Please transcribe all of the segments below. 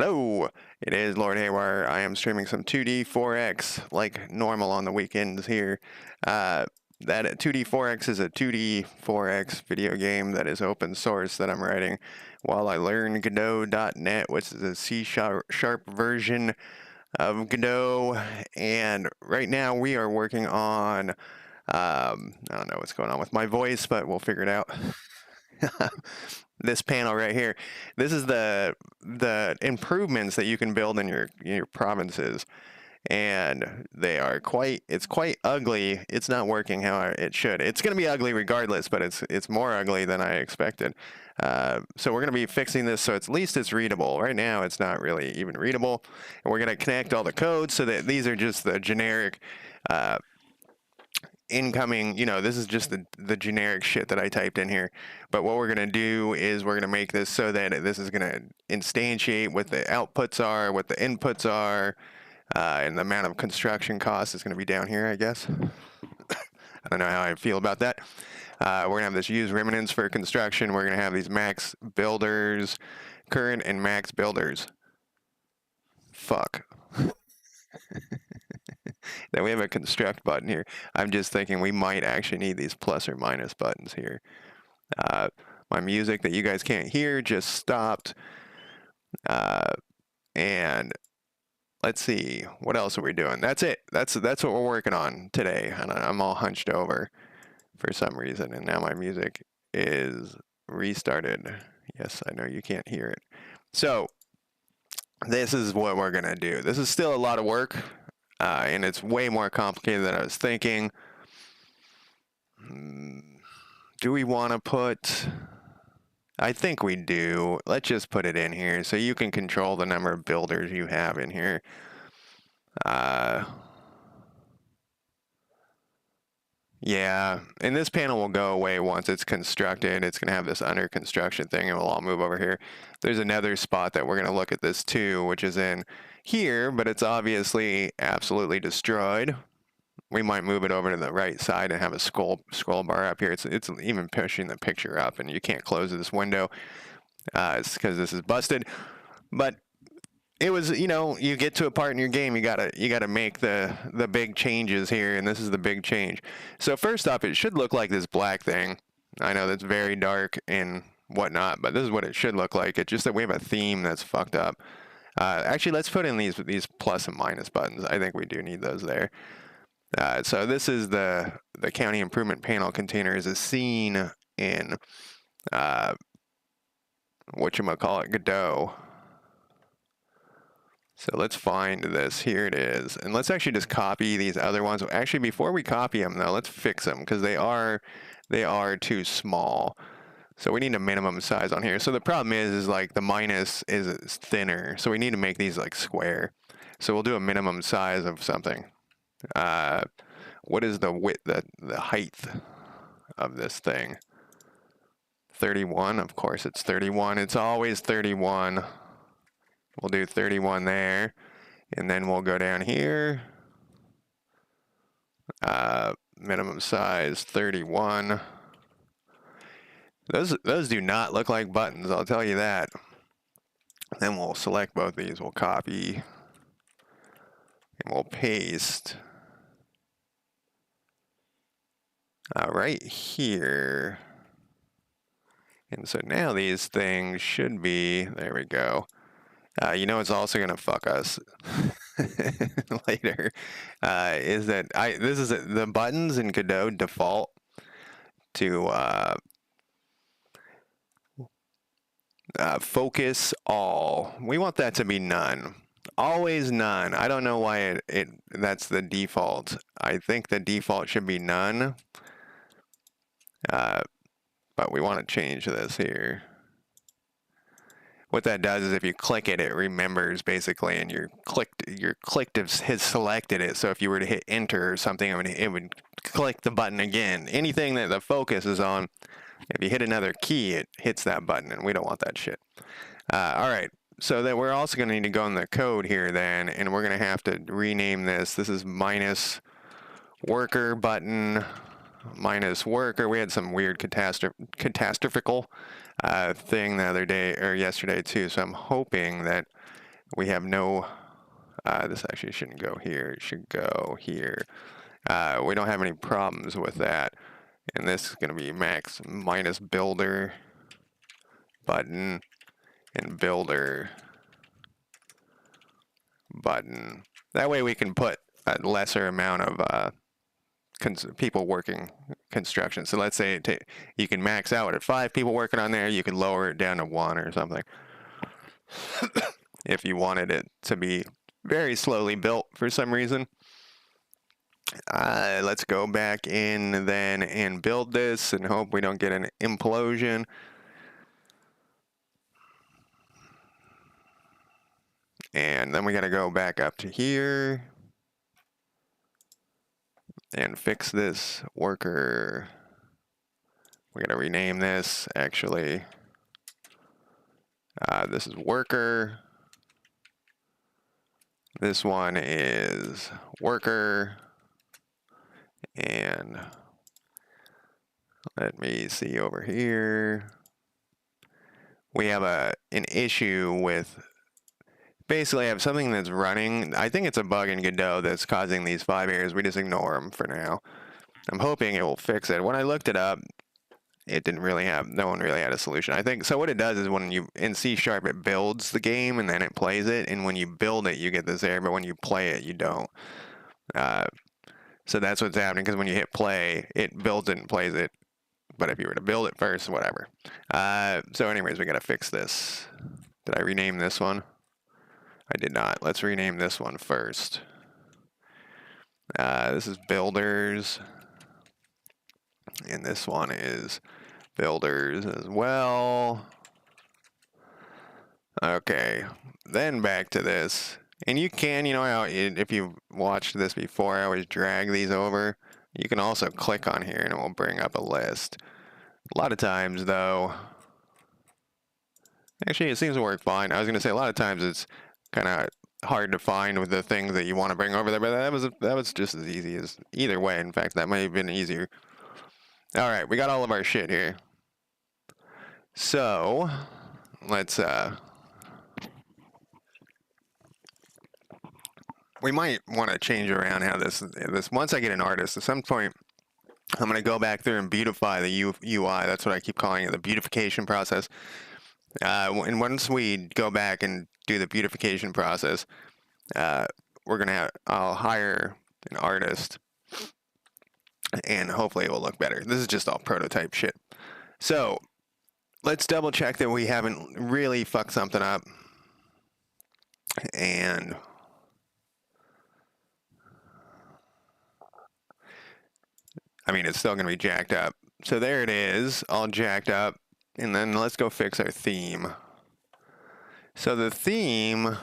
Hello, it is Lord Haywire. I am streaming some 2D 4X like normal on the weekends here. That 2D 4X is a 2D 4X video game that is open source that I'm writing while I learn Godot .Net, which is a C-sharp version of Godot. And right now we are working on, I don't know what's going on with my voice, but we'll figure it out. This panel right here. This is the improvements that you can build in your provinces, and it's quite ugly. It's not working how it should. It's going to be ugly regardless, but it's more ugly than I expected. So we're going to be fixing this so at least it's readable. Right now it's not really even readable, and we're going to connect all the codes so that these are just the generic incoming, this is just the generic shit that I typed in here. But what we're going to do is we're going to make this so that this is going to instantiate what the outputs are, what the inputs are, and the amount of construction cost is going to be down here, I guess. I don't know how I feel about that. We're going to have this use remnants for construction. We're going to have these max builders, current and max builders. Fuck. Then we have a construct button here. I'm just thinking we might actually need these plus or minus buttons here. My music that you guys can't hear just stopped. And let's see, what else are we doing? That's it. That's what we're working on today. And I'm all hunched over for some reason. And now my music is restarted. Yes, I know you can't hear it. So this is what we're going to do. This is still a lot of work. And it's way more complicated than I was thinking. Do we want to put... I think we do. Let's just put it in here so you can control the number of builders you have in here. Yeah, and this panel will go away once it's constructed. It's going to have this under construction thing, and we'll all move over here. There's another spot that we're going to look at this too, which is in here, but it's obviously absolutely destroyed. We might move it over to the right side and have a scroll bar up here. It's even pushing the picture up, and you can't close this window. It's because this is busted. But it was, you get to a part in your game, you gotta make the big changes here, and this is the big change. So first off, it should look like this black thing. I know that's very dark and whatnot, but this is what it should look like. It's just that we have a theme that's fucked up. Actually, let's put in these plus and minus buttons. I think we do need those there. So this is the county improvement panel container is a scene in whatchamacallit, Godot. So let's find this. Here it is. And let's actually just copy these other ones. Actually, before we copy them, though, let's fix them because they are too small. So we need a minimum size on here. So the problem is like the minus is thinner. So we need to make these like square. So we'll do a minimum size of something. What is the width, the height of this thing? 31. Of course it's 31. It's always 31. We'll do 31 there. And then we'll go down here. Minimum size 31. Those do not look like buttons, I'll tell you that. Then we'll select both these, we'll copy, and we'll paste. Right here. And so now these things should be, there we go. It's also going to fuck us later, is that the buttons in Godot default to focus all. We want that to be none. Always none. I don't know why that's the default. I think the default should be none. But we want to change this here. What that does is if you click it, it remembers basically, and your clicked has selected it. So if you were to hit enter or something, it would click the button again. Anything that the focus is on, if you hit another key, it hits that button, and we don't want that shit. All right, so that we're also going to need to go in the code here then, and we're going to have to rename this. This is minus worker button, minus worker. We had some weird catastrophical thing the other day or yesterday too, so I'm hoping that We have no, this actually shouldn't go here. It should go here. We don't have any problems with that. And this is going to be max minus builder button and builder button. That way we can put a lesser amount of people working construction. So let's say you can max out at 5 people working on there. You can lower it down to 1 or something. If you wanted it to be very slowly built for some reason. Let's go back in then and build this and hope we don't get an implosion. And then we got to go back up to here and fix this worker. We got to rename this actually. This is worker. This one is worker. And let me see over here. We have an issue with, basically I have something that's running. I think it's a bug in Godot that's causing these 5 errors. We just ignore them for now. I'm hoping it will fix it. When I looked it up, it didn't really have, no one really had a solution. I think, so what it does is when you, in C# it builds the game and then it plays it. And when you build it, you get this error, but when you play it, you don't. So that's what's happening, because when you hit play, it builds it and plays it. But if you were to build it first, whatever. So anyways, we got to fix this. Did I rename this one? I did not. Let's rename this one first. This is builders. And this one is builders as well. Okay, then back to this. And you can, you know how if you've watched this before, I always drag these over. You can also click on here and it will bring up a list. A lot of times though, actually it seems to work fine. I was gonna say a lot of times it's kind of hard to find with the things that you want to bring over there, but that was just as easy as either way. In fact, that might have been easier. All right, we got all of our shit here. So let's we might want to change around how this once I get an artist at some point. I'm going to go back there and beautify the UI. That's what I keep calling it, the beautification process. And once we go back and do the beautification process, we're going to I'll hire an artist and hopefully it will look better. This is just all prototype shit. So let's double check that we haven't really fucked something up. And I mean, it's still going to be jacked up. So there it is, all jacked up. And then let's go fix our theme. So the theme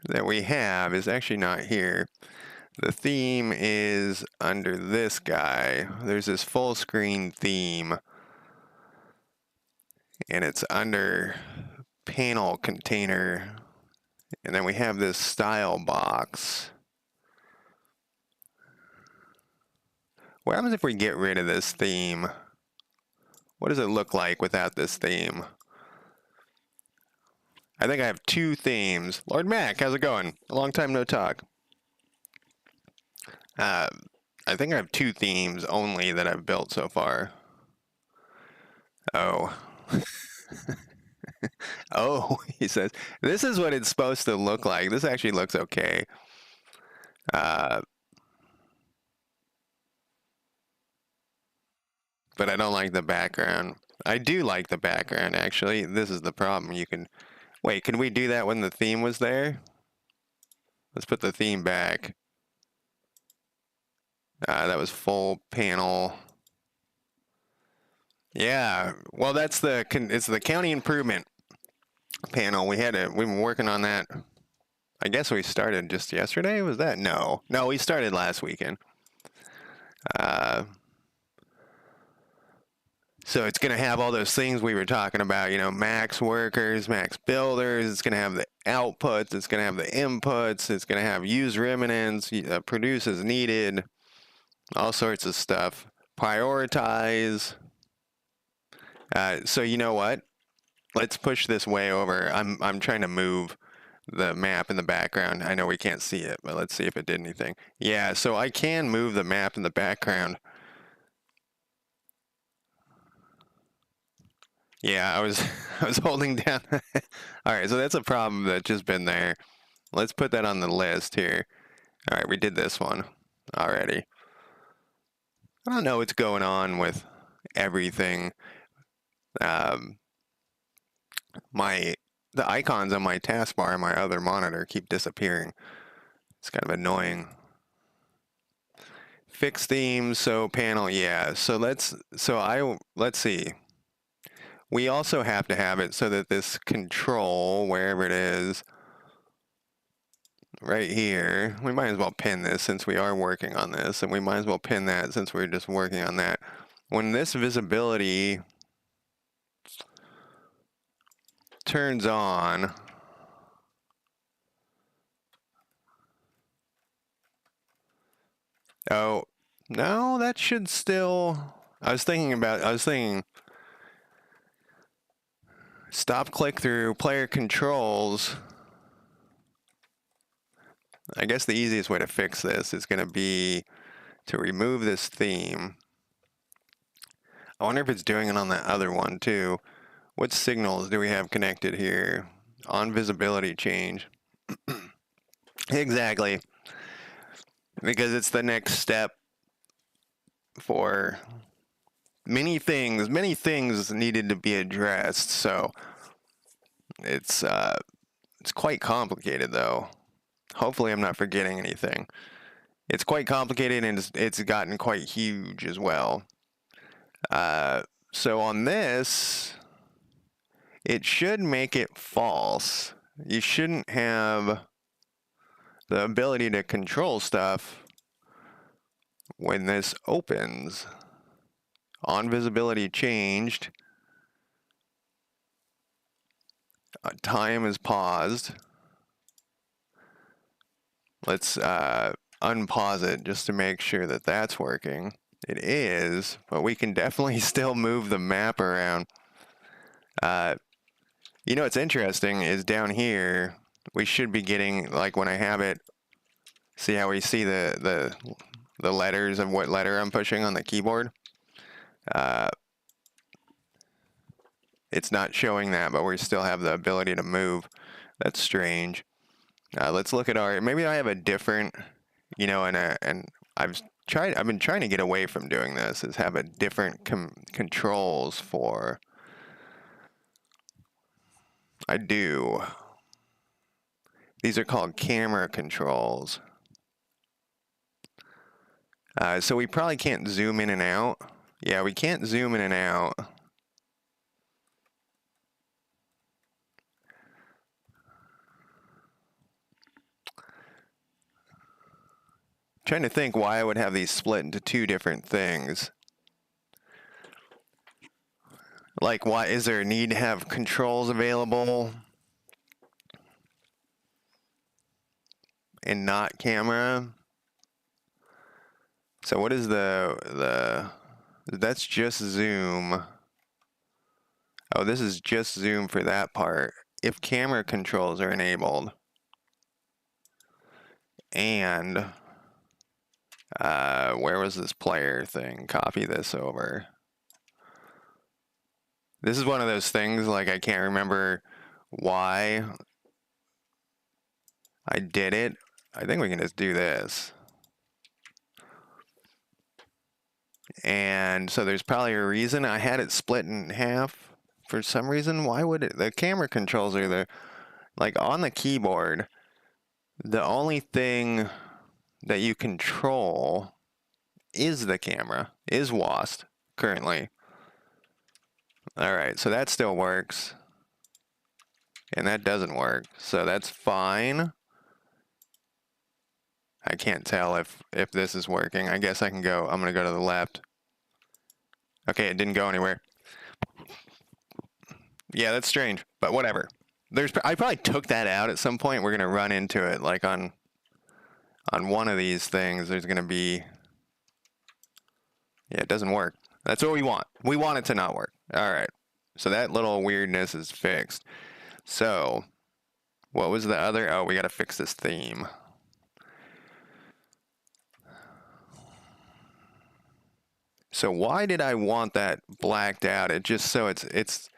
that we have is actually not here. The theme is under this guy. There's this full screen theme. And it's under panel container. And then we have this style box. What happens if we get rid of this theme? What does it look like without this theme? I think I have 2 themes. Lord Mac, how's it going? A long time no talk. I think I have 2 themes only that I've built so far. Oh. Oh, he says, this is what it's supposed to look like. This actually looks okay. But I don't like the background. I do like the background, actually. This is the problem. You can... Wait, can we do that when the theme was there? Let's put the theme back. That was full panel. Yeah, well, that's it's the county improvement panel. We've been working on that. I guess we started just yesterday. Was that? No, we started last weekend. So it's going to have all those things we were talking about, you know, max workers, max builders. It's going to have the outputs. It's going to have the inputs. It's going to have use remnants, produce as needed, all sorts of stuff. Prioritize. So you know what? Let's push this way over. I'm trying to move the map in the background. I know we can't see it, but let's see if it did anything. Yeah, so I can move the map in the background. Yeah, I was I was holding down. All right, so that's a problem that's just been there. Let's put that on the list here. All right, we did this one already. I don't know what's going on with everything. Um, the icons on my taskbar on my other monitor keep disappearing. It's kind of annoying. Fix themes, so panel, yeah. So let's see. We also have to have it so that this control, wherever it is, right here, we might as well pin this since we are working on this, and we might as well pin that since we're just working on that. When this visibility turns on, oh, no, that should still, I was thinking stop click through player controls. I guess the easiest way to fix this is going to be to remove this theme. I wonder if it's doing it on that other one too. What signals do we have connected here? On visibility change. Exactly. Because it's the next step for many things. Many things needed to be addressed, so it's quite complicated though. Hopefully I'm not forgetting anything. It's quite complicated and it's gotten quite huge as well. So on this, it should make it false. You shouldn't have the ability to control stuff when this opens. On visibility changed. Time is paused. Let's unpause it just to make sure that that's working. It is, but we can definitely still move the map around. You know what's interesting is down here, we should be getting, like when I have it, see how we see the letters of what letter I'm pushing on the keyboard? It's not showing that, but we still have the ability to move. That's strange. Let's look at our, maybe I have a different, you know, and I've been trying to get away from doing this, is have a different controls for, I do. These are called camera controls. So we probably can't zoom in and out. Yeah, we can't zoom in and out. Trying to think why I would have these split into two different things. Like, why is there a need to have controls available and not camera? So what is that's just zoom. Oh, this is just zoom for that part. If camera controls are enabled, and where was this player thing? Copy this over. This is one of those things, like I can't remember why I did it. I think we can just do this. And so there's probably a reason I had it split in half for some reason. Why would it? The camera controls are there. Like on the keyboard, the only thing that you control is the camera, is WASD currently. All right, so that still works. And that doesn't work, so that's fine. I can't tell if this is working. I guess I can go, I'm gonna go to the left. Okay, it didn't go anywhere. Yeah, that's strange, but whatever. I probably took that out at some point. We're gonna run into it, like on one of these things, there's gonna be, yeah, it doesn't work. That's what we want. We want it to not work. All right, so that little weirdness is fixed. So What was the other? Oh, we got to fix this theme. So why did I want that blacked out? It just so it's.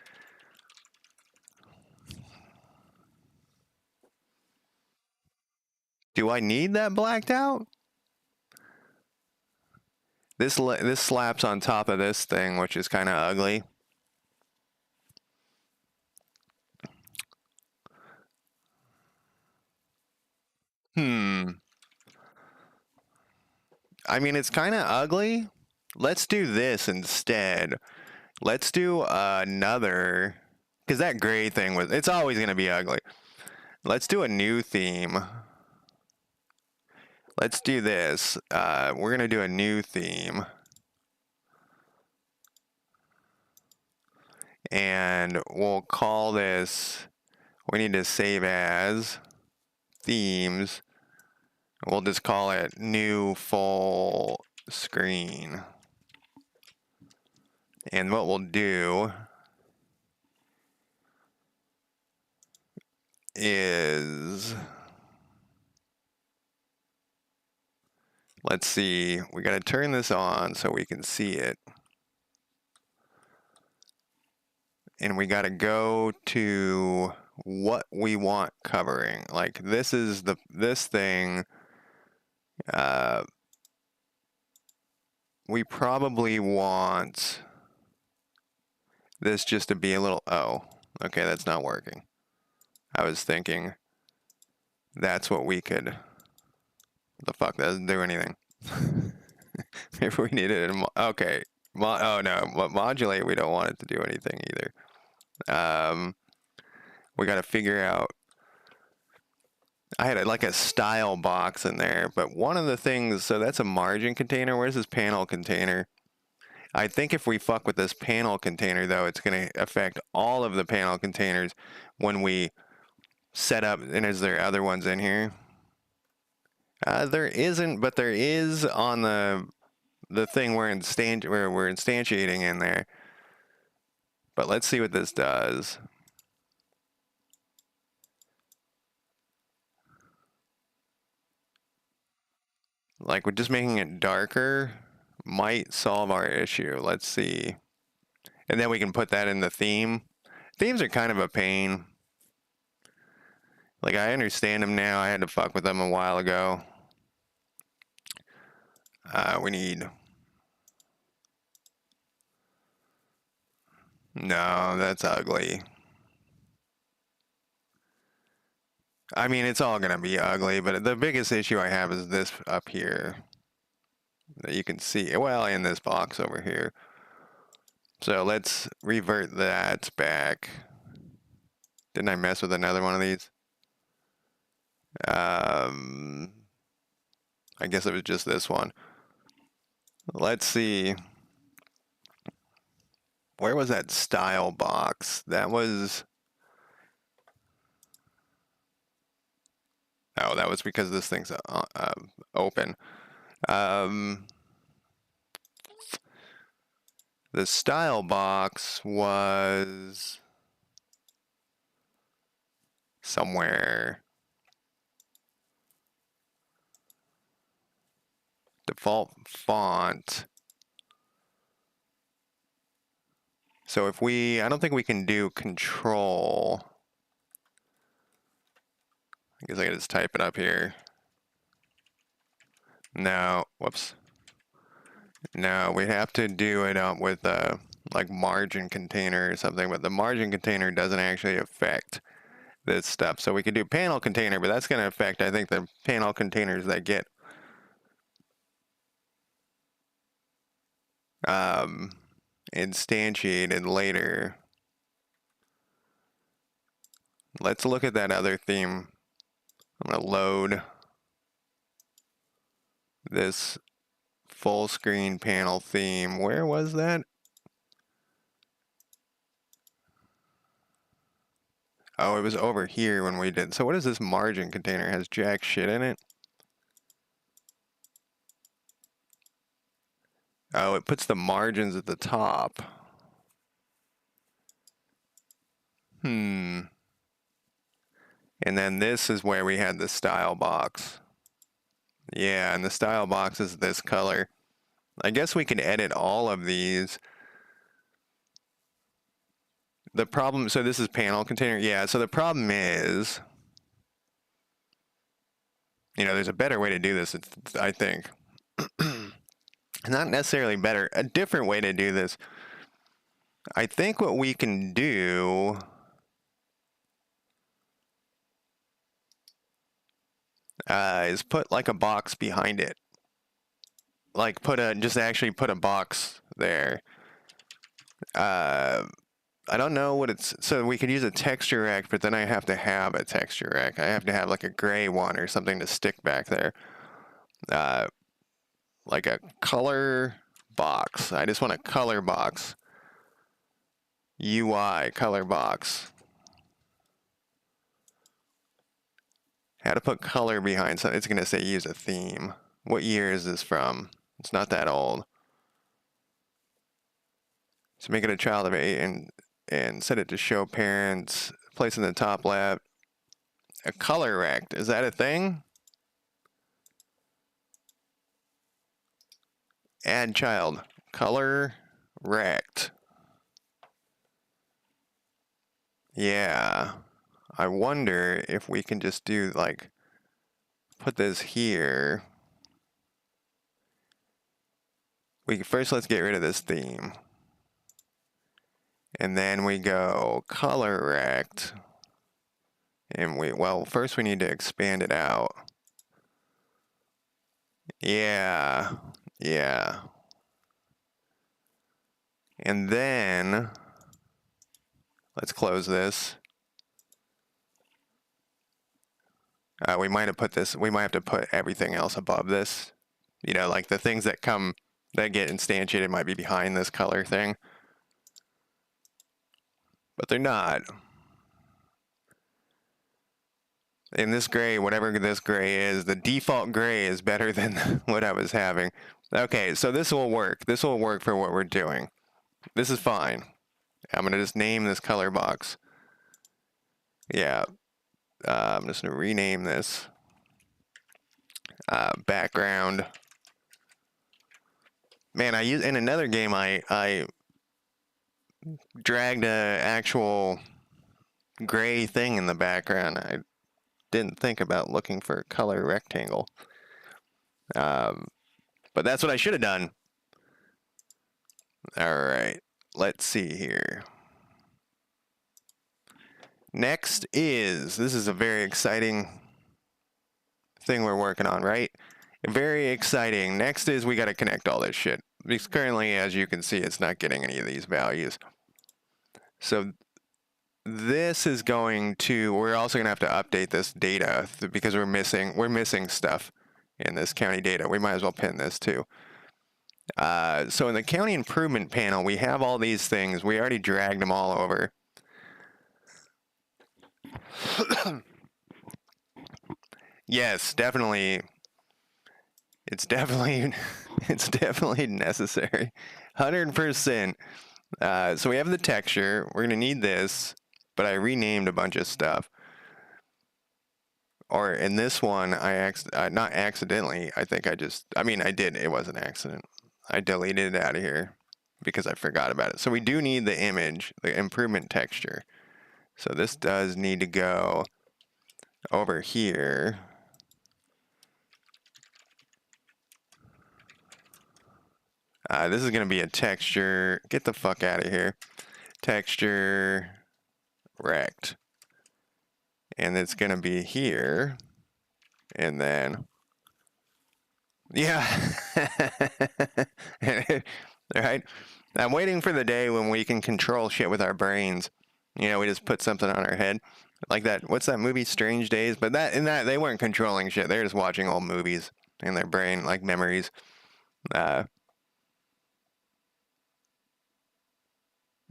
Do I need that blacked out? This slaps on top of this thing, which is kind of ugly. I mean, it's kind of ugly. Let's do this instead. Let's do another, because that gray thing it's always going to be ugly. Let's do a new theme. Let's do this. We're going to do a new theme. And we'll call this, we need to save as themes. We'll just call it new full screen. And what we'll do is, let's see, we got to turn this on so we can see it. And we got to go to what we want covering. Like this is this thing. We probably want this just to be a little, oh, okay, that's not working. I was thinking that's what we could, the fuck, that doesn't do anything. Maybe we needed it, okay. Oh no, modulate, we don't want it to do anything either. We got to figure out, I had like a style box in there, but one of the things, so that's a margin container. Where's this panel container? I think if we fuck with this panel container though, it's going to affect all of the panel containers when we set up, and is there other ones in here? There isn't, but there is on the thing we're instantiating in there. But let's see what this does. Like, we're just making it darker might solve our issue. Let's see. And then we can put that in the theme. Themes are kind of a pain. Like, I understand them now. I had to fuck with them a while ago. We need... No, that's ugly. I mean, it's all going to be ugly, but the biggest issue I have is this up here. That you can see, well, in this box over here. So let's revert that back. Didn't I mess with another one of these? I guess it was just this one. Let's see. Where was that style box? That was... Oh, that was because this thing's open. The style box was somewhere. Default font. So if we, I don't think we can do control. I guess I can just type it up here. No, whoops. No, we have to do it with a like margin container or something, but the margin container doesn't actually affect this stuff. So we could do panel container, but that's going to affect, I think, the panel containers that get instantiated later. Let's look at that other theme. I'm going to load this full screen panel theme. Where was that? Oh, it was over here when we did. So what is this margin container? It has jack shit in it. Oh, it puts the margins at the top. And then this is where we had the style box. Yeah, and the style box is this color. I guess we can edit all of these. The problem, so this is panel container. Yeah, so the problem is, there's a better way to do this, I think. Not necessarily better, a different way to do this. I think what we can do is put like a box behind it. Like just actually put a box there. I don't know what it's, so we could use a texture rack, but then I have to have a texture rack. I have to have like a gray one or something to stick back there. Like a color box. I just want a color box. UI color box. How to put color behind something. It's going to say use a theme. What year is this from? It's not that old. So make it a child of 8 and set it to show parents. Place in the top left. A color rack. Is that a thing? Add child. Color rect. Yeah. I wonder if we can just do like, put this here. First let's get rid of this theme. And then we go color rect. And first we need to expand it out. Yeah. Yeah. And then let's close this. We might have to put everything else above this. Like the things that get instantiated might be behind this color thing. But they're not. In this gray, whatever this gray is, the default gray is better than what I was having. Okay, so this will work. This will work for what we're doing. This is fine. I'm going to just name this color box. Yeah. I'm just going to rename this. Background. Man, in another game, I dragged an actual gray thing in the background. I didn't think about looking for a color rectangle. But that's what I should have done. All right, let's see here. Next this is a very exciting thing we're working on, right? Very exciting. Next is we got to connect all this shit. Because currently, as you can see, it's not getting any of these values. So this is we're also going to have to update this data because we're missing stuff in this county data. We might as well pin this too. So in the county improvement panel, we have all these things. We already dragged them all over. Yes, definitely. It's definitely necessary. 100%. So we have the texture. We're going to need this, but I renamed a bunch of stuff. Or in this one, not accidentally, I did. It was an accident. I deleted it out of here because I forgot about it. So we do need the image, the improvement texture. So this does need to go over here. This is going to be a texture. Get the fuck out of here. Texture rect. And it's going to be here. And then, yeah. Right? I'm waiting for the day when we can control shit with our brains. We just put something on our head. Like that, what's that movie, Strange Days? But in that, they weren't controlling shit. They're just watching old movies in their brain, like memories.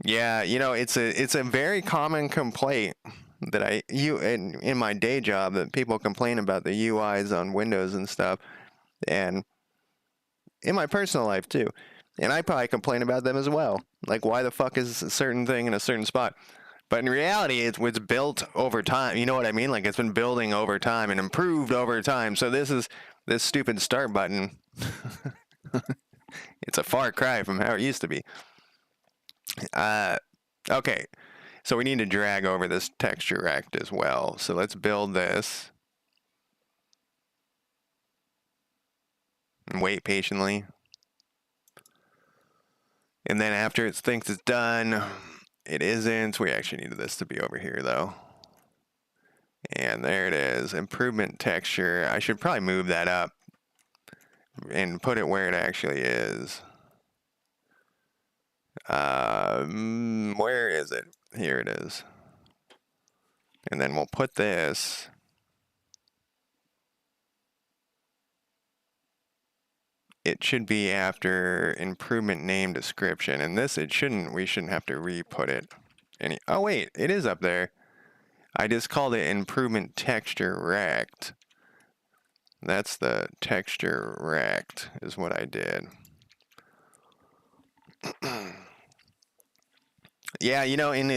Yeah, it's a very common complaint that in my day job that people complain about the UIs on Windows and stuff, and in my personal life too. And I probably complain about them as well. Like, why the fuck is a certain thing in a certain spot? But in reality, it's built over time. You know what I mean? Like it's been building over time and improved over time. So this stupid start button. It's a far cry from how it used to be. Okay, so we need to drag over this texture rect as well. So let's build this and wait patiently. And then after it thinks it's done, it isn't. We actually needed this to be over here though. And there it is, improvement texture. I should probably move that up and put it where it actually is. Where is it? Here it is. And then we'll put this. It should be after improvement name description. And this, we shouldn't have to re-put it. Oh wait, it is up there. I just called it improvement texture rect. That's the texture rect is what I did. Yeah, you know, and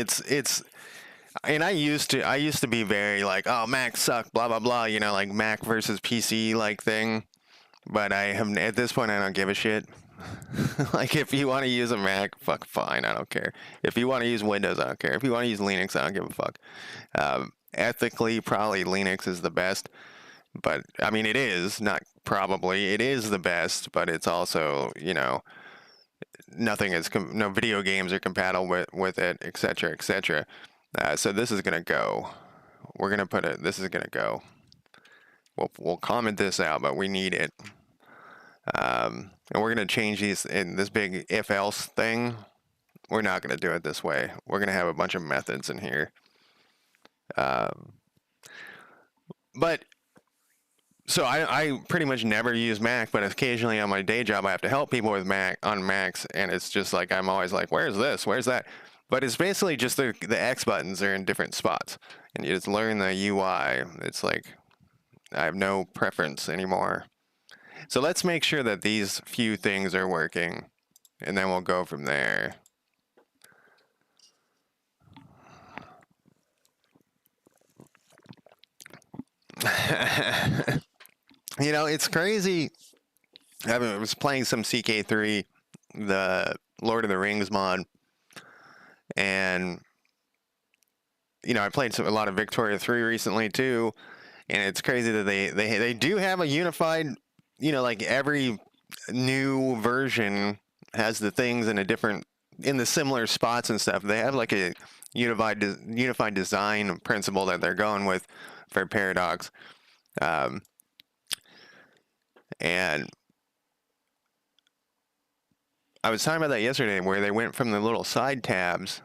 and I used to be very like, oh, Mac suck, blah blah blah, you know, like Mac versus PC like thing. But I have at this point I don't give a shit. Like if you want to use a Mac, fuck fine, I don't care. If you want to use Windows, I don't care. If you want to use Linux, I don't give a fuck. Ethically, probably Linux is the best. But I mean, it is not probably. It is the best, but it's also, you know, nothing is no video games are compatible with it, etc., etc. So this is gonna go. We're gonna put it. This is gonna go. We'll comment this out, but we need it. And we're gonna change these in this big if else thing. We're not gonna do it this way. We're gonna have a bunch of methods in here. But so I pretty much never use Mac, but occasionally on my day job I have to help people with Macs, and it's just like I'm always like, where's this? Where's that? But it's basically just the X buttons are in different spots, and you just learn the UI. It's like I have no preference anymore. So let's make sure that these few things are working, and then we'll go from there. You know, it's crazy. I was playing some CK3, the Lord of the Rings mod, and you know, I played a lot of Victoria 3 recently too, and it's crazy that they do have a unified, you know, like every new version has the things in the similar spots and stuff. They have like a unified design principle that they're going with for Paradox. And I was talking about that yesterday, where they went from the little side tabs,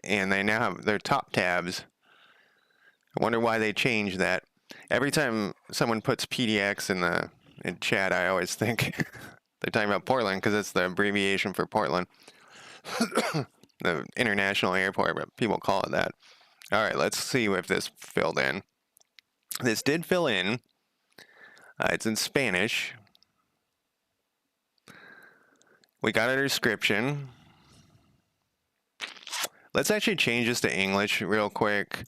and they now have their top tabs. I wonder why they changed that. Every time someone puts PDX in chat, I always think they're talking about Portland because it's the abbreviation for Portland, the international airport, but people call it that. All right, let's see if this filled in. This did fill in. It's in Spanish. We got a description. Let's actually change this to English real quick.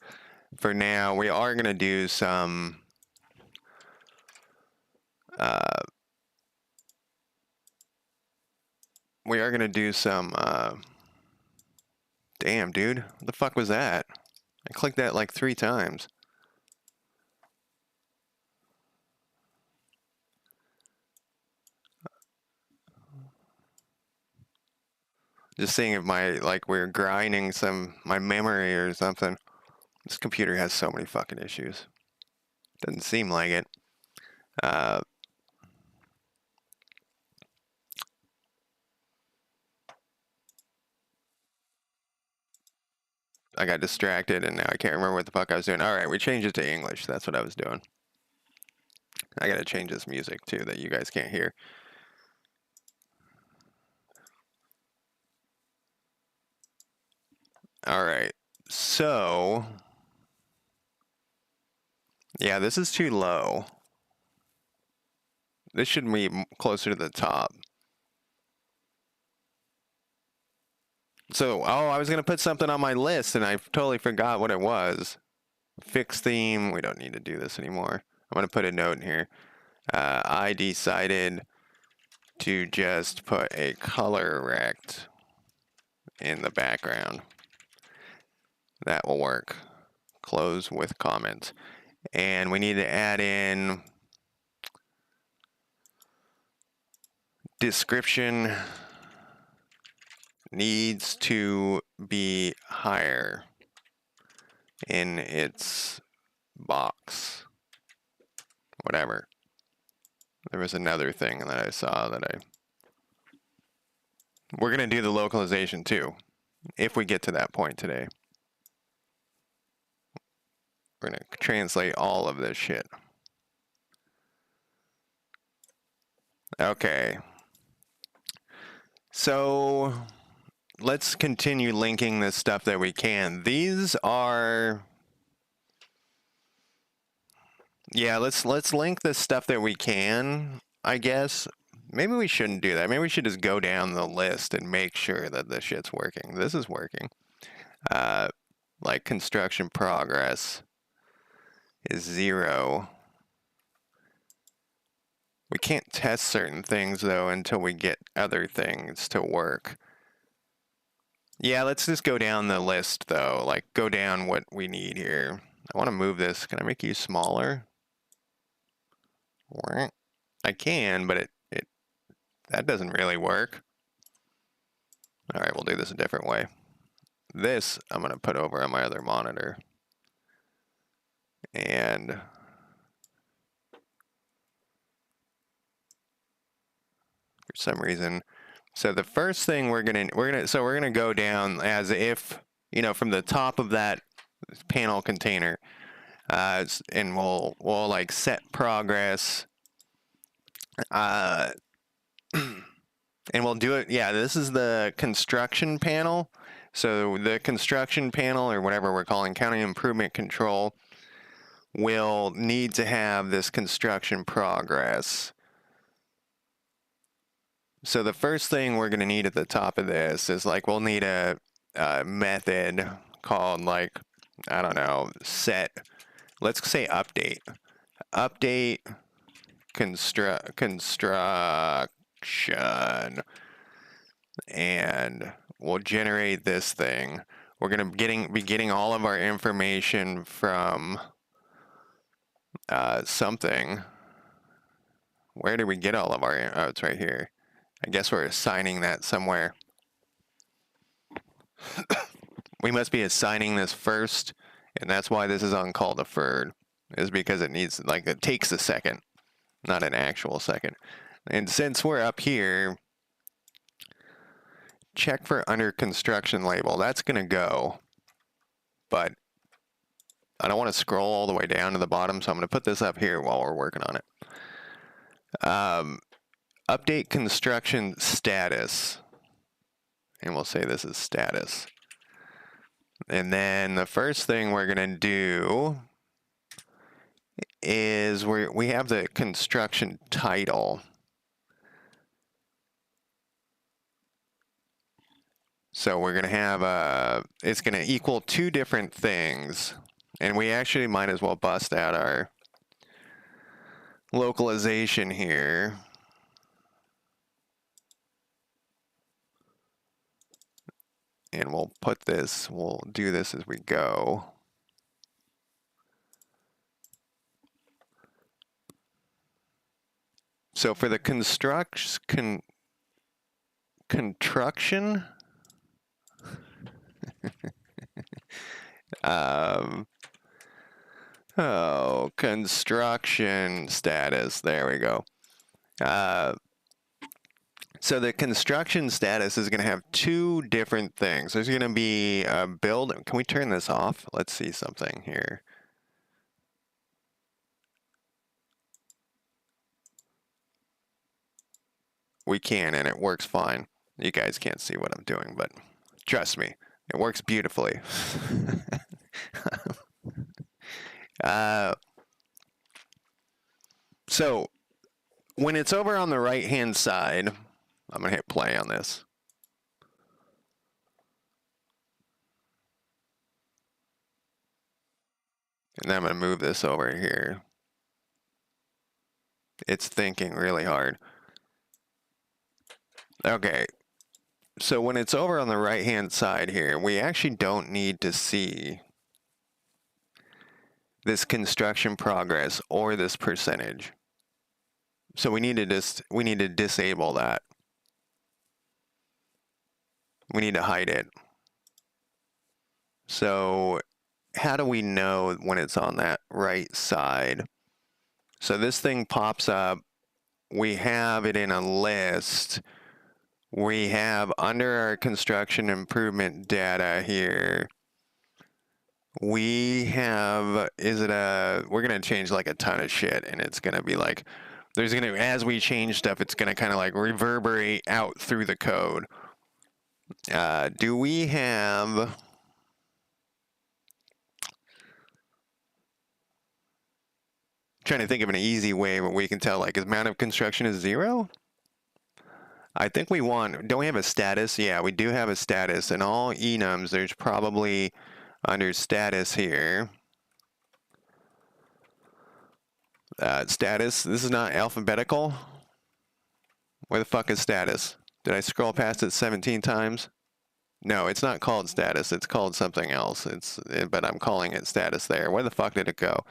For now, we are going to do some damn, dude, what the fuck was that? I clicked that like 3 times. Just seeing if we're grinding my memory or something. This computer has so many fucking issues. Doesn't seem like it. I got distracted and now I can't remember what the fuck I was doing. All right, we changed it to English. That's what I was doing. I gotta change this music too that you guys can't hear. All right, so yeah, this is too low. This should be closer to the top. So, oh, I was going to put something on my list and I totally forgot what it was. Fix theme. We don't need to do this anymore. I'm going to put a note in here. I decided to just put a color rect in the background. That will work. Close with comments. And we need to add in description needs to be higher in its box. Whatever. There was another thing that I saw that we're going to do the localization too, if we get to that point today. We're going to translate all of this shit. Okay. So let's continue linking this stuff that we can. These are, yeah, let's link the stuff that we can, I guess. Maybe we shouldn't do that. Maybe we should just go down the list and make sure that this shit's working. This is working. Like construction progress is 0. We can't test certain things though until we get other things to work. Yeah, let's just go down the list though. Like go down what we need here. I want to move this. Can I make you smaller? I can, but that doesn't really work. All right, we'll do this a different way. This I'm going to put over on my other monitor. And for some reason, so the first thing we're gonna go down as if, you know, from the top of that panel container, and we'll like set progress, and we'll do it. Yeah, this is the construction panel. So the construction panel, or whatever we're calling county improvement control, will need to have this construction progress. So the first thing we're going to need at the top of this is like, we'll need a method called like, I don't know, set, let's say update construction, and we'll generate this thing. We're going to be getting all of our information from something. Where do we get all of our, oh, it's right here. I guess we're assigning that somewhere. We must be assigning this first, and that's why this is on call deferred, is because it needs, like, it takes a second, not an actual second. And since we're up here, check for under construction label. That's going to go, but I don't want to scroll all the way down to the bottom, so I'm going to put this up here while we're working on it. Update construction status, and we'll say this is status. And then the first thing we're going to do is we have the construction title. So we're going to have it's going to equal 2 different things, and we actually might as well bust out our localization here. And we'll do this as we go. So for the construction, construction status, there we go. So the construction status is going to have 2 different things. There's going to be a build. Can we turn this off? Let's see something here. We can, and it works fine. You guys can't see what I'm doing, but trust me, it works beautifully. So when it's over on the right-hand side, I'm going to hit play on this. And then I'm going to move this over here. It's thinking really hard. Okay. So when it's over on the right-hand side here, we actually don't need to see this construction progress or this percentage. So we need to disable that. We need to hide it. So how do we know when it's on that right side? So this thing pops up. We have it in a list. We have under our construction improvement data here. We have, we're going to change like a ton of shit, and it's going to be like, as we change stuff, it's going to kind of like reverberate out through the code. Do we have, trying to think of an easy way where we can tell, like, is amount of construction is 0? I think don't we have a status? Yeah, we do have a status. In all enums, there's probably under status here. Status, this is not alphabetical. Where the fuck is status? Did I scroll past it 17 times? No, it's not called status. It's called something else. But I'm calling it status there. Where the fuck did it go?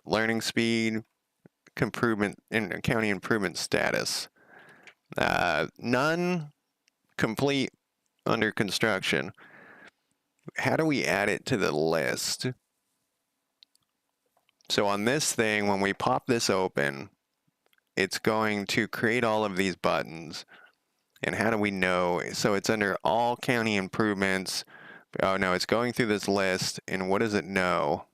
Learning speed, improvement, and county improvement status. None, complete, under construction. How do we add it to the list? So on this thing, when we pop this open, it's going to create all of these buttons. And how do we know? So it's under all county improvements. Oh no, it's going through this list. And what does it know?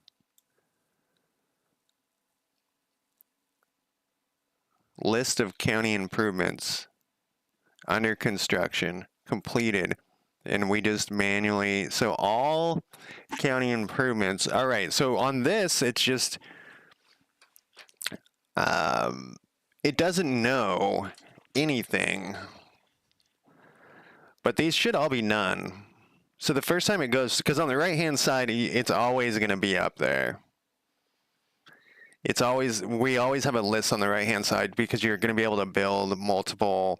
List of county improvements under construction, completed. And we just manually, so all county improvements. All right, so on this, it's just, it doesn't know anything. But these should all be none. So the first time it goes, because on the right-hand side, it's always going to be up there. We always have a list on the right-hand side because you're going to be able to build multiple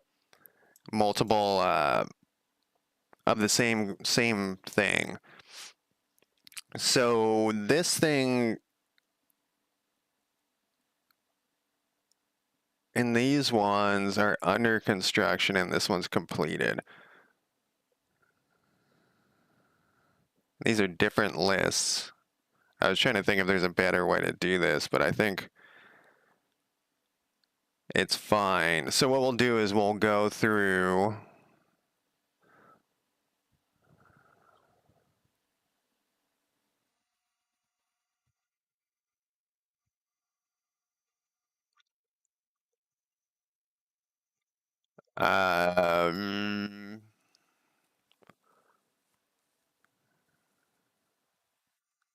of the same thing. So this thing, and these ones are under construction, and this one's completed. These are different lists. I was trying to think if there's a better way to do this, but I think it's fine. So what we'll do is we'll go through.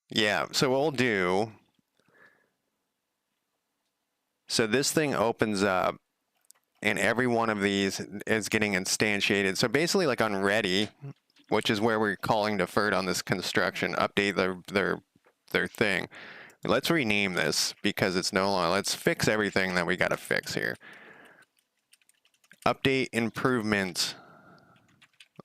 Yeah, so what we'll do. So this thing opens up, and every one of these is getting instantiated. So basically, like on ready, which is where we're calling deferred on this construction, update their thing. Let's rename this because it's no longer. Let's fix everything that we got to fix here. Update improvement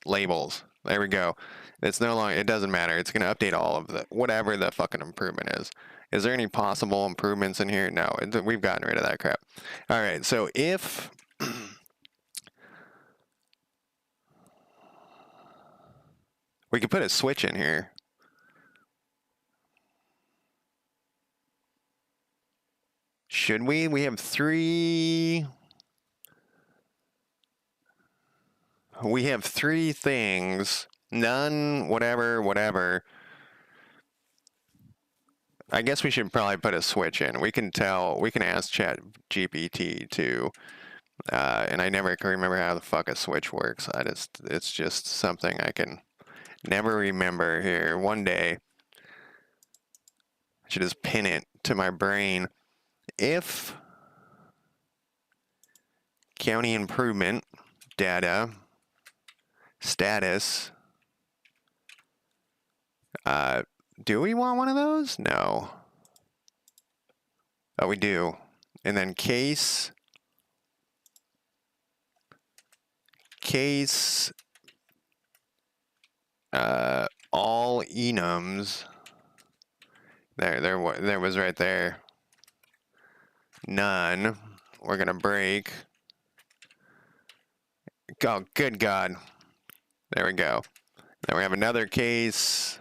labels. There we go. It's no longer. It doesn't matter. It's going to update all of the whatever the fucking improvement is. Is there any possible improvements in here? No, we've gotten rid of that crap. All right. So if we could put a switch in here. Should we? We have 3. We have 3 things. None, whatever. I guess we should probably put a switch in. We can ask Chat GPT to, and I never can remember how the fuck a switch works. It's just something I can never remember here. One day, I should just pin it to my brain. If county improvement data status Do we want one of those? No. Oh, we do. And then case, all enums. There was right there. None. We're gonna break. Oh, good God. There we go. Then we have another case.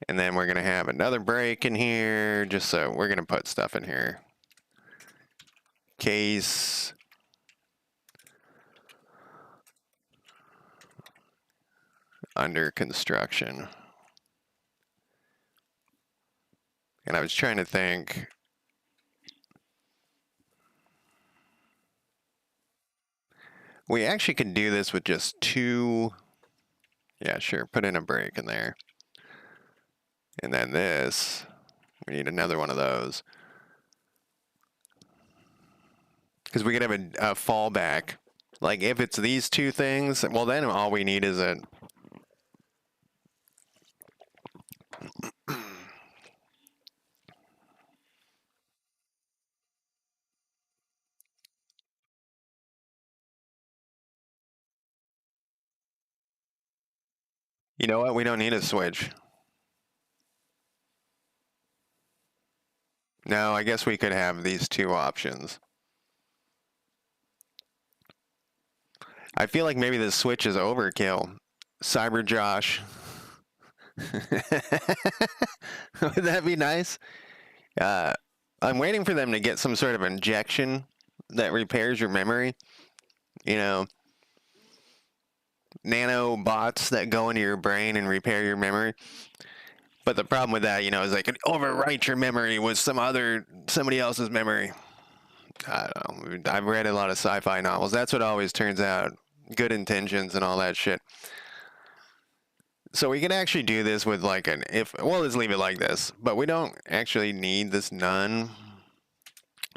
And then we're gonna have another break in here, just so we're gonna put stuff in here. Case. Under construction. And I was trying to think. We actually could do this with just two. Yeah, sure. Put in a break in there. And then this. We need another one of those. Because we could have a fallback. Like if it's these two things, well then all we need is a... You know what? We don't need a switch. No, I guess we could have these two options. I feel like maybe the switch is overkill. Cyber Josh. Would that be nice? I'm waiting for them to get some sort of injection that repairs your memory. You know, nanobots that go into your brain and repair your memory. But the problem with that, you know, is they could overwrite your memory with somebody else's memory. I don't know. I've read a lot of sci-fi novels. That's what always turns out. Good intentions and all that shit. So we can actually do this with like an if. Well, let's leave it like this. But we don't actually need this none.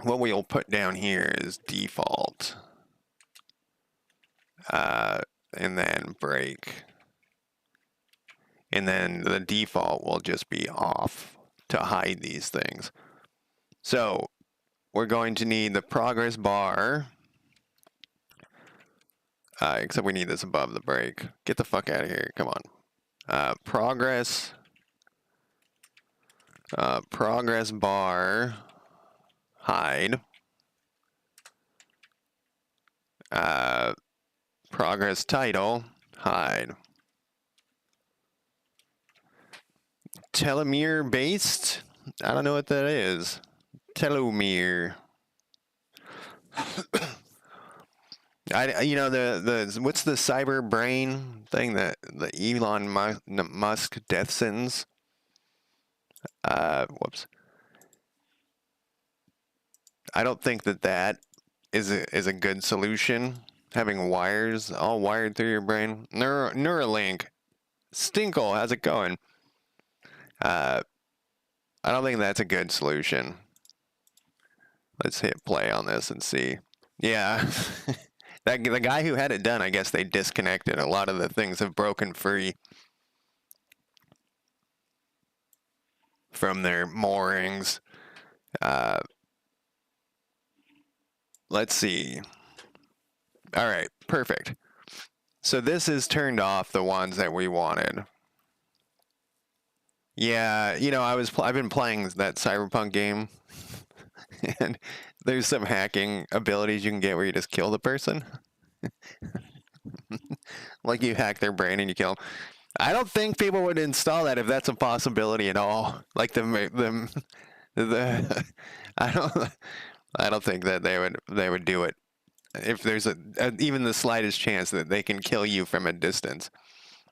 What we'll put down here is default. And then break. And then the default will just be off to hide these things. So we're going to need the progress bar. Except we need this above the break. Get the fuck out of here. Come on. Progress bar hide. Progress title hide. Telomere based? I don't know what that is. Telomere. You know the what's the cyber brain thing that the Elon Musk death sentence? Whoops. I don't think that is a good solution. Having wires all wired through your brain. Neuralink. Stinkle, how's it going? I don't think that's a good solution. Let's hit play on this and see. Yeah. The guy who had it done, I guess they disconnected. A lot of the things have broken free from their moorings. Let's see. All right, perfect. So this is turned off the ones that we wanted. Yeah, you know, I've been playing that Cyberpunk game, and there's some hacking abilities you can get where you just kill the person. Like you hack their brain and you kill them. I don't think people would install that if that's a possibility at all. Like the I don't think that they would do it if there's even the slightest chance that they can kill you from a distance.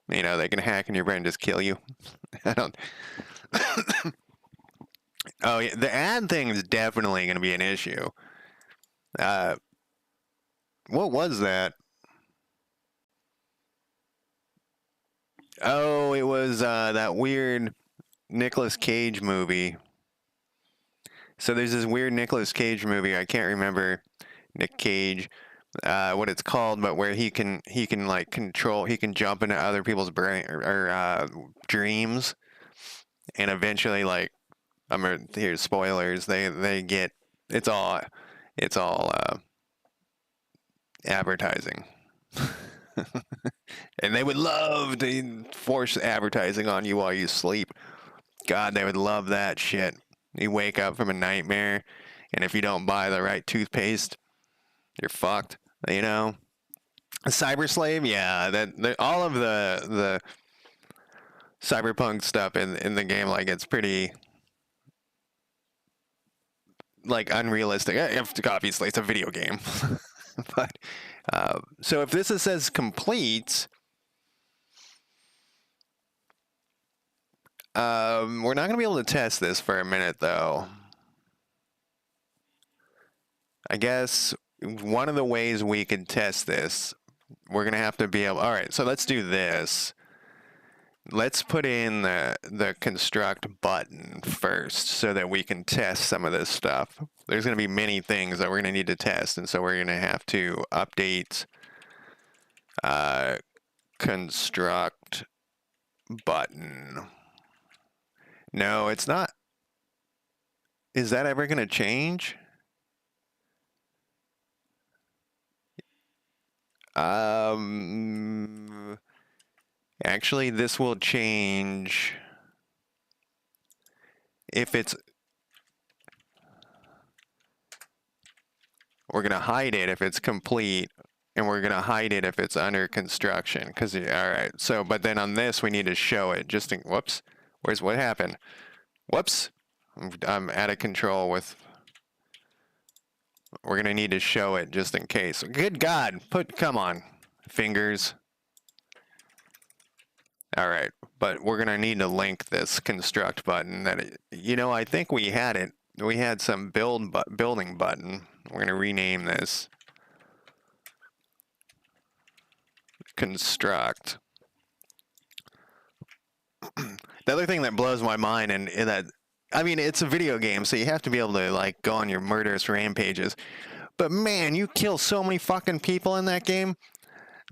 You know, they can hack in your brain and just kill you. I don't. Oh yeah, the ad thing is definitely going to be an issue. What was that? Oh, it was that weird Nicolas Cage movie. So there's this weird Nicolas Cage movie. I can't remember Nick Cage, what it's called, but where he can like control, he can jump into other people's brain or dreams, and eventually like here's spoilers. They get it's all it's all advertising. And they would love to force advertising on you while you sleep. God, they would love that shit. You wake up from a nightmare, and if you don't buy the right toothpaste, you're fucked. You know, a cyber slave. Yeah, all of the cyberpunk stuff in the game, like it's pretty like unrealistic. Obviously, it's a video game, but so if this says complete, we're not gonna be able to test this for a minute though. I guess one of the ways we could test this, we're gonna have to be able. All right, so let's do this. Let's put in the construct button first so that we can test some of this stuff. There's going to be many things that we're going to need to test, and so we're going to have to update construct button. No, it's not. Is that ever going to change? Actually, this will change if it's. We're going to hide it if it's complete, and we're going to hide it if it's under construction. Because, all right, so, but then on this, we need to show it just in, whoops, what happened? Whoops, I'm out of control with, we're going to need to show it just in case. Good God, come on, fingers. All right, but we're going to need to link this construct button that, I think we had it. We had some building button. We're going to rename this construct. The other thing that blows my mind, and that, I mean, it's a video game, so you have to be able to, like, go on your murderous rampages. But, man, you kill so many fucking people in that game.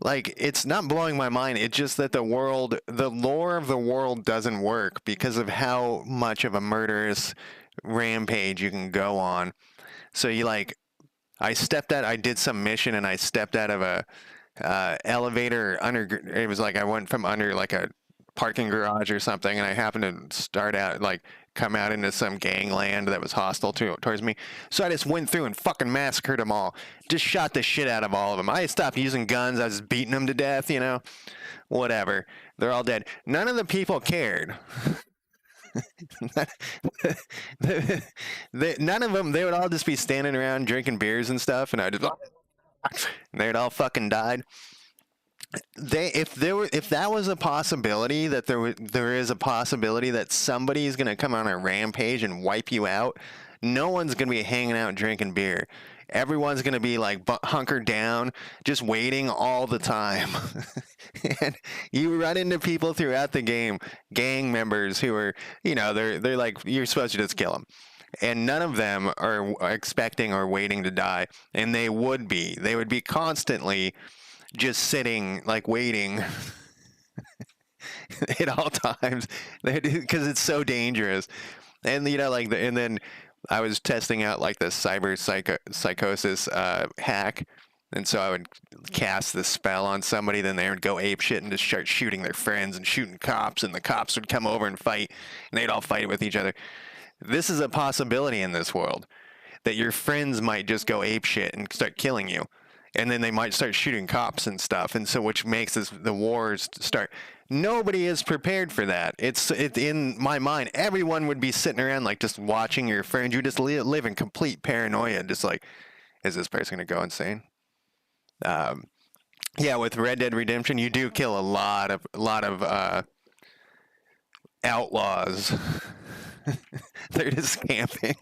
Like, it's not blowing my mind. It's just that the lore of the world doesn't work because of how much of a murderous rampage you can go on. So I did some mission and I stepped out of a elevator it was like I went from under like a parking garage or something, and I happened to come out into some gangland that was hostile towards me. So I just went through and fucking massacred them all. Just shot the shit out of all of them. I stopped using guns. I was beating them to death, whatever. They're all dead. None of the people cared. None of them. They would all just be standing around drinking beers and stuff, and they'd all fucking died. If that was a possibility, that there is a possibility that somebody is going to come on a rampage and wipe you out, no one's going to be hanging out drinking beer. Everyone's going to be like hunkered down, just waiting all the time. And you run into people throughout the game, gang members who are, they're like, you're supposed to just kill them. And none of them are expecting or waiting to die. And they would be constantly just sitting, like, waiting at all times because it's so dangerous. And, and then I was testing out, like, the cyber psychosis hack. And so I would cast this spell on somebody, then they would go ape shit and just start shooting their friends and shooting cops, and the cops would come over and fight, and they'd all fight with each other. This is a possibility in this world, that your friends might just go ape shit and start killing you. And then they might start shooting cops and stuff. And so which makes the wars start. Nobody is prepared for that. It's in my mind, everyone would be sitting around like just watching your friend. You just live in complete paranoia. Just like, is this person going to go insane? Yeah, with Red Dead Redemption, you do kill a lot of outlaws. They're just camping.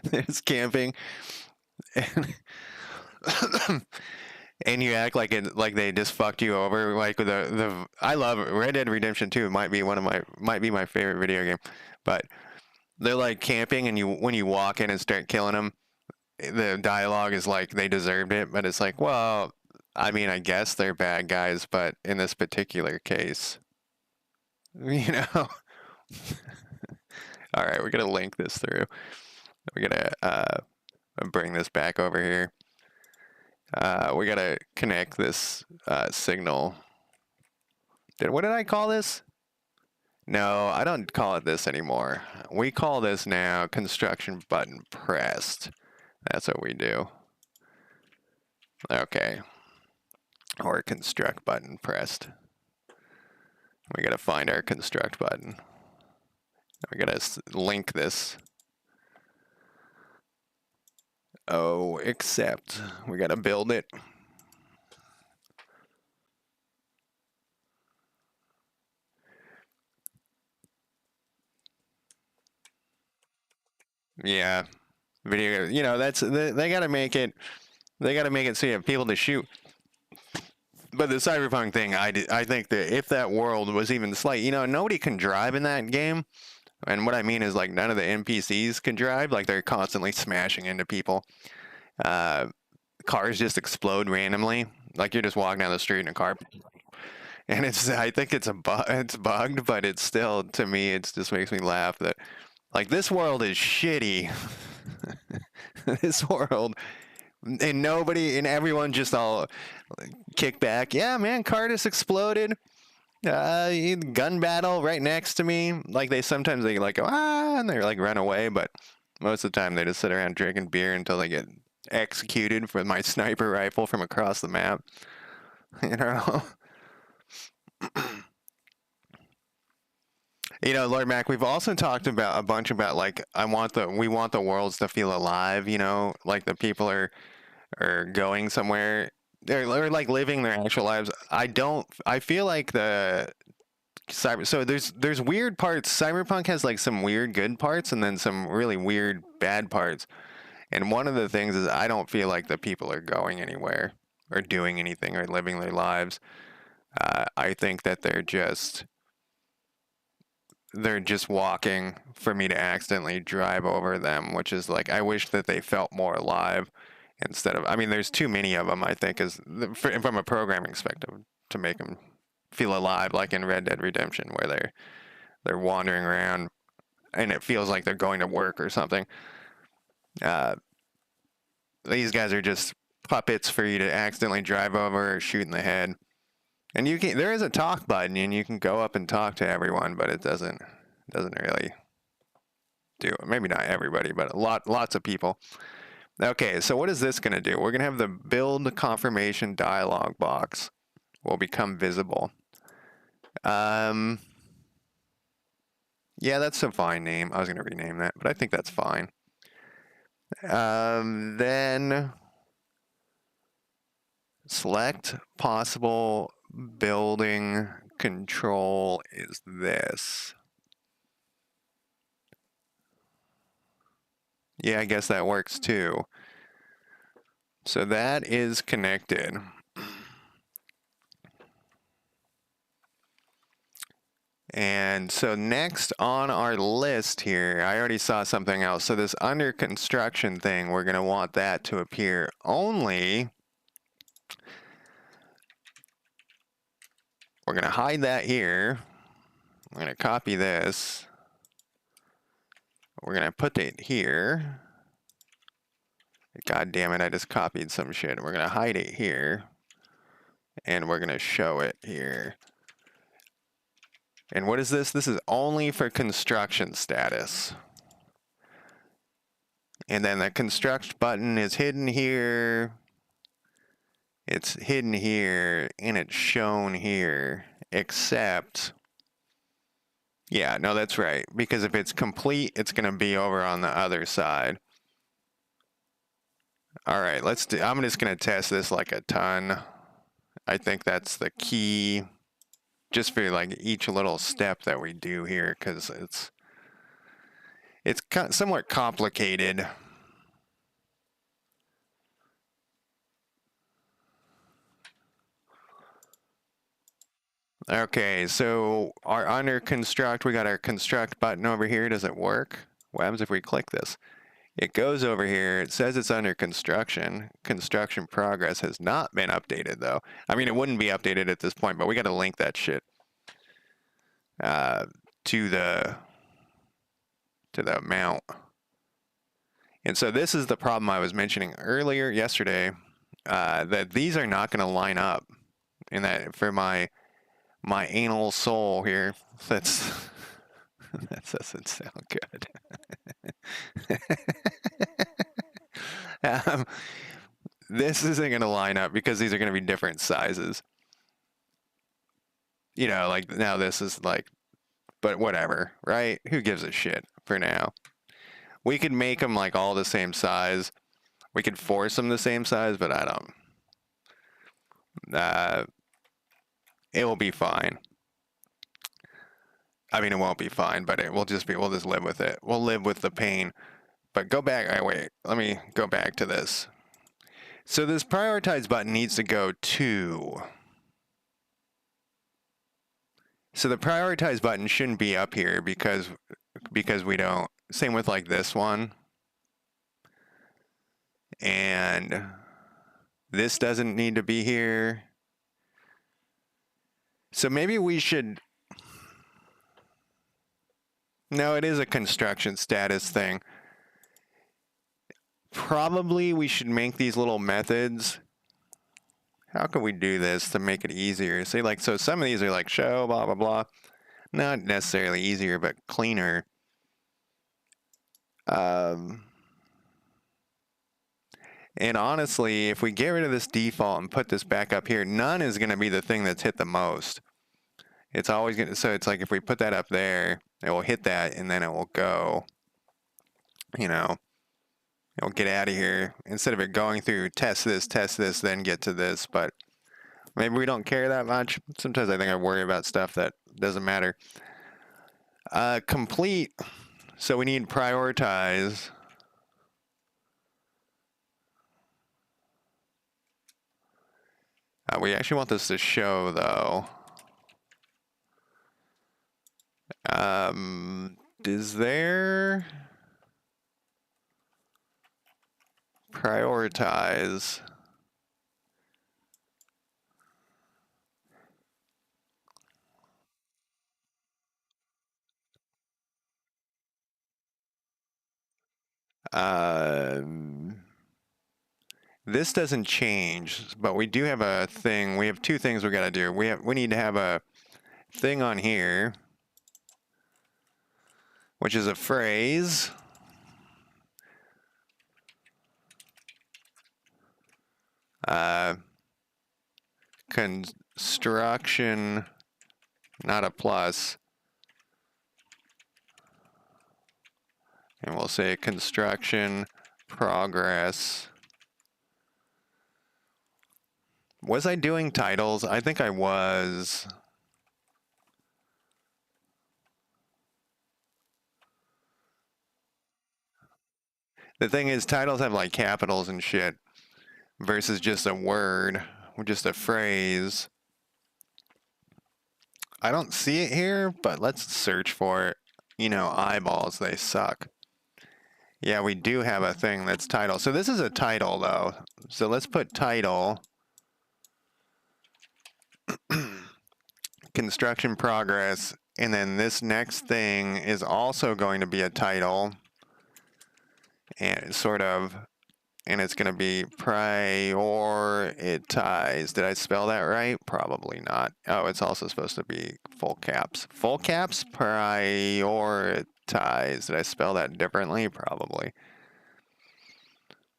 They're just camping. And you act like they just fucked you over. Like I love Red Dead Redemption 2. Might be my favorite video game. But they're like camping, and when you walk in and start killing them, the dialogue is like they deserved it, but it's like, well, I mean, I guess they're bad guys, but in this particular case, you know. All right, we're gonna link this through. We're gonna bring this back over here. We gotta connect this signal. What did I call this? No, I don't call it this anymore. We call this now construction button pressed. That's what we do. Okay. Or construct button pressed. We gotta find our construct button. We gotta link this. Oh, except we gotta build it. Yeah, video. You know, that's they gotta make it. They gotta make it so you have people to shoot. But the cyberpunk thing, I think that if that world was even slight, you know, nobody can drive in that game. And what I mean is, like, none of the NPCs can drive. Like, they're constantly smashing into people. Cars just explode randomly. Like, you're just walking down the street in a car. And I think it's it's bugged, but it's still, to me, it just makes me laugh that, like, this world is shitty. This world, and everyone just all kick back. Yeah, man, car just exploded. Gun battle right next to me. Like, sometimes they like go, and they're like run away, but most of the time they just sit around drinking beer until they get executed for my sniper rifle from across the map. You know? You know, Lord Mac, we've also talked about a bunch about, like, we want the worlds to feel alive, you know, like the people are going somewhere. They're like living their actual lives. I feel like so there's weird parts. Cyberpunk has like some weird good parts and then some really weird bad parts. And one of the things is I don't feel like the people are going anywhere or doing anything or living their lives. I think that they're just walking for me to accidentally drive over them, which is like, I wish that they felt more alive instead of, I mean, there's too many of them, I think, from a programming perspective, to make them feel alive, like in Red Dead Redemption, where they're wandering around and it feels like they're going to work or something. These guys are just puppets for you to accidentally drive over or shoot in the head. And there is a talk button, and you can go up and talk to everyone, but it doesn't really do it. Maybe not everybody, but lots of people. Okay, so what is this going to do? We're going to have the build confirmation dialog box will become visible. Yeah, that's a fine name. I was going to rename that, but I think that's fine. Then select possible building control is this. Yeah, I guess that works too. So that is connected. And so next on our list here, I already saw something else. So this under construction thing, we're going to want that to appear only. We're going to hide that here. We're going to copy this. We're going to put it here. God damn it, I just copied some shit. We're going to hide it here. And we're going to show it here. And what is this? This is only for construction status. And then the construct button is hidden here. It's hidden here, and it's shown here, except, yeah, no, that's right. Because if it's complete, it's going to be over on the other side. All right, I'm just going to test this like a ton. I think that's the key, just for like each little step that we do here, because it's somewhat complicated. Okay, so our under construct, we got our construct button over here. Does it work? What happens if we click this? It goes over here. It says it's under construction. Construction progress has not been updated, though. I mean, it wouldn't be updated at this point, but we got to link that shit to the amount. And so this is the problem I was mentioning earlier yesterday, that these are not going to line up. And that for my anal soul here, that's that doesn't sound good. This isn't going to line up because these are going to be different sizes. You know, like now this is like, but whatever, right? Who gives a shit for now? We could make them like all the same size. We could force them the same size, but I don't. It will be fine. I mean, it won't be fine, but we'll just live with it. We'll live with the pain. But go back. Wait, let me go back to this. So this prioritize button needs to go to. So the prioritize button shouldn't be up here because we don't. Same with like this one. And this doesn't need to be here. So maybe we should. No, it is a construction status thing. Probably we should make these little methods. How can we do this to make it easier? See, like, so some of these are like show, blah, blah, blah. Not necessarily easier, but cleaner. And honestly, if we get rid of this default and put this back up here, none is going to be the thing that's hit the most. It's always going to, so it's like if we put that up there, it will hit that and then it will go, you know, it'll get out of here instead of it going through test this, then get to this. But maybe we don't care that much. Sometimes I think I worry about stuff that doesn't matter. Complete. So we need prioritize. We actually want this to show though. Is there prioritize? This doesn't change, but we do have a thing. We have two things we got to do. We need to have a thing on here, which is a phrase. Construction, not a plus. And we'll say construction progress. Was I doing titles? I think I was. The thing is, titles have like capitals and shit versus just a word, or just a phrase. I don't see it here, but let's search for it. You know, eyeballs, they suck. Yeah, we do have a thing that's title. So this is a title, though. So let's put title. Construction progress. And then this next thing is also going to be a title. And sort of. And it's going to be prioritize. Did I spell that right? Probably not. Oh, it's also supposed to be full caps. Full caps, prioritize. Did I spell that differently? Probably.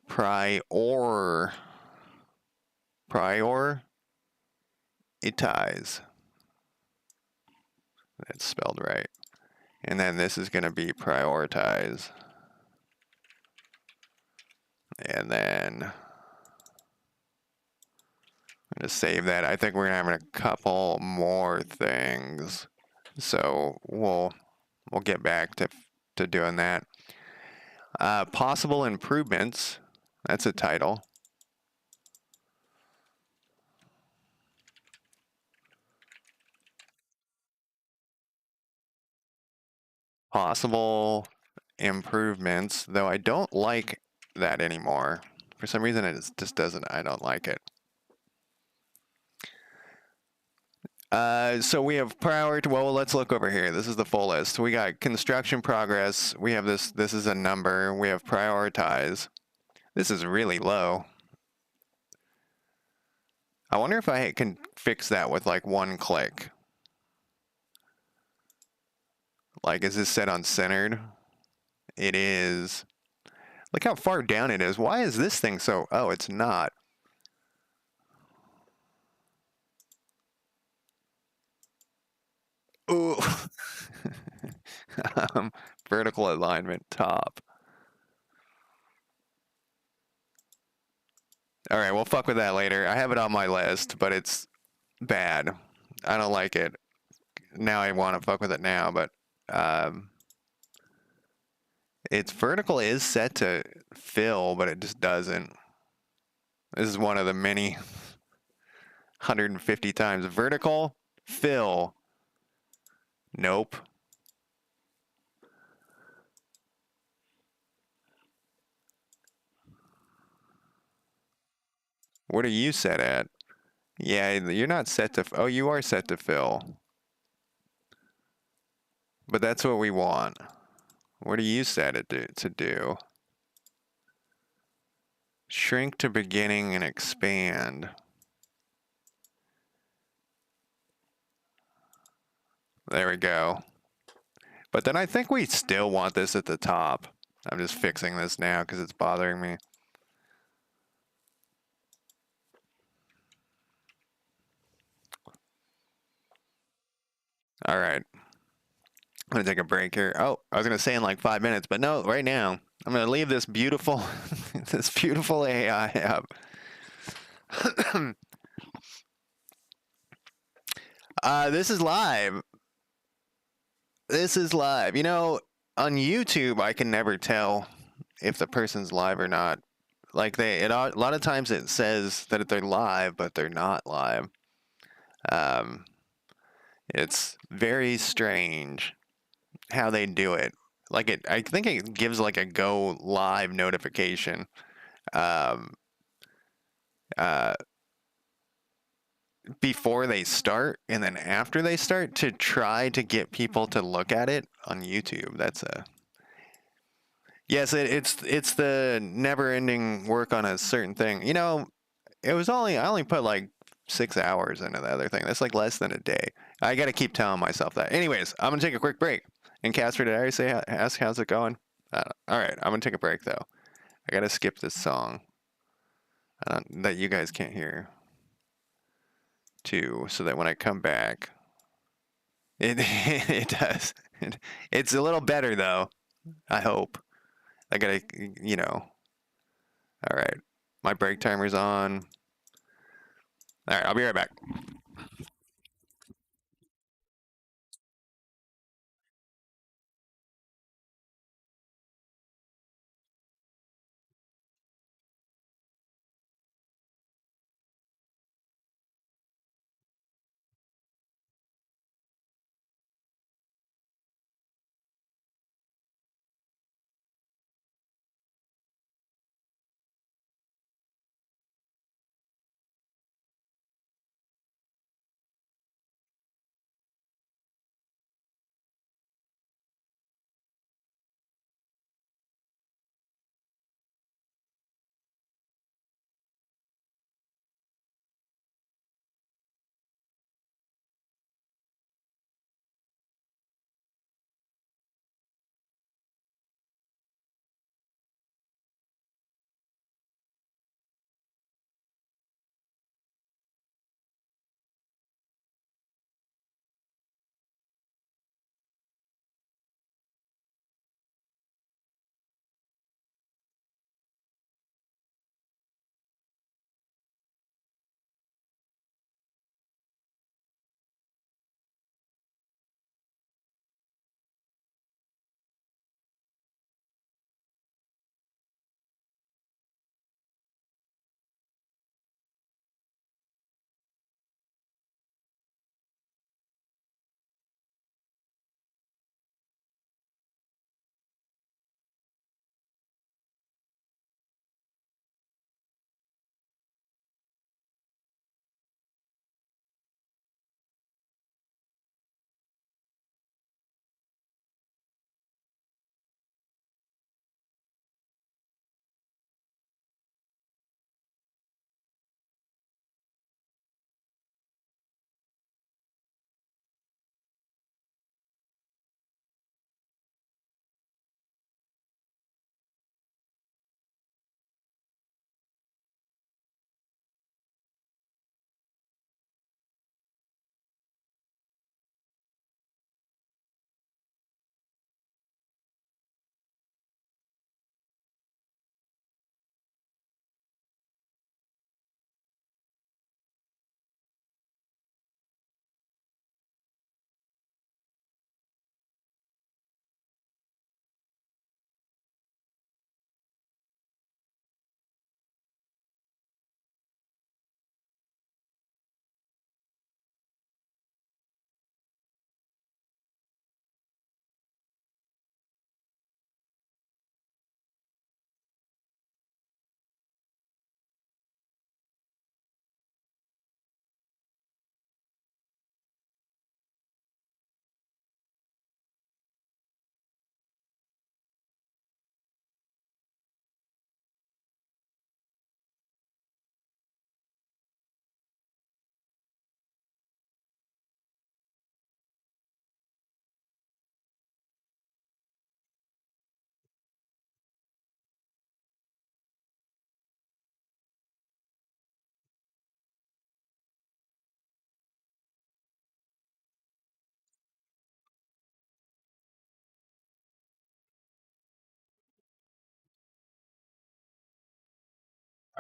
Prioritize. That's spelled right. And then this is going to be prioritize. And then I'm going to save that. I think we're going to have a couple more things. So we'll get back to doing that. Possible improvements. That's a title. Possible improvements, though I don't like that anymore. For some reason, just doesn't. I don't like it. So we have priority. Well, let's look over here. This is the full list. We got construction progress. We have this. This is a number. We have prioritize. This is really low. I wonder if I can fix that with like one click. Like, is this set on centered? It is. Look how far down it is. Why is this thing so... Oh, it's not. Ooh. Vertical alignment, top. All right, we'll fuck with that later. I have it on my list, but it's bad. I don't like it. Now I want to fuck with it now, but its vertical is set to fill, but it just doesn't. This is one of the many 150 times. Vertical, fill. Nope. What are you set at? Yeah, you're not set to... Oh, you are set to fill. But that's what we want. What are you set to do? Shrink to beginning and expand. There we go. But then I think we still want this at the top. I'm just fixing this now because it's bothering me. All right. I'm going to take a break here. Oh, I was going to say in like 5 minutes, but no, right now. I'm going to leave this beautiful, this beautiful AI app. This is live. This is live. You know, on YouTube, I can never tell if the person's live or not. Like a lot of times it says that they're live, but they're not live. It's very strange how they do it. Like I think it gives like a go live notification. Um, uh, Before they start and then after they start to try to get people to look at it on YouTube. That's a yes. It's the never-ending work on a certain thing. You know, I only put like 6 hours into the other thing. That's like less than a day. I got to keep telling myself that. Anyways, I'm gonna take a quick break. And Casper, did I already say ask how's it going? All right, I'm gonna take a break though. I gotta skip this song that you guys can't hear too, so that when I come back, it it does. It's a little better though. I hope. I gotta, you know. All right, my break timer's on. All right, I'll be right back.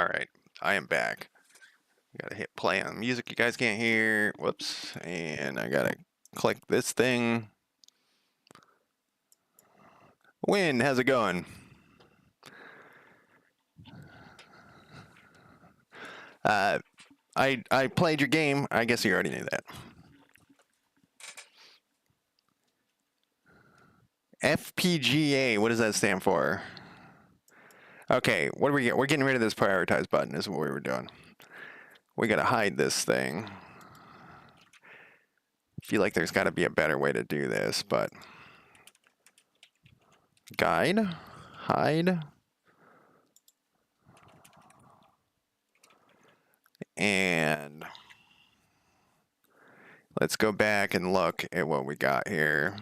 All right, I am back. Gotta hit play on music you guys can't hear. Whoops. And I gotta click this thing. Win, how's it going? I played your game. I guess you already knew that. FPGA, what does that stand for? Okay, what do we get? We're getting rid of this prioritize button is what we were doing. We gotta hide this thing. Feel like there's gotta be a better way to do this, but guide, hide, and let's go back and look at what we got here.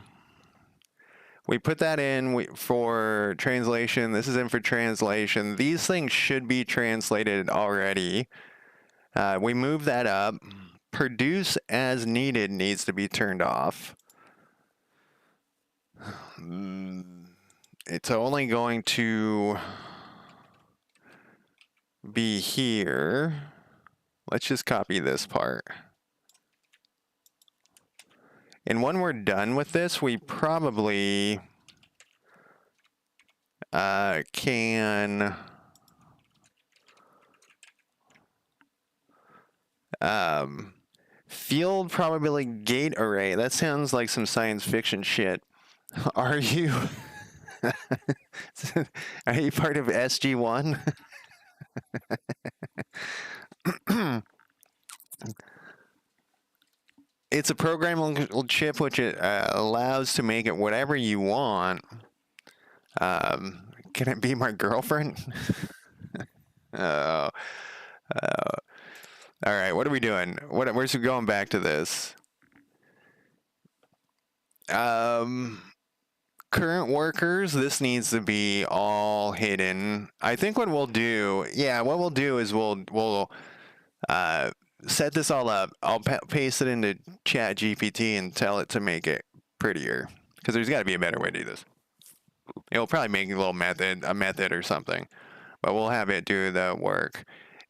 We put that in for translation. This is in for translation. These things should be translated already. We move that up. Produce as needed needs to be turned off. It's only going to be here. Let's just copy this part. And when we're done with this, we probably can field probability gate array. That sounds like some science fiction shit. Are you are you part of SG1? It's a programmable chip which it allows to make it whatever you want. Can it be my girlfriend? Oh. All right, what are we doing? Where's we going back to this? Current workers, this needs to be all hidden. I think what we'll do, is we'll set this all up. I'll paste it into Chat GPT and tell it to make it prettier, because there's got to be a better way to do this. It'll probably make a little method or something, but we'll have it do the work.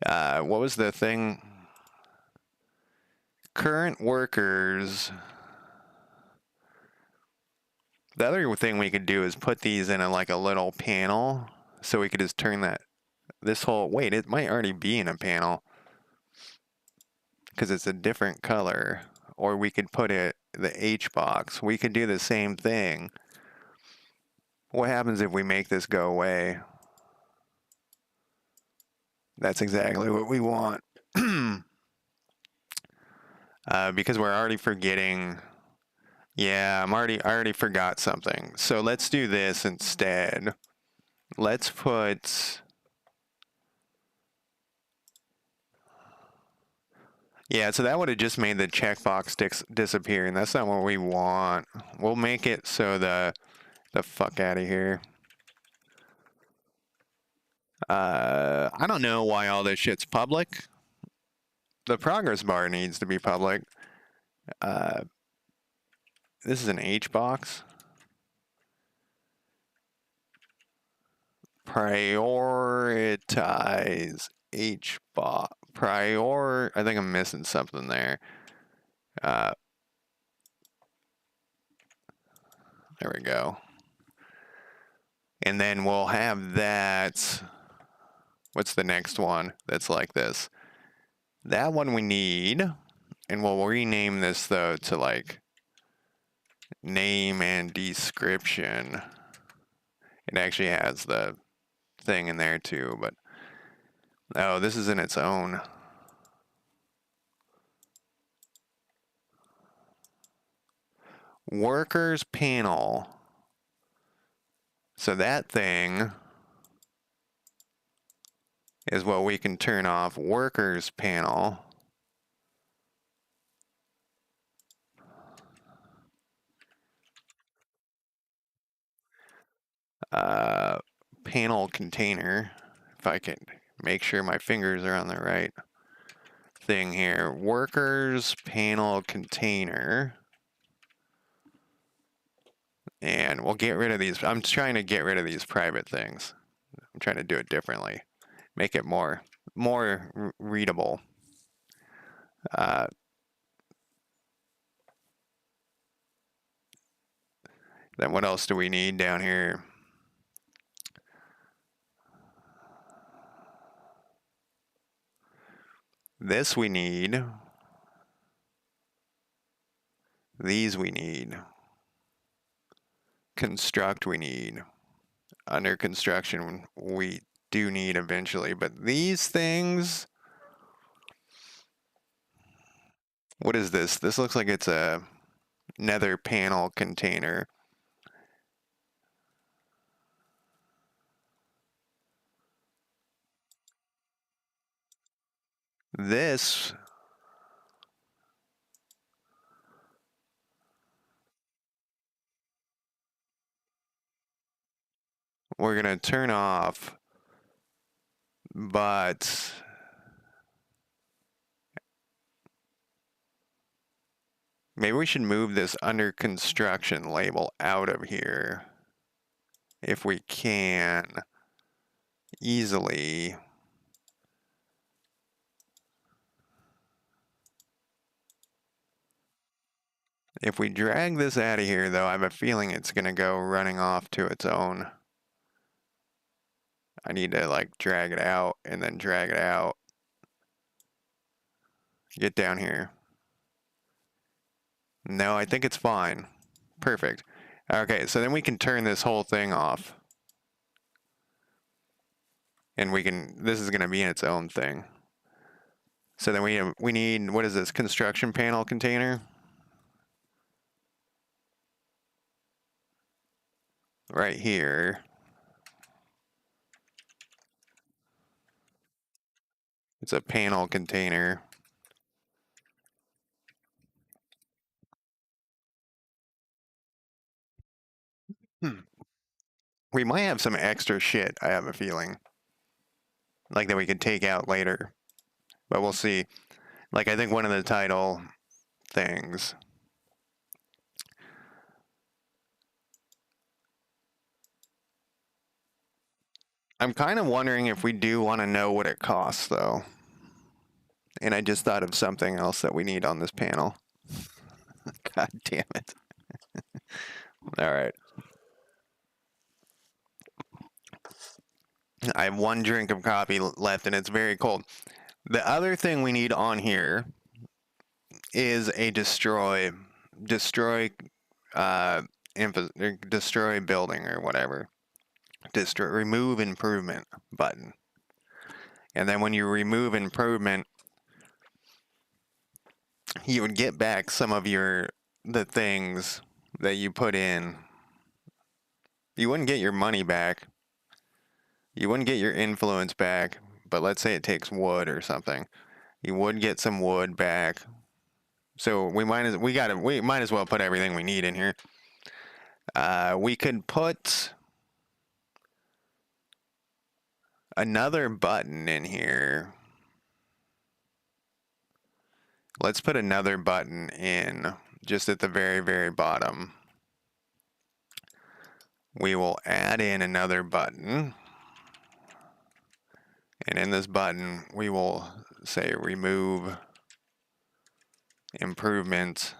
What was the thing? Current workers. The other thing we could do is put these in like a little panel, so we could just turn this whole, wait, it might already be in a panel because it's a different color. Or we could put it the H box. We could do the same thing. What happens if we make this go away? That's exactly what we want. Because we're already forgetting. Yeah, I already forgot something. So let's do this instead. Let's put. Yeah, so that would have just made the checkbox disappear, and that's not what we want. We'll make it so the fuck out of here. I don't know why all this shit's public. The progress bar needs to be public. This is an H box. Prioritize H box. I think I'm missing something there. There we go. And then we'll have that. What's the next one that's like this? That one we need. And we'll rename this though to like name and description. It actually has the thing in there too, but oh, this is in its own. Workers panel. So that thing is what we can turn off. Workers panel. Panel container. If I can make sure my fingers are on the right thing here. Workers panel container. And we'll get rid of these. I'm trying to get rid of these private things. I'm trying to do it differently. Make it more more readable. Then what else do we need down here? This we need. These we need. Construct we need. Under construction we do need eventually, but these things, what is this? This looks like it's a nether panel container. This we're gonna turn off, but maybe we should move this under construction label out of here if we can easily. If we drag this out of here, though, I have a feeling it's going to go running off to its own. I need to, like, drag it out and then drag it out. Get down here. No, I think it's fine. Perfect. Okay, so then we can turn this whole thing off. And we can, this is going to be in its own thing. So then we need, what is this, construction panel container? Right here. It's a panel container. We might have some extra shit, I have a feeling. Like that we could take out later. But we'll see. Like, I think one of the title things. I'm kind of wondering if we do want to know what it costs, though. And I just thought of something else that we need on this panel. God damn it. All right. I have one drink of coffee left, and it's very cold. The other thing we need on here is a destroy building or whatever. Remove improvement button. And then when you remove improvement, you would get back some of the things that you put in. You wouldn't get your money back. You wouldn't get your influence back, but let's say it takes wood or something. You would get some wood back. So we might as well put everything we need in here. We could put another button in here. Let's put another button in just at the very, very bottom. We will add in another button. And in this button, we will say remove improvement.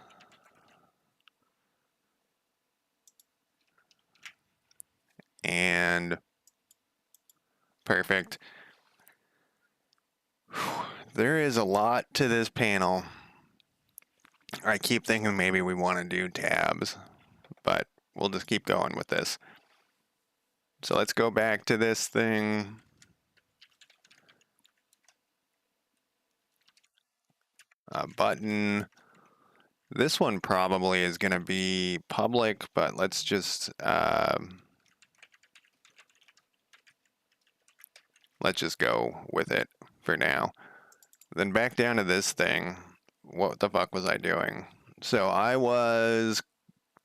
And perfect. There is a lot to this panel. I keep thinking maybe we want to do tabs, but we'll just keep going with this. So let's go back to this thing. Button. This one probably is going to be public, but let's just go with it for now. Then back down to this thing. What the fuck was I doing? So I was.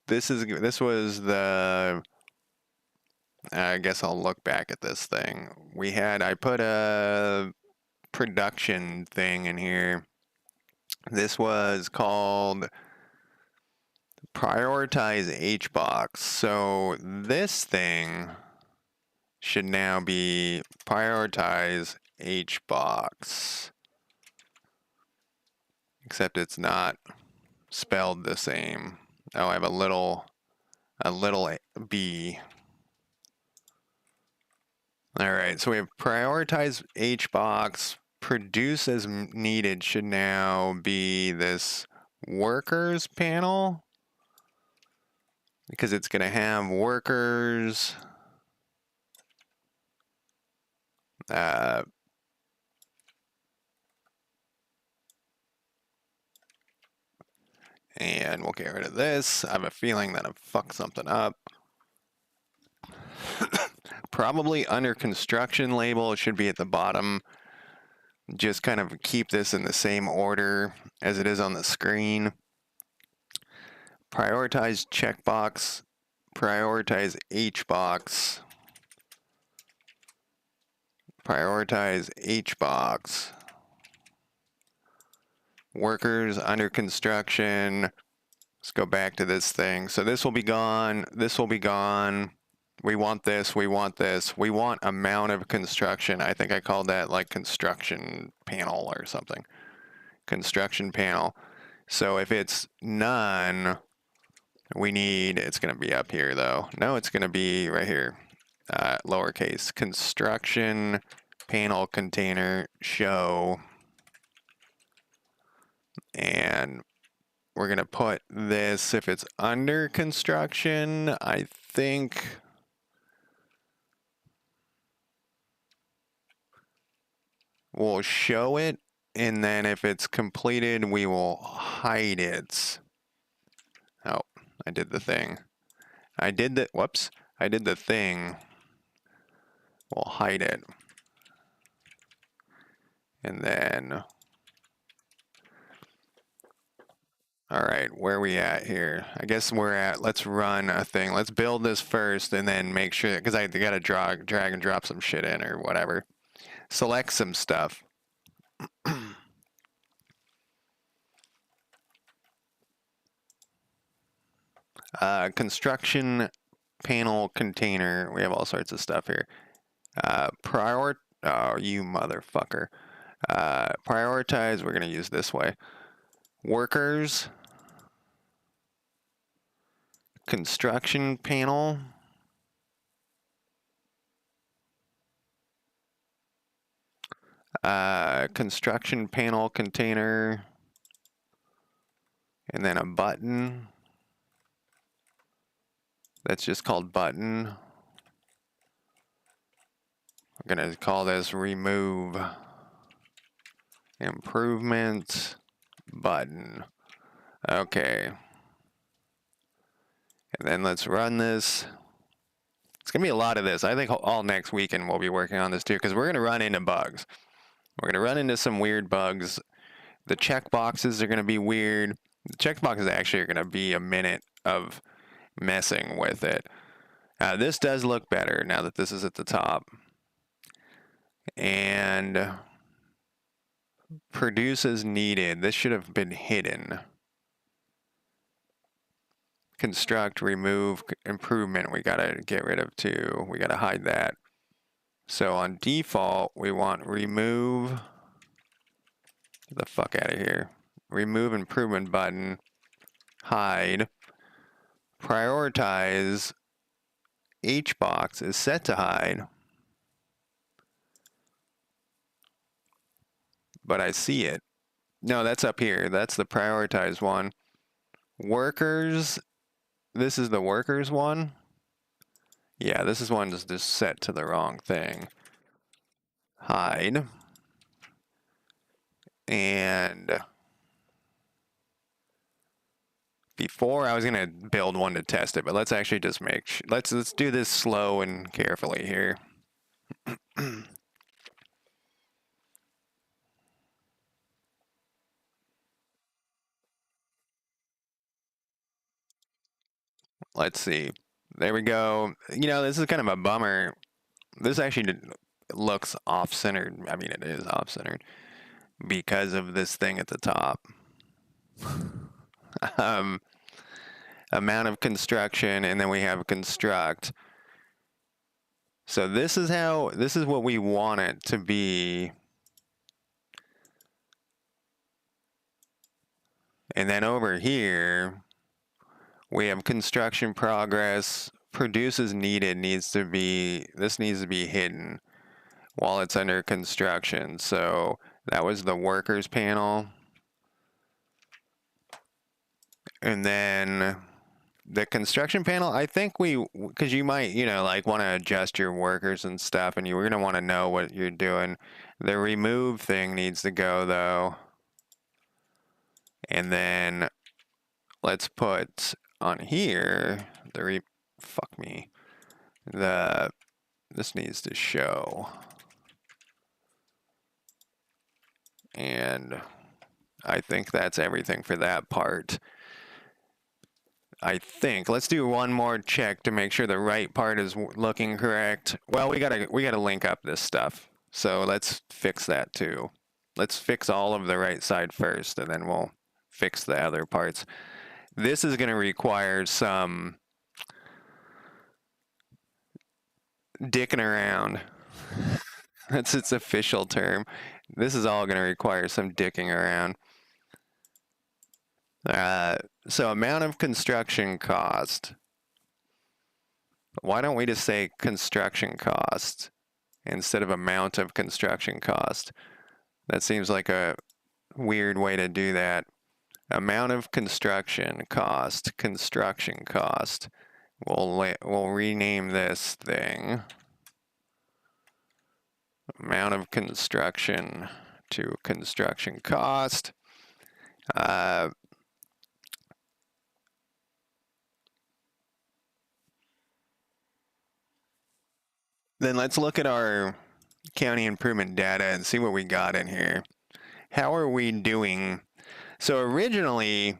This was the. I guess I'll look back at this thing. I put a production thing in here. This was called prioritize HBox. So this thing should now be prioritize HBox. Except it's not spelled the same. Oh, I have a little b. All right, so we have prioritize HBox. Produce as needed should now be this workers panel, because it's going to have workers. And we'll get rid of this. I have a feeling that I've fucked something up. Probably under construction label, it should be at the bottom. Just kind of keep this in the same order as it is on the screen. Prioritize checkbox. Prioritize HBox. Prioritize HBox. Workers under construction. Let's go back to this thing. So this will be gone. This will be gone. We want this. We want this. We want amount of construction. I think I called that like construction panel or something. Construction panel. So if it's none, we need, it's going to be up here though. No, it's going to be right here. Lowercase. Construction panel container show. And we're going to put this, if it's under construction, I think we'll show it. And then if it's completed, we will hide it. Oh, I did the thing. I did the, whoops, I did the thing. We'll hide it. And then, all right, where are we at here? I guess we're at, let's run a thing. Let's build this first and then make sure, because I got to drag and drop some shit in or whatever. Select some stuff. Construction panel container. We have all sorts of stuff here. Oh, you motherfucker. Prioritize. We're going to use this way. Workers. Construction panel. Construction panel container. And then a button. That's just called button. I'm going to call this remove improvement button. Okay. And then let's run this. It's going to be a lot of this. I think all next weekend we'll be working on this too, because we're going to run into bugs. We're going to run into some weird bugs. The checkboxes are going to be weird. The checkboxes actually are going to be a minute of messing with it. This does look better now that this is at the top. And produce as needed. This should have been hidden. Construct, remove, improvement. We got to get rid of too. We got to hide that. So on default, we want remove. Get the fuck out of here. Remove improvement button. Hide. Prioritize HBox is set to hide. But I see it. No, that's up here. That's the prioritize one. Workers. This is the workers one. Yeah, this is one that's just set to the wrong thing. Hide. And before I was gonna build one to test it, but let's actually just make let's do this slow and carefully here. Let's see. There we go. You know, this is kind of a bummer. This actually looks off-centered. I mean, it is off-centered because of this thing at the top. Amount of construction, and then we have construct. So this is what we want it to be. And then over here, we have construction progress. Produces needed this needs to be hidden while it's under construction. So that was the workers panel. And then the construction panel, I think because you might, like want to adjust your workers and stuff, and you're going to want to know what you're doing. The remove thing needs to go though. And then let's put on here, this needs to show. And I think that's everything for that part. I think. Let's do one more check to make sure the right part is looking correct. Well, we gotta link up this stuff. So let's fix that too. Let's fix all of the right side first, and then we'll fix the other parts. This is gonna require some dicking around. That's its official term. This is all gonna require some dicking around. So amount of construction cost. Why don't we just say construction cost instead of amount of construction cost? That seems like a weird way to do that. Amount of construction cost. We'll rename this thing. Amount of construction to construction cost. Then let's look at our county improvement data and see what we got in here. How are we doing? So originally,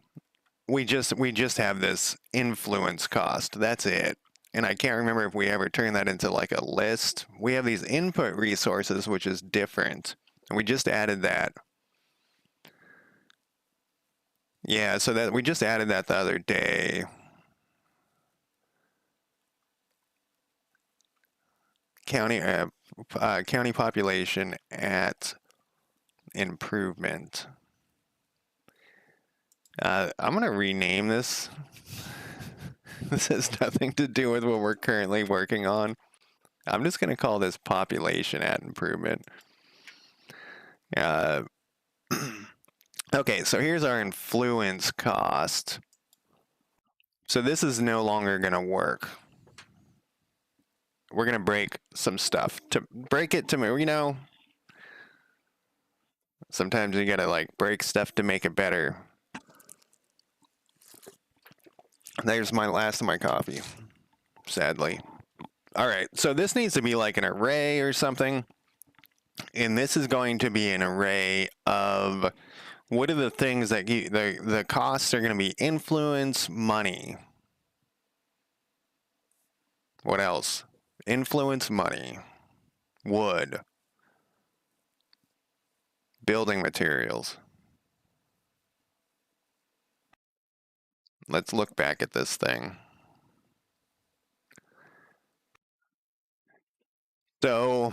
we just have this influence cost. That's it. And I can't remember if we ever turned that into like a list. We have these input resources, which is different. And we just added that. Yeah, so that we just added that the other day. County population at improvement. I'm gonna rename this. This has nothing to do with what we're currently working on. I'm just gonna call this population at improvement. Okay, so here's our influence cost. So this is no longer gonna work. We're gonna break some stuff to break it to, sometimes you gotta like break stuff to make it better. There's my last of my coffee, sadly. All right, so this needs to be like an array or something. And this is going to be an array of what are the things that the costs are going to be: influence, money. What else? Influence, money, wood, building materials. Let's look back at this thing. So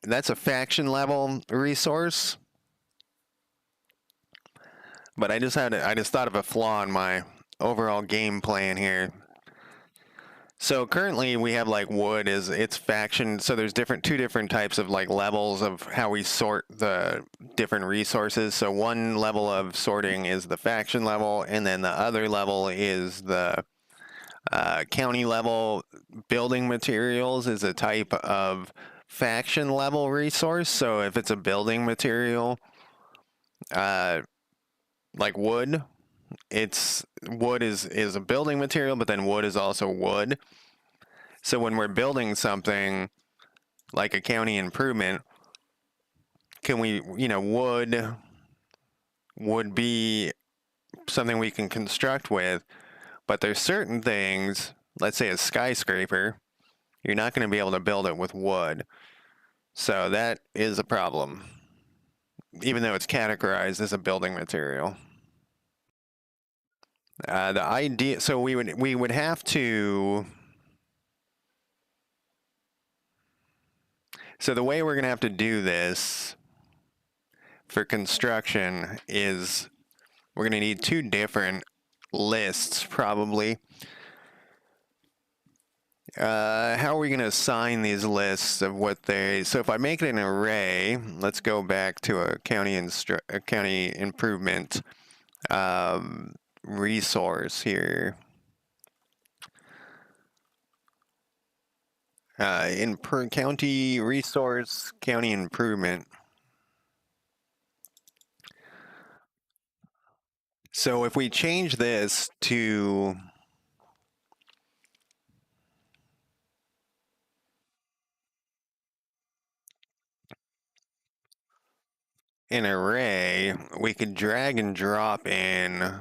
that's a faction level resource. But I just thought of a flaw in my overall game plan here. So currently we have like wood it's faction. So there's two different types of like levels of how we sort the different resources. So one level of sorting is the faction level, and then the other level is the county level. Building materials is a type of faction level resource. So if it's a building material, like wood, wood is a building material, but then wood is also wood. So when we're building something like a county improvement, can we, would be something we can construct with, but there's certain things, let's say a skyscraper, you're not going to be able to build it with wood. So that is a problem, even though it's categorized as a building material. The idea, so we would have to So the way we're going to have to do this for construction is we're going to need two different lists, probably. How are we going to assign these lists of what they... So if I make it an array, let's go back to a county improvement resource here. County resource, county improvement. So if we change this to an array, we could drag and drop in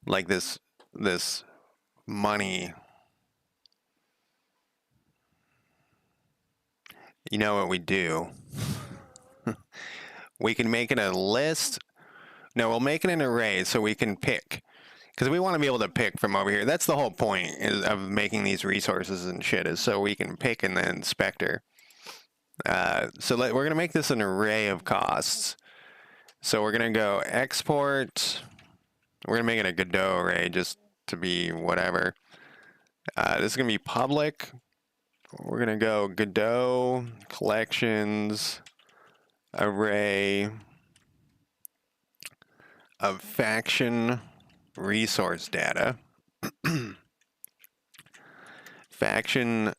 like this money. You know what we do? We can make it a list. No, we'll make it an array so we can pick. Because we want to be able to pick from over here. That's the whole point of making these resources and shit, is so we can pick in the inspector. So we're going to make this an array of costs. So we're going to go export. We're going to make it a Godot array just to be whatever. This is going to be public. We're going to go Godot collections array of faction resource data. Faction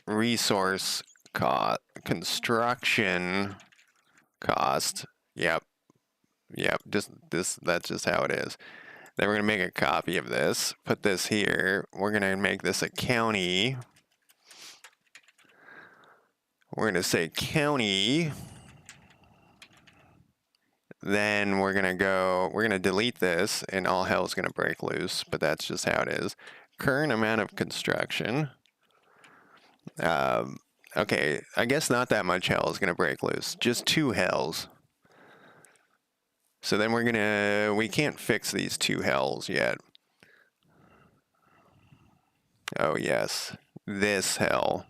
resource cost, construction cost. Yep. Just this. That's just how it is. Then we're gonna make a copy of this. Put this here. We're gonna make this a county. We're gonna say county. Then we're gonna delete this, and all hell's gonna break loose. But that's just how it is. Current amount of construction. Okay, I guess not that much hell is gonna break loose. Just 2 hells. So then we can't fix these 2 hells yet. Oh yes, this hell.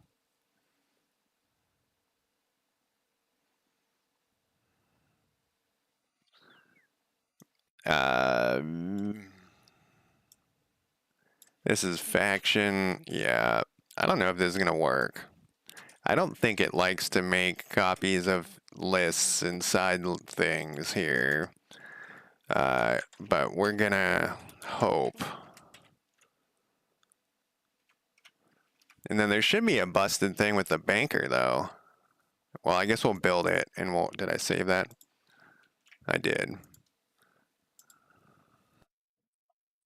This is faction. Yeah, I don't know if this is gonna work. I don't think it likes to make copies of lists inside things here. But we're gonna hope. And then there should be a busted thing with the banker, though. Well, I guess we'll build it, and we'll... Did I save that? I did.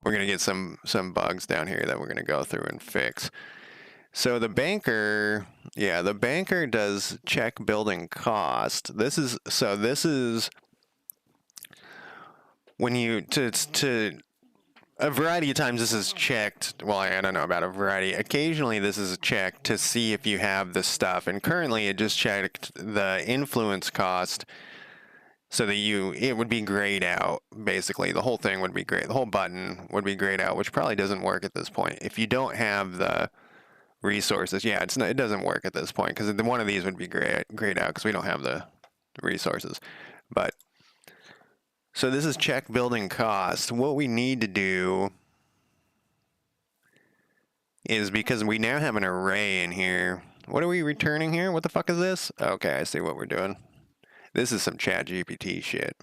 We're gonna get some bugs down here that we're gonna go through and fix. So the banker, yeah, the banker does check building cost. This is when you to a variety of times this is checked. Well, I don't know about a variety. Occasionally this is checked to see if you have the stuff, and currently it just checked the influence cost so that it would be grayed out. Basically, the whole thing would be gray. The whole button would be grayed out, which probably doesn't work at this point. If you don't have the resources, yeah, it doesn't work at this point, because one of these would be grayed out because we don't have the resources. But so this is check building cost. What we need to do is, because we now have an array in here. What are we returning here? What the fuck is this? Okay, I see what we're doing. This is some chat GPT shit.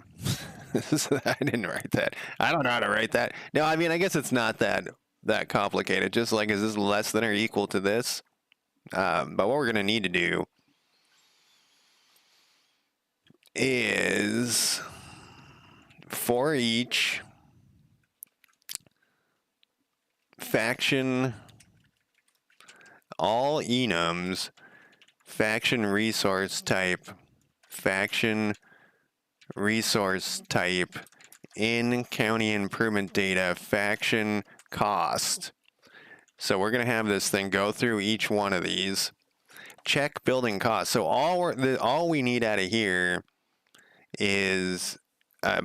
I didn't write that. I don't know how to write that. No, I mean, I guess it's not that complicated. Just like, is this less than or equal to this? But what we're going to need to do is, for each faction, all enums, faction resource type, faction resource type, in county improvement data, faction cost. So we're going to have this thing go through each one of these, check building cost. So all we need out of here is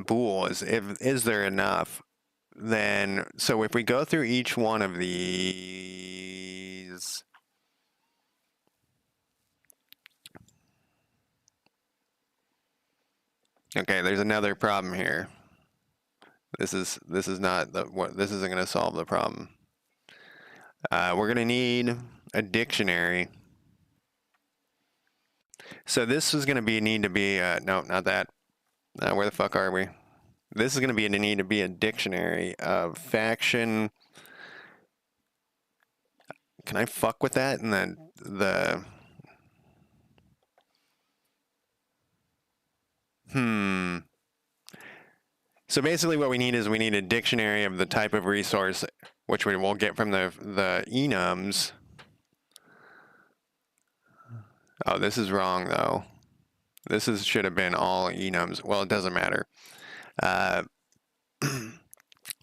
bool, is there enough? Then, so if we go through each one of these, Okay, there's another problem here. This is not the what. This isn't going to solve the problem. We're going to need a dictionary. So this is going to be need to be no, not that. Where the fuck are we? This is going to be need to be a dictionary of faction. Can I fuck with that? And then So basically, what we need is we need a dictionary of the type of resource, which we will get from the enums. Oh, this is wrong though. Should have been all enums. Well, it doesn't matter.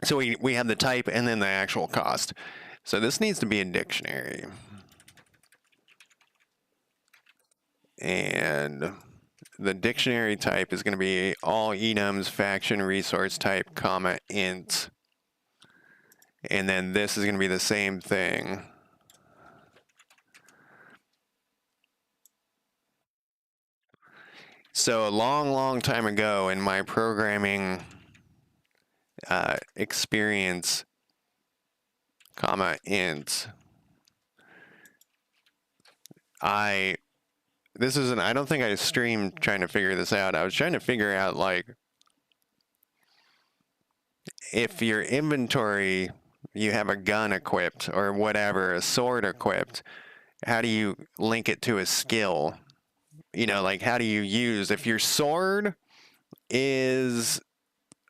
So we have the type and then the actual cost. So this needs to be a dictionary. And the dictionary type is going to be all enums faction resource type, comma, int. And then this is going to be the same thing. So a long time ago in my programming experience, comma, int, I don't think I streamed trying to figure this out. I was trying to figure out, like, if your inventory, you have a gun equipped or whatever, a sword equipped, how do you link it to a skill? You know, like, how do you use, if your sword is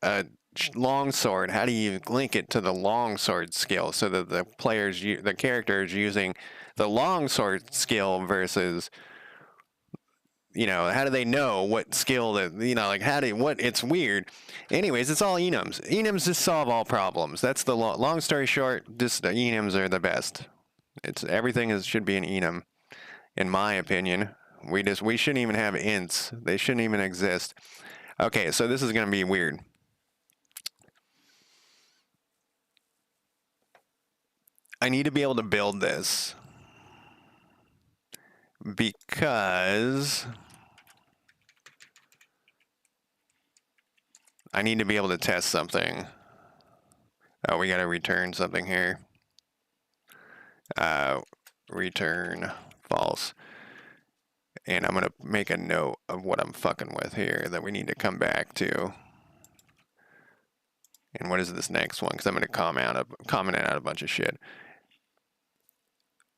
a long sword, how do you link it to the long sword skill so that the character is using the long sword skill versus, you know, how do they know what skill that, you know, like it's weird. Anyways, it's all enums. Enums just solve all problems. That's the long story short, just enums are the best. Everything should be an enum, in my opinion. We shouldn't even have ints. They shouldn't even exist. Okay, so this is going to be weird. I need to be able to build this because I need to be able to test something. Oh, we got to return something here. Return false. And I'm going to make a note of what I'm fucking with here that we need to come back to. And what is this next one? Because I'm going to comment out a bunch of shit.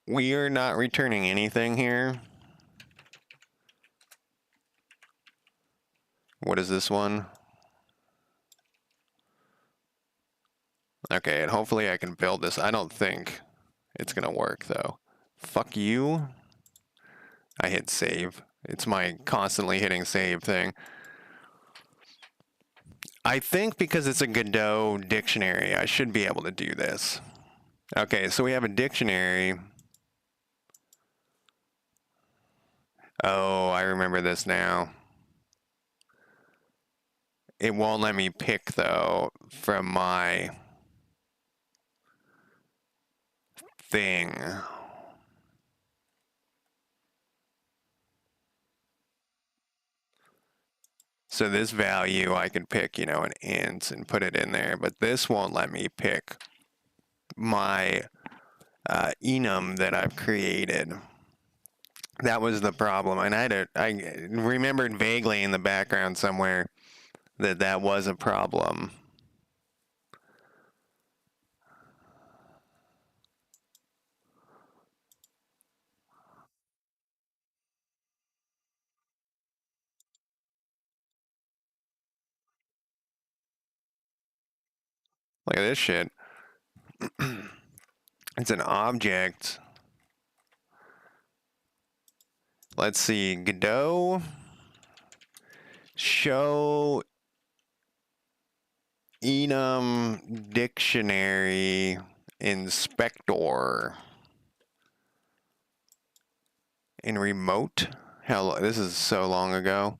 We are not returning anything here. What is this one? Okay, and hopefully I can build this. I don't think it's going to work, though. Fuck you. I hit save. It's my constantly hitting save thing. I think because it's a Godot dictionary, I should be able to do this. Okay, so we have a dictionary. Oh, I remember this now. It won't let me pick, though, from my thing. So this value I could pick, you know, an int and put it in there, but this won't let me pick my enum that I've created. That was the problem, and I remembered vaguely in the background somewhere that was a problem. Look at this shit. It's an object. Let's see, Godot show enum dictionary inspector in remote. Hell, this is so long ago.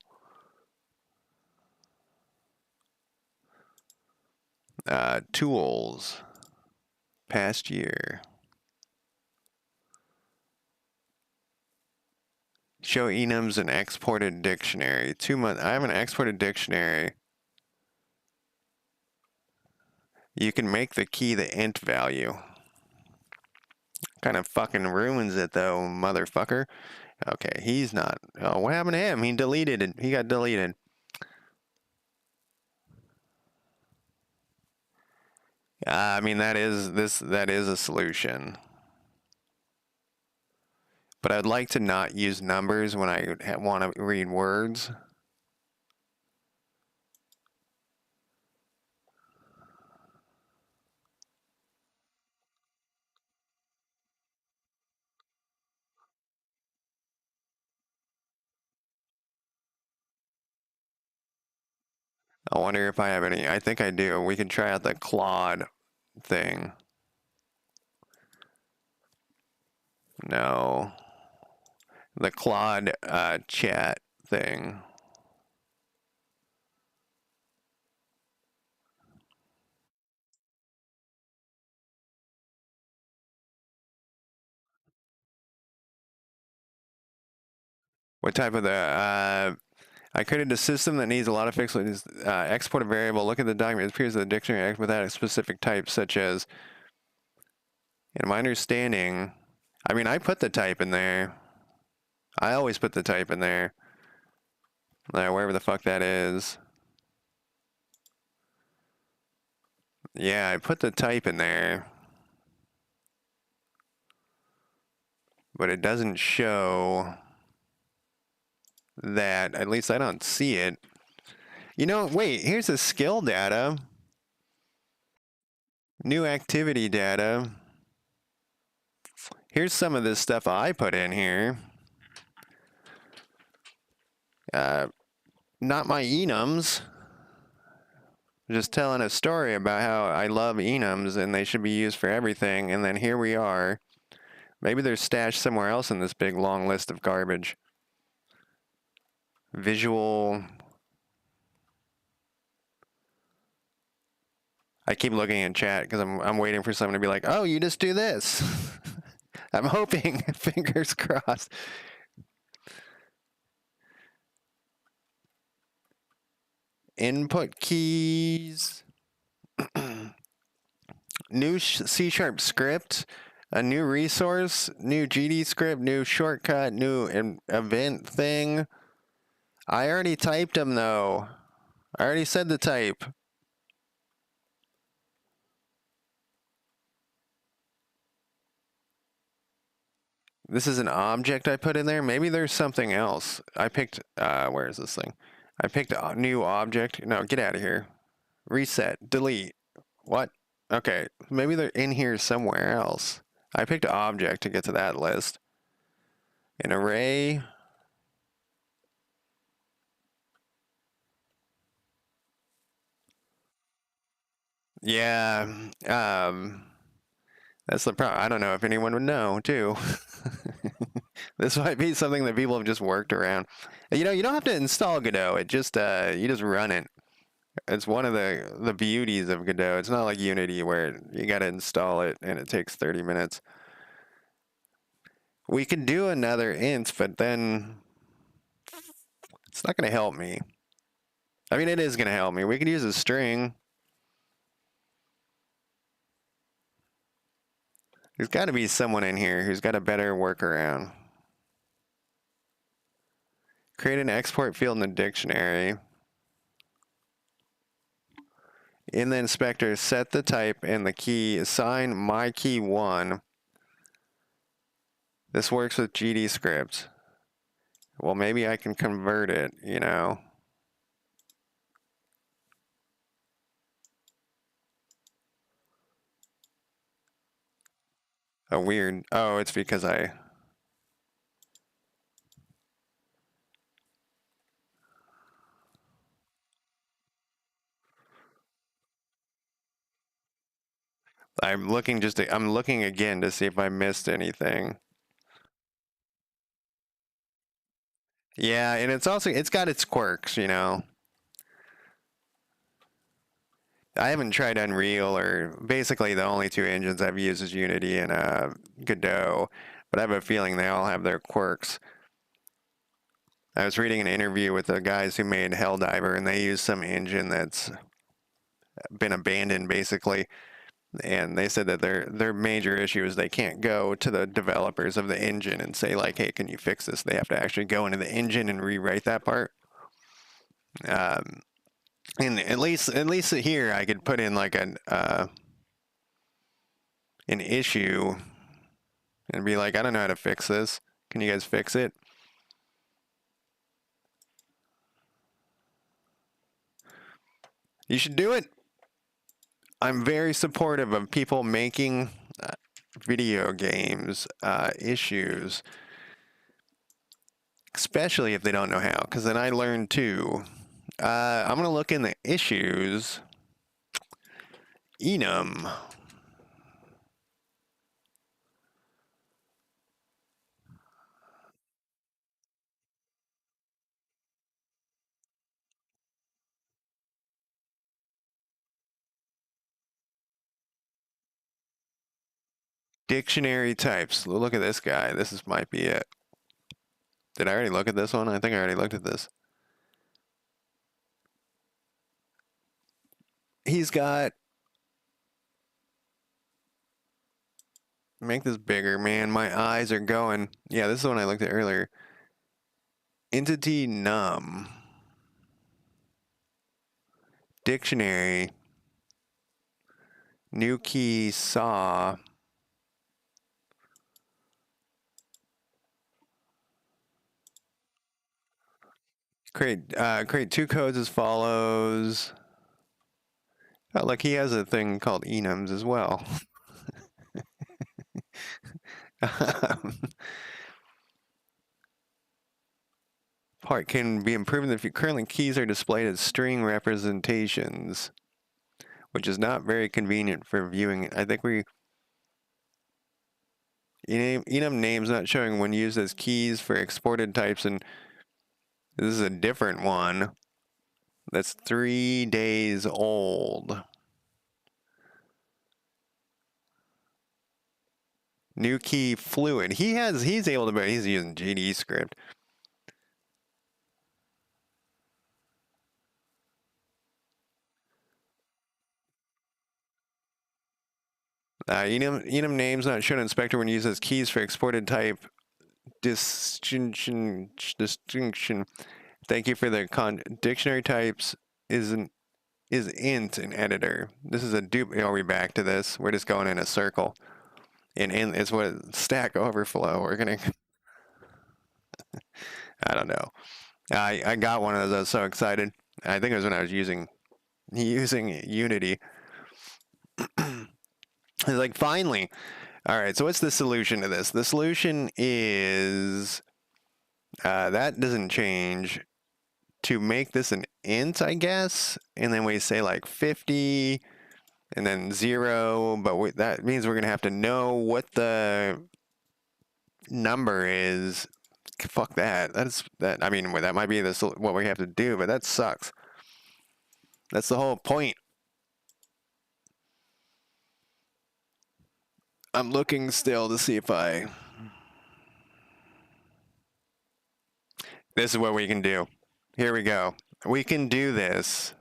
Tools, past year. Show enums an exported dictionary. 2 months. I have an exported dictionary. You can make the key the int value. Kind of fucking ruins it though, motherfucker. Okay, he's not. Oh, what happened to him? He deleted it. He got deleted. I mean, that is a solution. But I'd like to not use numbers when I want to read words. I wonder if I have any. I think I do. We can try out the Claude thing. No. The Claude chat thing. What type of the I created a system that needs a lot of fixes. Export a variable, look at the document, it appears in the dictionary without a specific type, such as, in my understanding, I mean, I put the type in there. I always put the type in there. Wherever the fuck that is. Yeah, I put the type in there. But it doesn't show that. At least I don't see it. You know, wait, here's the skill data. New activity data. Here's some of this stuff I put in here. Not my enums. Just telling a story about how I love enums and they should be used for everything. And then here we are. Maybe they're stashed somewhere else in this big long list of garbage. Visual. I keep looking in chat because I'm waiting for someone to be like, oh, you just do this. I'm hoping, fingers crossed. Input keys. New C# script. A new resource. New GD script. New shortcut. New event thing. I already typed them though. I already said the type. This is an object I put in there. Maybe there's something else. I picked, where is this thing? I picked a new object. No, get out of here. Reset, delete. What? Okay, maybe they're in here somewhere else. I picked an object to get to that list. An array. Yeah, that's the problem. I don't know if anyone would know, too. This might be something that people have just worked around. You know, you don't have to install Godot. It just, you just run it. It's one of the beauties of Godot. It's not like Unity where you got to install it and it takes 30 minutes. We could do another int, but then it's not going to help me. I mean, it is going to help me. We could use a string. There's got to be someone in here who's got a better workaround. Create an export field in the dictionary. In the inspector, set the type and the key. Assign my key 1. This works with GD script. Well, maybe I can convert it, you know. A weird, oh, it's because I'm looking again to see if I missed anything. Yeah, and it's got its quirks, you know. I haven't tried Unreal, or basically the only two engines I've used is Unity and Godot, but I have a feeling they all have their quirks. I was reading an interview with the guys who made Helldiver, and they used some engine that's been abandoned, basically. And they said that their major issue is they can't go to the developers of the engine and say like, "Hey, can you fix this?" They have to actually go into the engine and rewrite that part. And at least here, I could put in like an issue and be like, "I don't know how to fix this. Can you guys fix it?" You should do it. I'm very supportive of people making video games issues, especially if they don't know how, because then I learned too. I'm going to look in the issues. Enum. Dictionary types. Look at this guy. Might be it. Did I already look at this one? I think I already looked at this. He's got... Make this bigger, man. My eyes are going. Yeah, this is the one I looked at earlier. Entity num. Dictionary. New key saw. Create two codes as follows. Oh, look, he has a thing called enums as well. Part can be improved if your currently keys are displayed as string representations, which is not very convenient for viewing. I think enum names not showing when used as keys for exported types, and this is a different one that's 3 days old. New key fluid. He's able to, he's using GD script. Enum names not shown in Inspector when used as keys for exported type distinction. Thank you for the dictionary types is int in editor. This is a dupe. Are we back to this? We're just going in a circle. And it's what Stack Overflow. We're gonna. I don't know. I got one of those. I was so excited. I think it was when I was using Unity. It's like, finally. All right, so what's the solution to this? The solution is that doesn't change. To make this an int, I guess, and then we say like 50 and then 0, but that means we're going to have to know what the number is. Fuck that. I mean, that might be what we have to do, but that sucks. That's the whole point. I'm looking still to see if this is what we can do. Here we go. We can do this.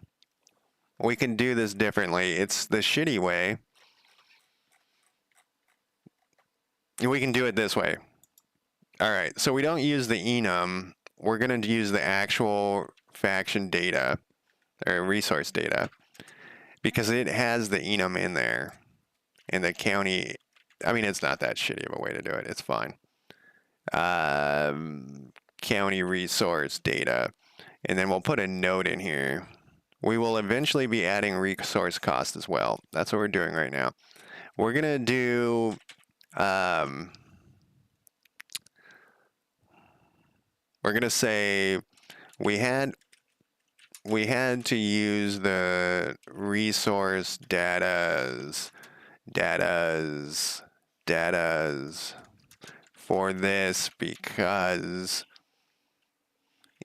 We can do this differently. It's the shitty way. We can do it this way. All right, so we don't use the enum. We're going to use the actual faction data or resource data because it has the enum in there. And the county, I mean, it's not that shitty of a way to do it. It's fine. County resource data. And then we'll put a note in here. We will eventually be adding resource cost as well. That's what we're doing right now. We're going to do... we're going to say we had to use the resource datas for this because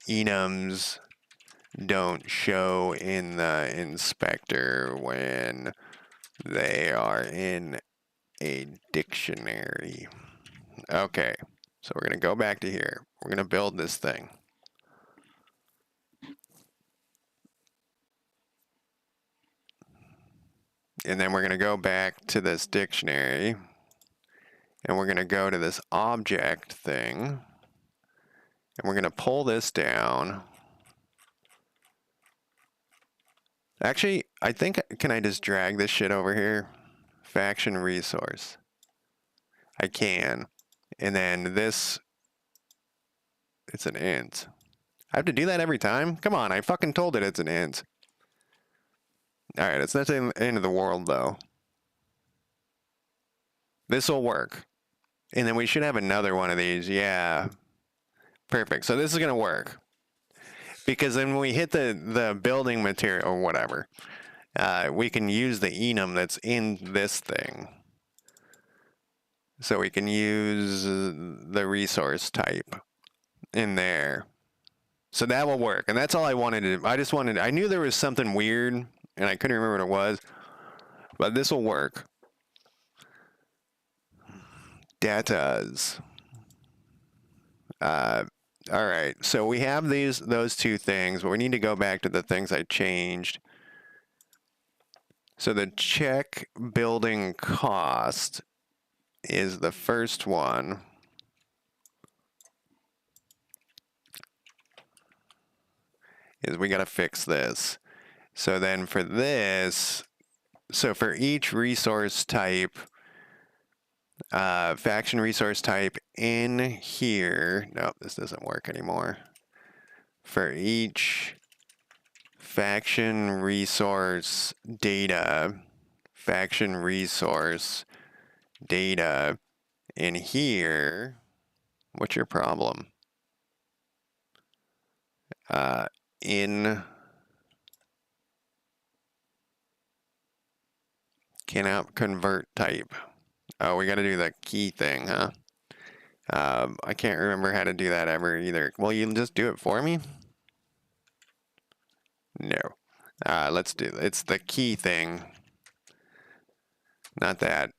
enums don't show in the inspector when they are in a dictionary. Okay, so we're going to go back to here. We're going to build this thing. And then we're going to go back to this dictionary. And we're going to go to this object thing. And we're going to pull this down. Actually, I think, can I just drag this shit over here? Faction resource. I can. And then this, it's an int. I have to do that every time? Come on, I fucking told it it's an int. Alright, it's not the end of the world, though. This will work. And then we should have another one of these. Yeah. Perfect. So this is going to work. Because then when we hit the building material or whatever, we can use the enum that's in this thing. So we can use the resource type in there. So that will work. And that's all I wanted to do. I knew there was something weird, and I couldn't remember what it was. But this will work. Datas. All right, so we have those two things, but we need to go back to the things I changed. So the check building cost is the first one. Is we got to fix this. So then for this, so for each resource type, faction resource type in here. Nope, this doesn't work anymore. For each faction resource data, faction resource data in here. What's your problem? In cannot convert type. Oh, we got to do the key thing, huh? I can't remember how to do that ever either. Will you just do it for me? No. Let's do it. It's the key thing. Not that.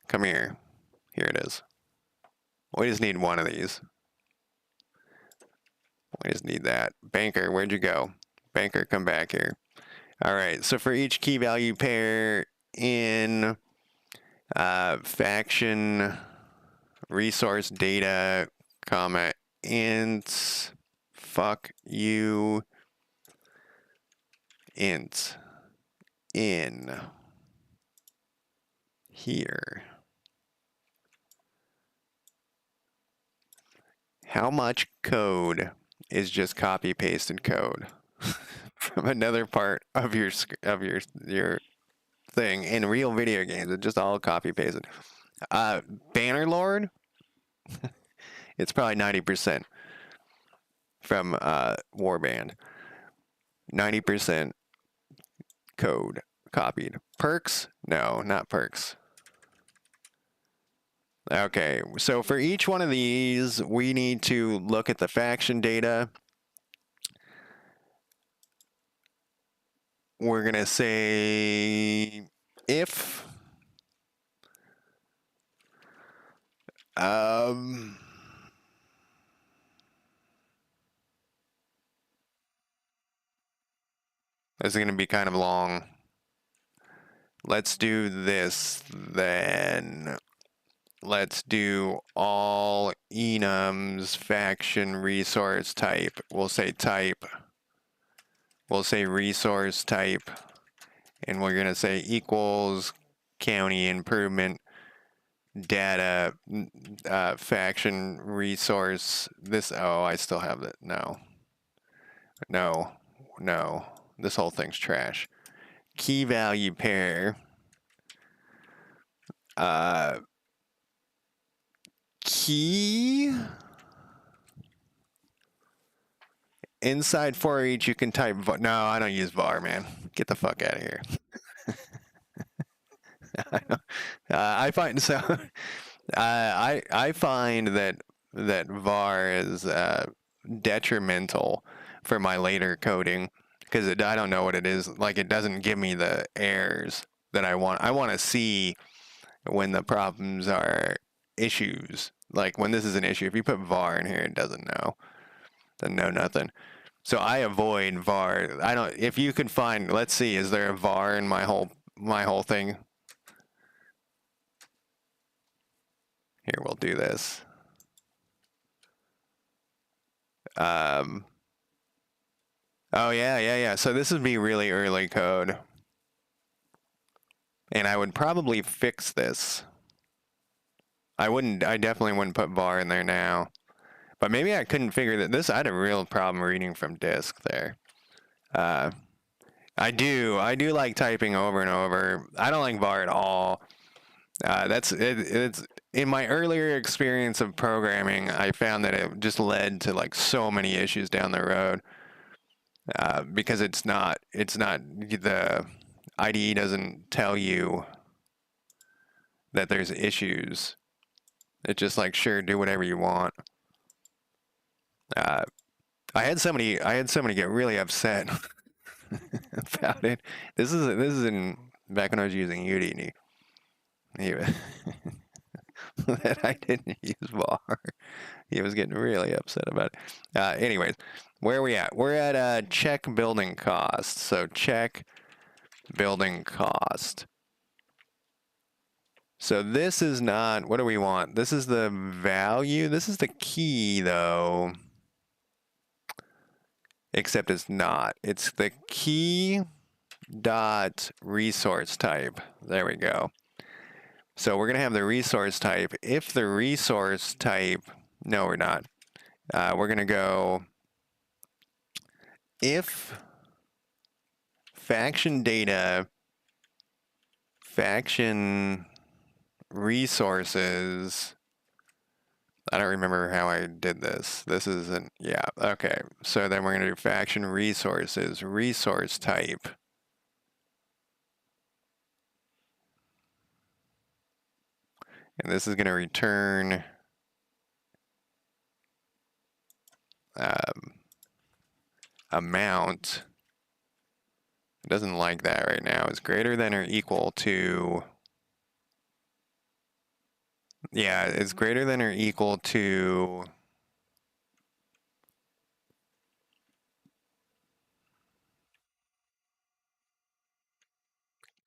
Come here. Here it is. We just need one of these. We just need that. Banker, where'd you go? Banker, come back here. All right, so for each key value pair in faction resource data, comma, int, fuck you, int, in here. How much code is just copy pasted code from another part of your thing in real video games? It's just all copy pasted. Bannerlord, it's probably 90% from Warband. 90% code copied. Perks? No, not perks. Okay, so for each one of these, we need to look at the faction data. We're going to say if this is going to be kind of long. Let's do this then. Let's do all enums faction resource type. We'll say type. We'll say resource type. And we're going to say equals county improvement data faction resource. This, oh, I still have it. No. No. No. This whole thing's trash. Key value pair. Key inside for each you can type no, I don't use var, man. Get the fuck out of here. I find so I find that var is detrimental for my later coding because I don't know what it is. Like, it doesn't give me the errors that I want. I want to see when the problems are issues. Like when this is an issue, if you put var in here, it doesn't know. Doesn't know nothing. So I avoid var. I don't. If you could find, let's see, is there a var in my whole thing? Here, we'll do this. Oh yeah. So this would be really early code, and I would probably fix this. I definitely wouldn't put var in there now, but maybe I couldn't figure that this. I had a real problem reading from disk there. I do like typing over and over. I don't like var at all. It's in my earlier experience of programming, I found that it just led to like so many issues down the road, because it's not the IDE doesn't tell you that there's issues. It's just like, sure, do whatever you want. I had somebody get really upset about it. This is in back when I was using Udemy. That I didn't use var. He was getting really upset about it. Anyways, where are we at? We're at check building cost. So check building cost. So this is not, what do we want? This is the value. This is the key though. Except it's not. It's the key dot resource type. There we go. So we're going to have the resource type. If the resource type, no, we're not. We're going to go if faction data, faction resources. I don't remember how I did this. This isn't, yeah, okay. So then we're going to do faction resources, resource type. And this is going to return amount. It doesn't like that right now. It's greater than or equal to, yeah, it's greater than or equal to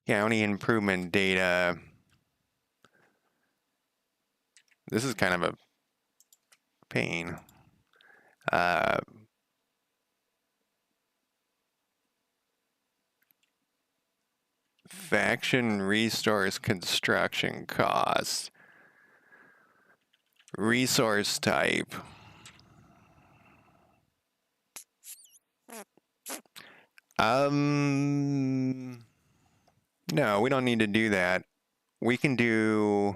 county improvement data. This is kind of a pain. Faction resource construction cost. Resource type. No, we don't need to do that. We can do,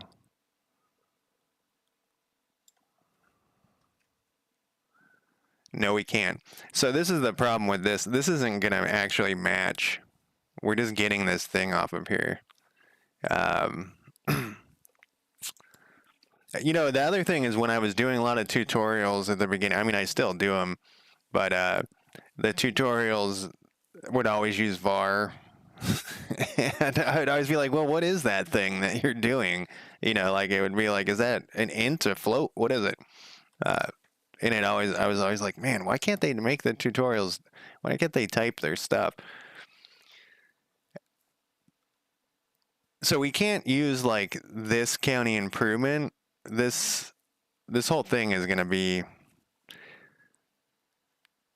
no, we can't. So this is the problem with this. This isn't going to actually match. We're just getting this thing off of here. You know, the other thing is when I was doing a lot of tutorials at the beginning, I mean, I still do them, but the tutorials would always use var. And I would always be like, well, what is that thing that you're doing? You know, like it would be like, is that an int, a float? What is it? And I was always like, man, why can't they make the tutorials? Why can't they type their stuff? So we can't use like this county improvement. This whole thing is going to be,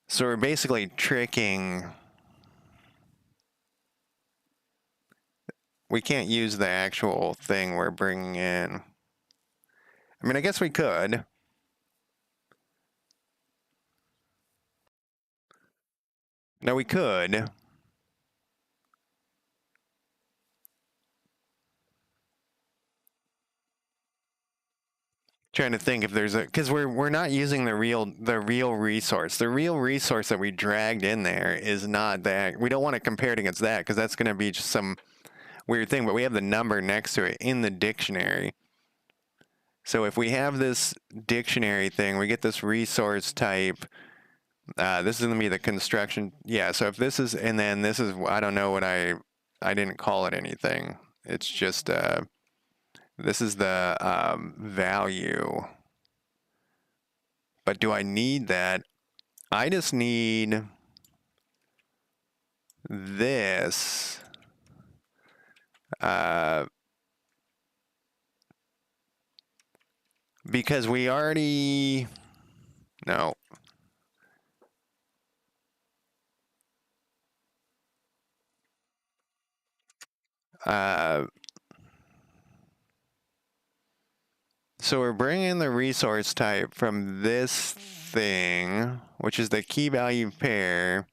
so we're basically tricking. We can't use the actual thing we're bringing in. I mean, I guess we could. No, we could. Trying to think if there's a, because we're not using the real resource. The real resource that we dragged in there is not that. We don't want to compare it against that because that's going to be just some weird thing. But we have the number next to it in the dictionary. So if we have this dictionary thing, we get this resource type. This is going to be the construction. Yeah. So if this is, and then this is, I don't know what I didn't call it anything. It's just. This is the value. But do I need that? I just need this. Because we already... No. So we're bringing the resource type from this thing, which is the key value pair.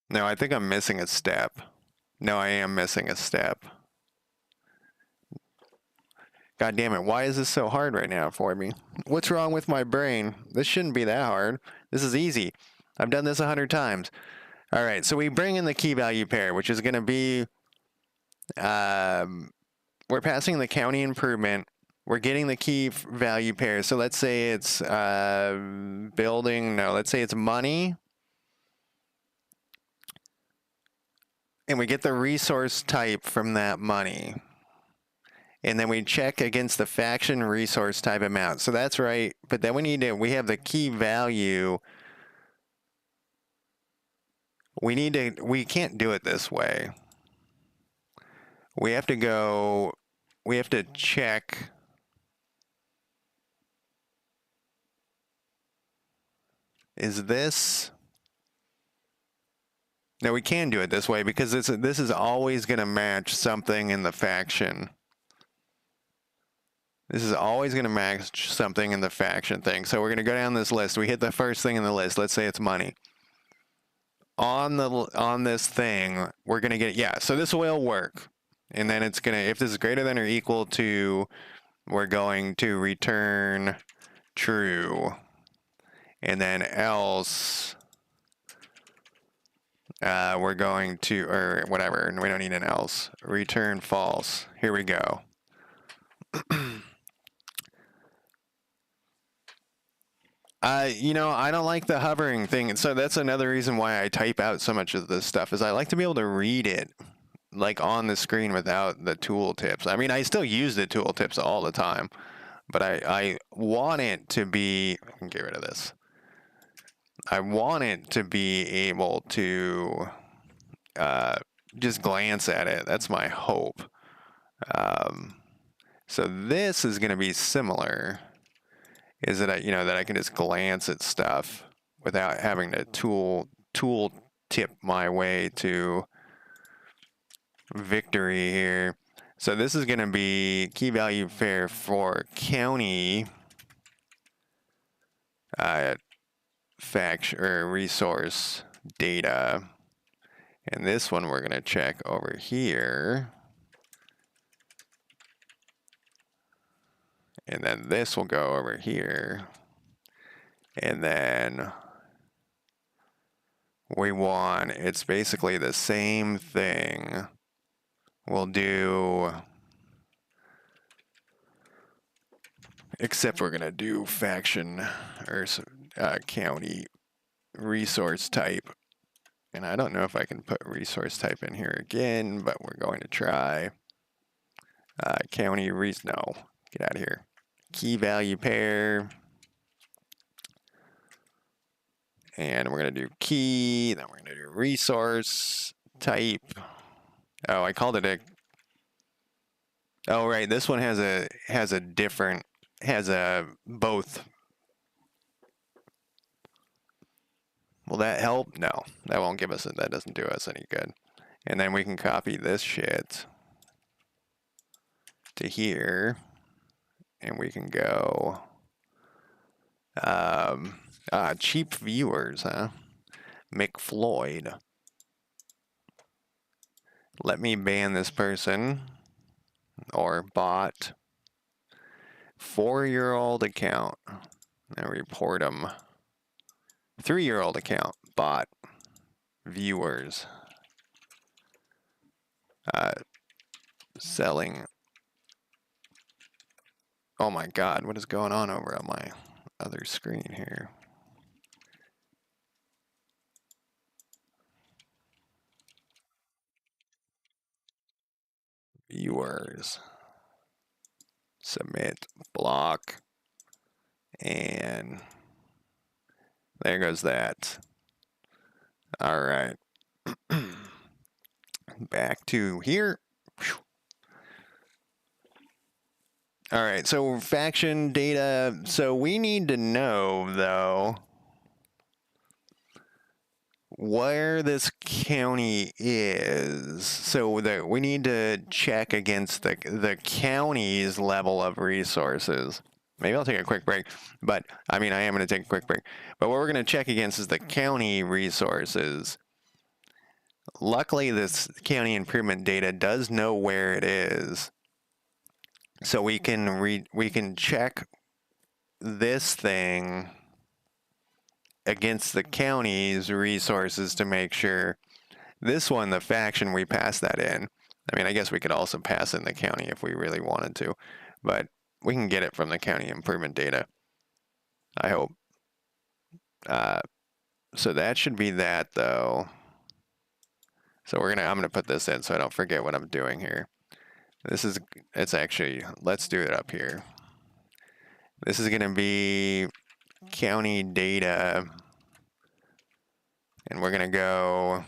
No, I think I'm missing a step. No, I am missing a step. God damn it, why is this so hard right now for me? What's wrong with my brain? This shouldn't be that hard. This is easy. I've done this 100 times. All right, so we bring in the key value pair, which is going to be, we're passing the county improvement. We're getting the key value pair. So let's say it's building, no, let's say it's money. And we get the resource type from that money. And then we check against the faction resource type amount. So that's right. But then we have the key value. We can't do it this way. We have to check. Is this? No, we can do it this way because this is always going to match something in the faction. This is always going to match something in the faction thing. So we're going to go down this list. We hit the first thing in the list. Let's say it's money. On this thing, we're going to get, yeah, so this will work. And then it's going to, if this is greater than or equal to, we're going to return true. And then else, we're going to, or whatever, we don't need an else. Return false. Here we go. You know, I don't like the hovering thing. So that's another reason why I type out so much of this stuff is I like to be able to read it like on the screen without the tooltips. I mean, I still use the tooltips all the time, but I want it to be, I can get rid of this. I want it to be able to just glance at it. That's my hope. So this is going to be similar. Is that that I can just glance at stuff without having to tool tip my way to victory here. So this is going to be key value pair for county faction or resource data, and this one we're going to check over here. And then this will go over here. And then we want, it's basically the same thing. We'll do, except we're going to do faction or county resource type. And I don't know if I can put resource type in here again, but we're going to try. County no, get out of here. Key value pair. And we're going to do key, then we're going to do resource type. Oh, I called it a, oh, right. This one has a different, has a both. Will that help? No, that won't give us, that doesn't do us any good. And then we can copy this shit to here. And we can go, cheap viewers, huh? McFloyd. Let me ban this person or bot. 4-year-old account. And report them. 3-year-old account. Bot. Viewers. Selling. Oh my god, what is going on over on my other screen here? viewers. Submit block. And there goes that. All right. Back to here. All right, so faction data. So we need to know, though, where this county is. So that we need to check against the county's level of resources. Maybe I'll take a quick break, but I mean, I am going to take a quick break. But what we're going to check against is the county resources. Luckily, this county improvement data does know where it is. So we can check this thing against the county's resources to make sure. This one, the faction, we pass that in. I mean, I guess we could also pass in the county if we really wanted to, but we can get it from the county improvement data, I hope. So that should be that, though. So I'm gonna put this in so I don't forget what I'm doing here. It's actually, let's do it up here. This is gonna be county data, and we're gonna go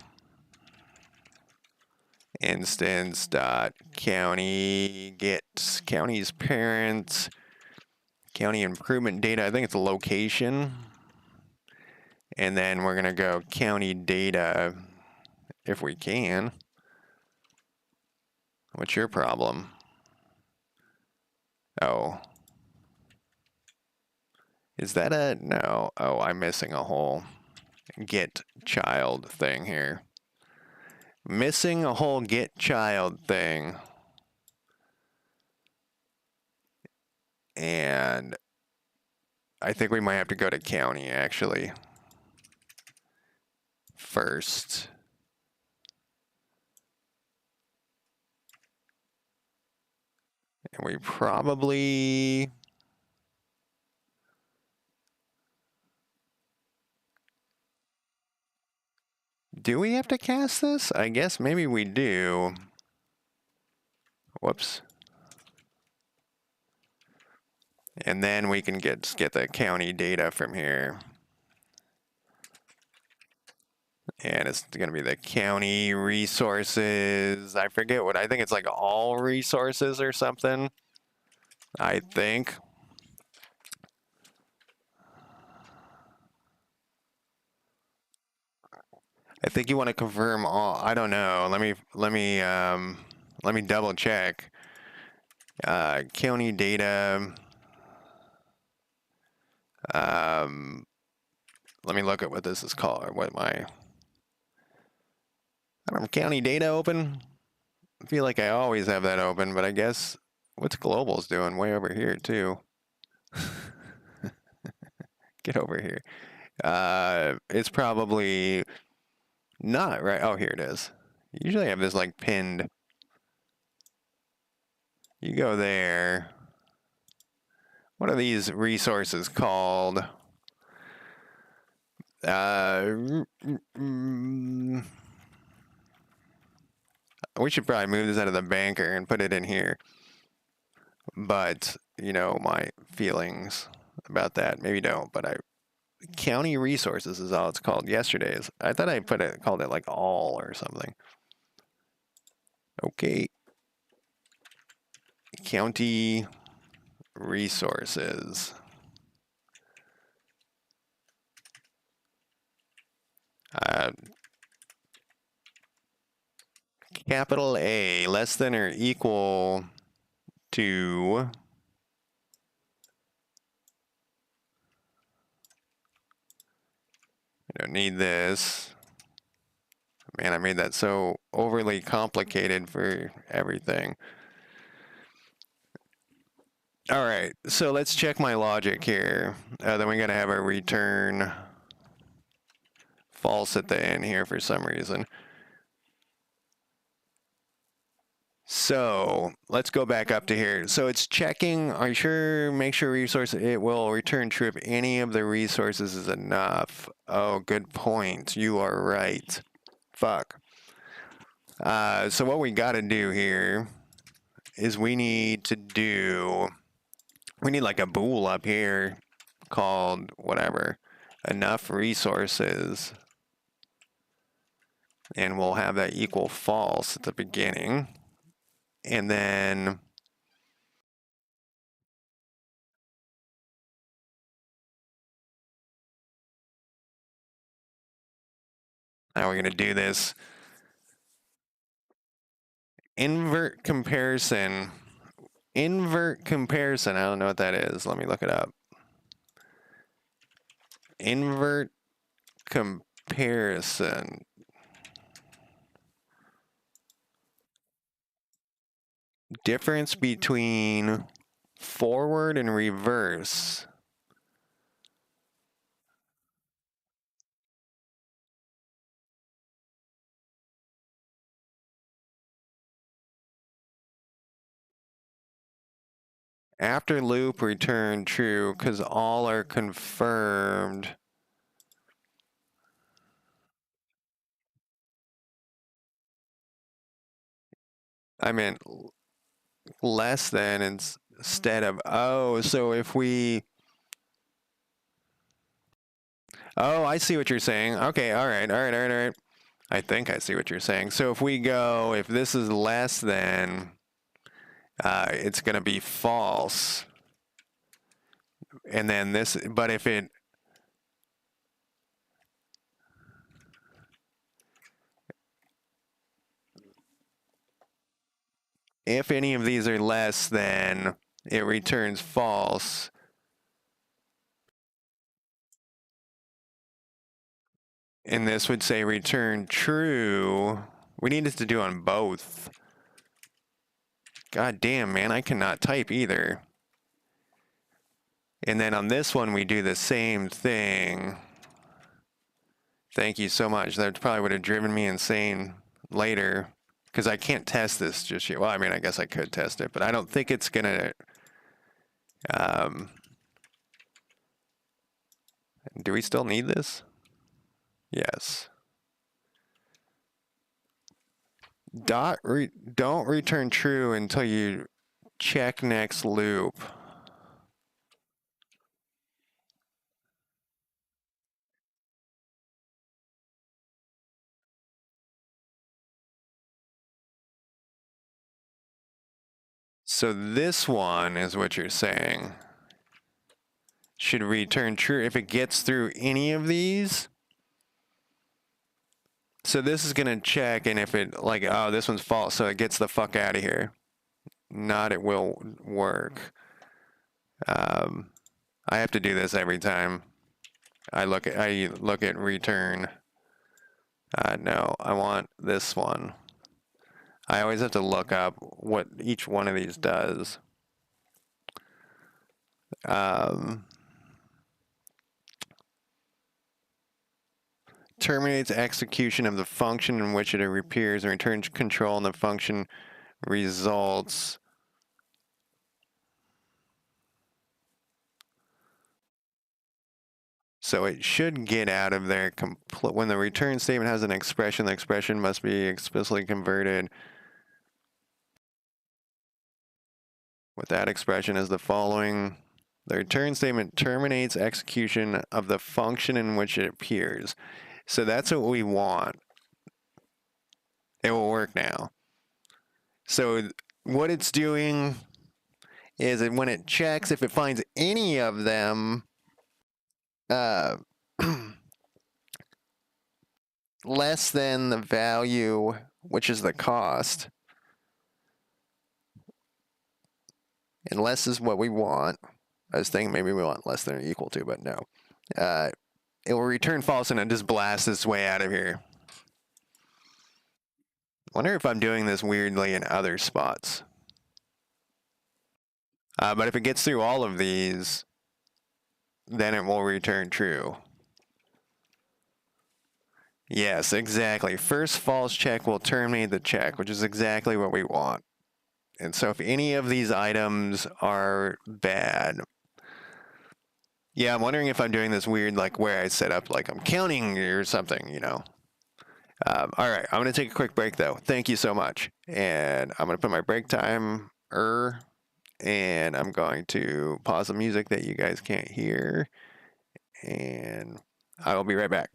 instance.county get county's parent, county improvement data. I think it's a location. And then we're gonna go county data if we can. What's your problem? Oh. Is that a, no. Oh, I'm missing a whole get child thing here. Missing a whole get child thing. And I think we might have to go to county, actually, first. And we probably... Do we have to cast this? I guess maybe we do. Whoops. And then we can get the county data from here. And it's going to be the county resources. I forget what, I think it's like all resources or something. I think. I think you want to confirm all. I don't know. Let me double check. County data. Let me look at what this is called, or what my. I don't have county data open. I feel like I always have that open, but I guess what's Global's doing way over here too. Get over here. It's probably not right. Oh, here it is. Usually I have this like pinned. You go there. What are these resources called? We should probably move this out of the banker and put it in here. But, you know, my feelings about that, maybe don't, but county resources is all it's called. Yesterday's. I thought I called it like all or something. Okay. County resources. Capital A, less than or equal to I don't need this. Man, I made that so overly complicated for everything. All right, so let's check my logic here. Then we gotta have a return false at the end here for some reason. So let's go back up to here. So it's checking, are you sure, make sure resource, it will return true if any of the resources is enough. Oh, good point. You are right. Fuck. So what we got to do here, is we need like a bool up here called whatever, enough resources, and we'll have that equal false at the beginning. And then now we're going to do this invert comparison. Invert comparison. I don't know what that is. Let me look it up. Invert comparison. Difference between forward and reverse. After loop, return true, because all are confirmed. I meant less than instead of, oh, so if we, oh, I see what you're saying. Okay, all right. I think I see what you're saying. So if we go, if this is less than, it's going to be false. And then this, but if any of these are less than, it returns false. And this would say return true. We need this to do on both. God damn, man, I cannot type either. And then on this one, we do the same thing. Thank you so much. That probably would have driven me insane later, because I can't test this just yet. Well, I mean, I guess I could test it, but I don't think it's going to... do we still need this? Yes. Don't return true until you check next loop. So this one is what you're saying. Should return true if it gets through any of these. So this is going to check, and if it, like, oh, this one's false, so it gets the fuck out of here. Not it will work. I have to do this every time I look at return. No, I want this one. I always have to look up what each one of these does. Terminates execution of the function in which it appears and returns control on the function results. So it should get out of there when the return statement has an expression. The expression must be explicitly converted with that expression as the following. The return statement terminates execution of the function in which it appears. So that's what we want. It will work now. So what it's doing is that when it checks, if it finds any of them less than the value, which is the cost, and less is what we want. I was thinking maybe we want less than or equal to, but no. It will return false and it just blasts its way out of here. Wonder if I'm doing this weirdly in other spots. But if it gets through all of these, then it will return true. Yes, exactly. First false check will terminate the check, which is exactly what we want. And so if any of these items are bad, yeah, I'm wondering if I'm doing this weird, like where I set up, like I'm counting or something, you know. All right, I'm going to take a quick break, though. Thank you so much. And I'm going to put my break time and I'm going to pause the music that you guys can't hear, and I will be right back.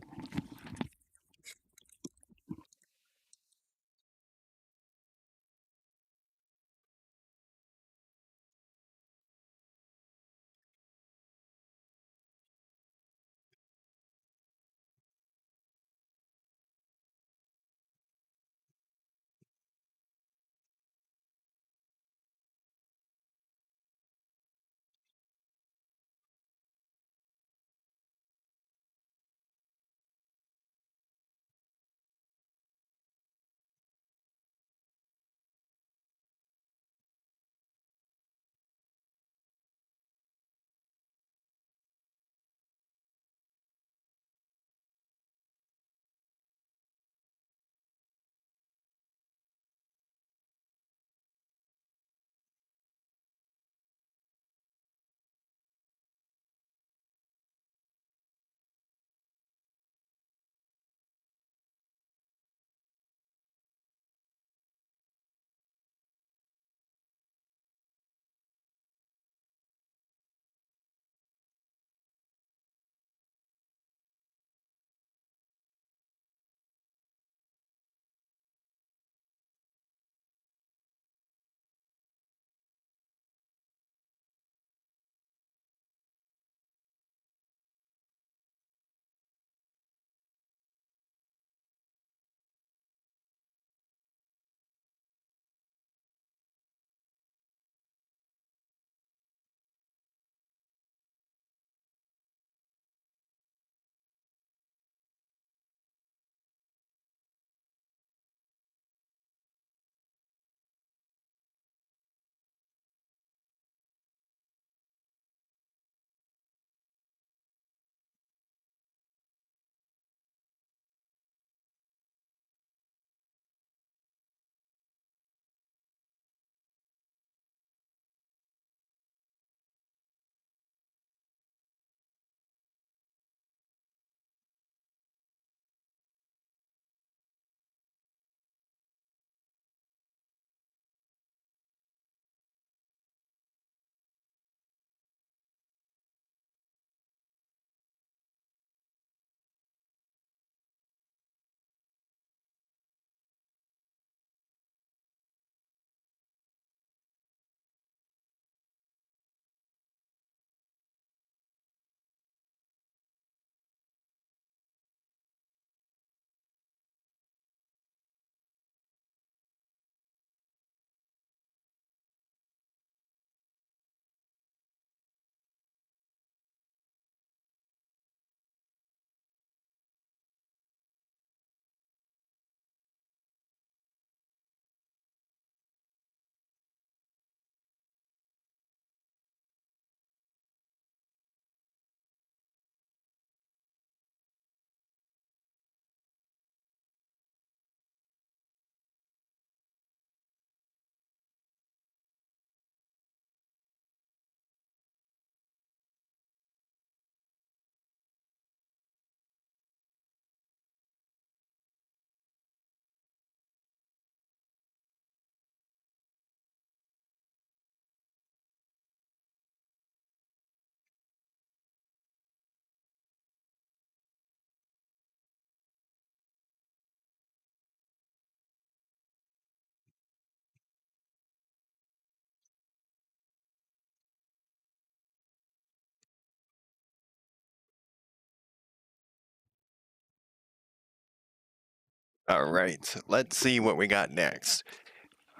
All right, let's see what we got next.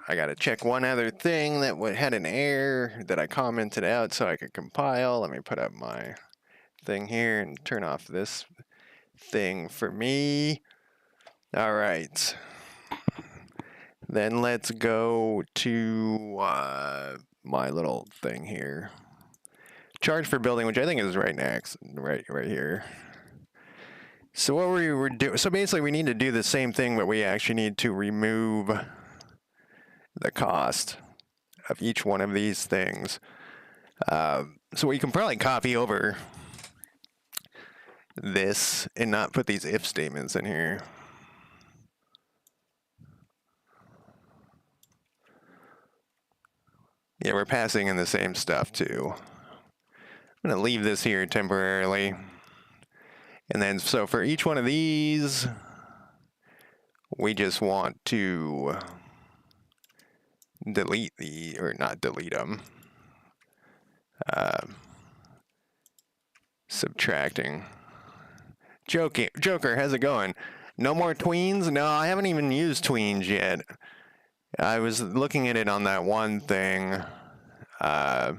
I got to check one other thing that had an error that I commented out so I could compile. Let me put up my thing here and turn off this thing for me. All right. Then let's go to my little thing here. Charge for building, which I think is right next, right here. So what we were doing, so basically we need to do the same thing, but we actually need to remove the cost of each one of these things. So we can probably copy over this and not put these if statements in here. Yeah, we're passing in the same stuff too. I'm going to leave this here temporarily. And then, so for each one of these, we just want to delete the, or not delete them. Subtracting. Joker, how's it going? No more tweens? No, I haven't even used tweens yet. I was looking at it on that one thing. Yeah,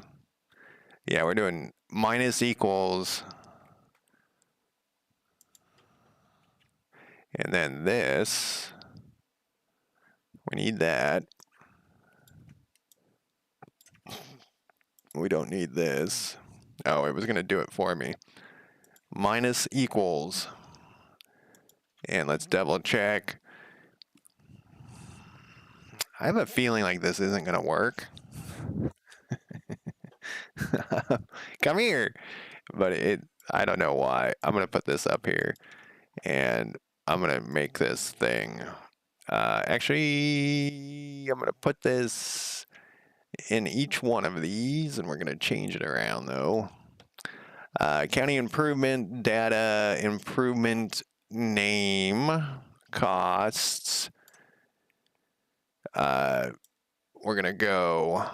we're doing minus equals. And then this, we need that. We don't need this. Oh, it was going to do it for me. Minus equals. And let's double check. I have a feeling like this isn't going to work. Come here. But I don't know why. I'm going to put this up here. And I'm going to make this thing. Actually, I'm going to put this in each one of these, and we're going to change it around, though. County improvement, data, improvement, name, costs. We're going to go.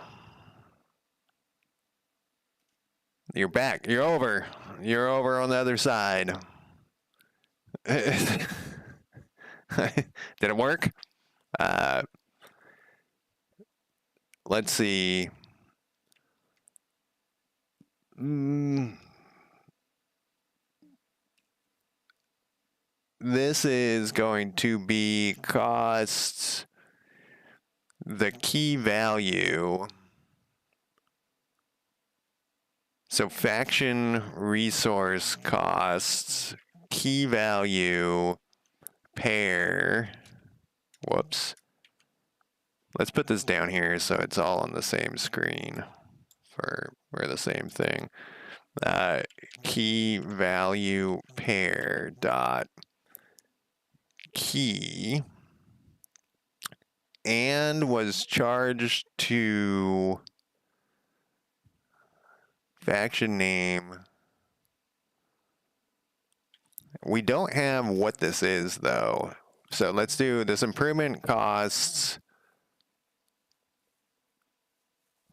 You're back. You're over. You're over on the other side. Did it work? Let's see. This is going to be costs, the key value. So faction resource costs, key value, pair. Whoops. Let's put this down here so it's all on the same screen for the same thing. Key value pair dot key and was charged to faction name. We don't have what this is though. So let's do this improvement costs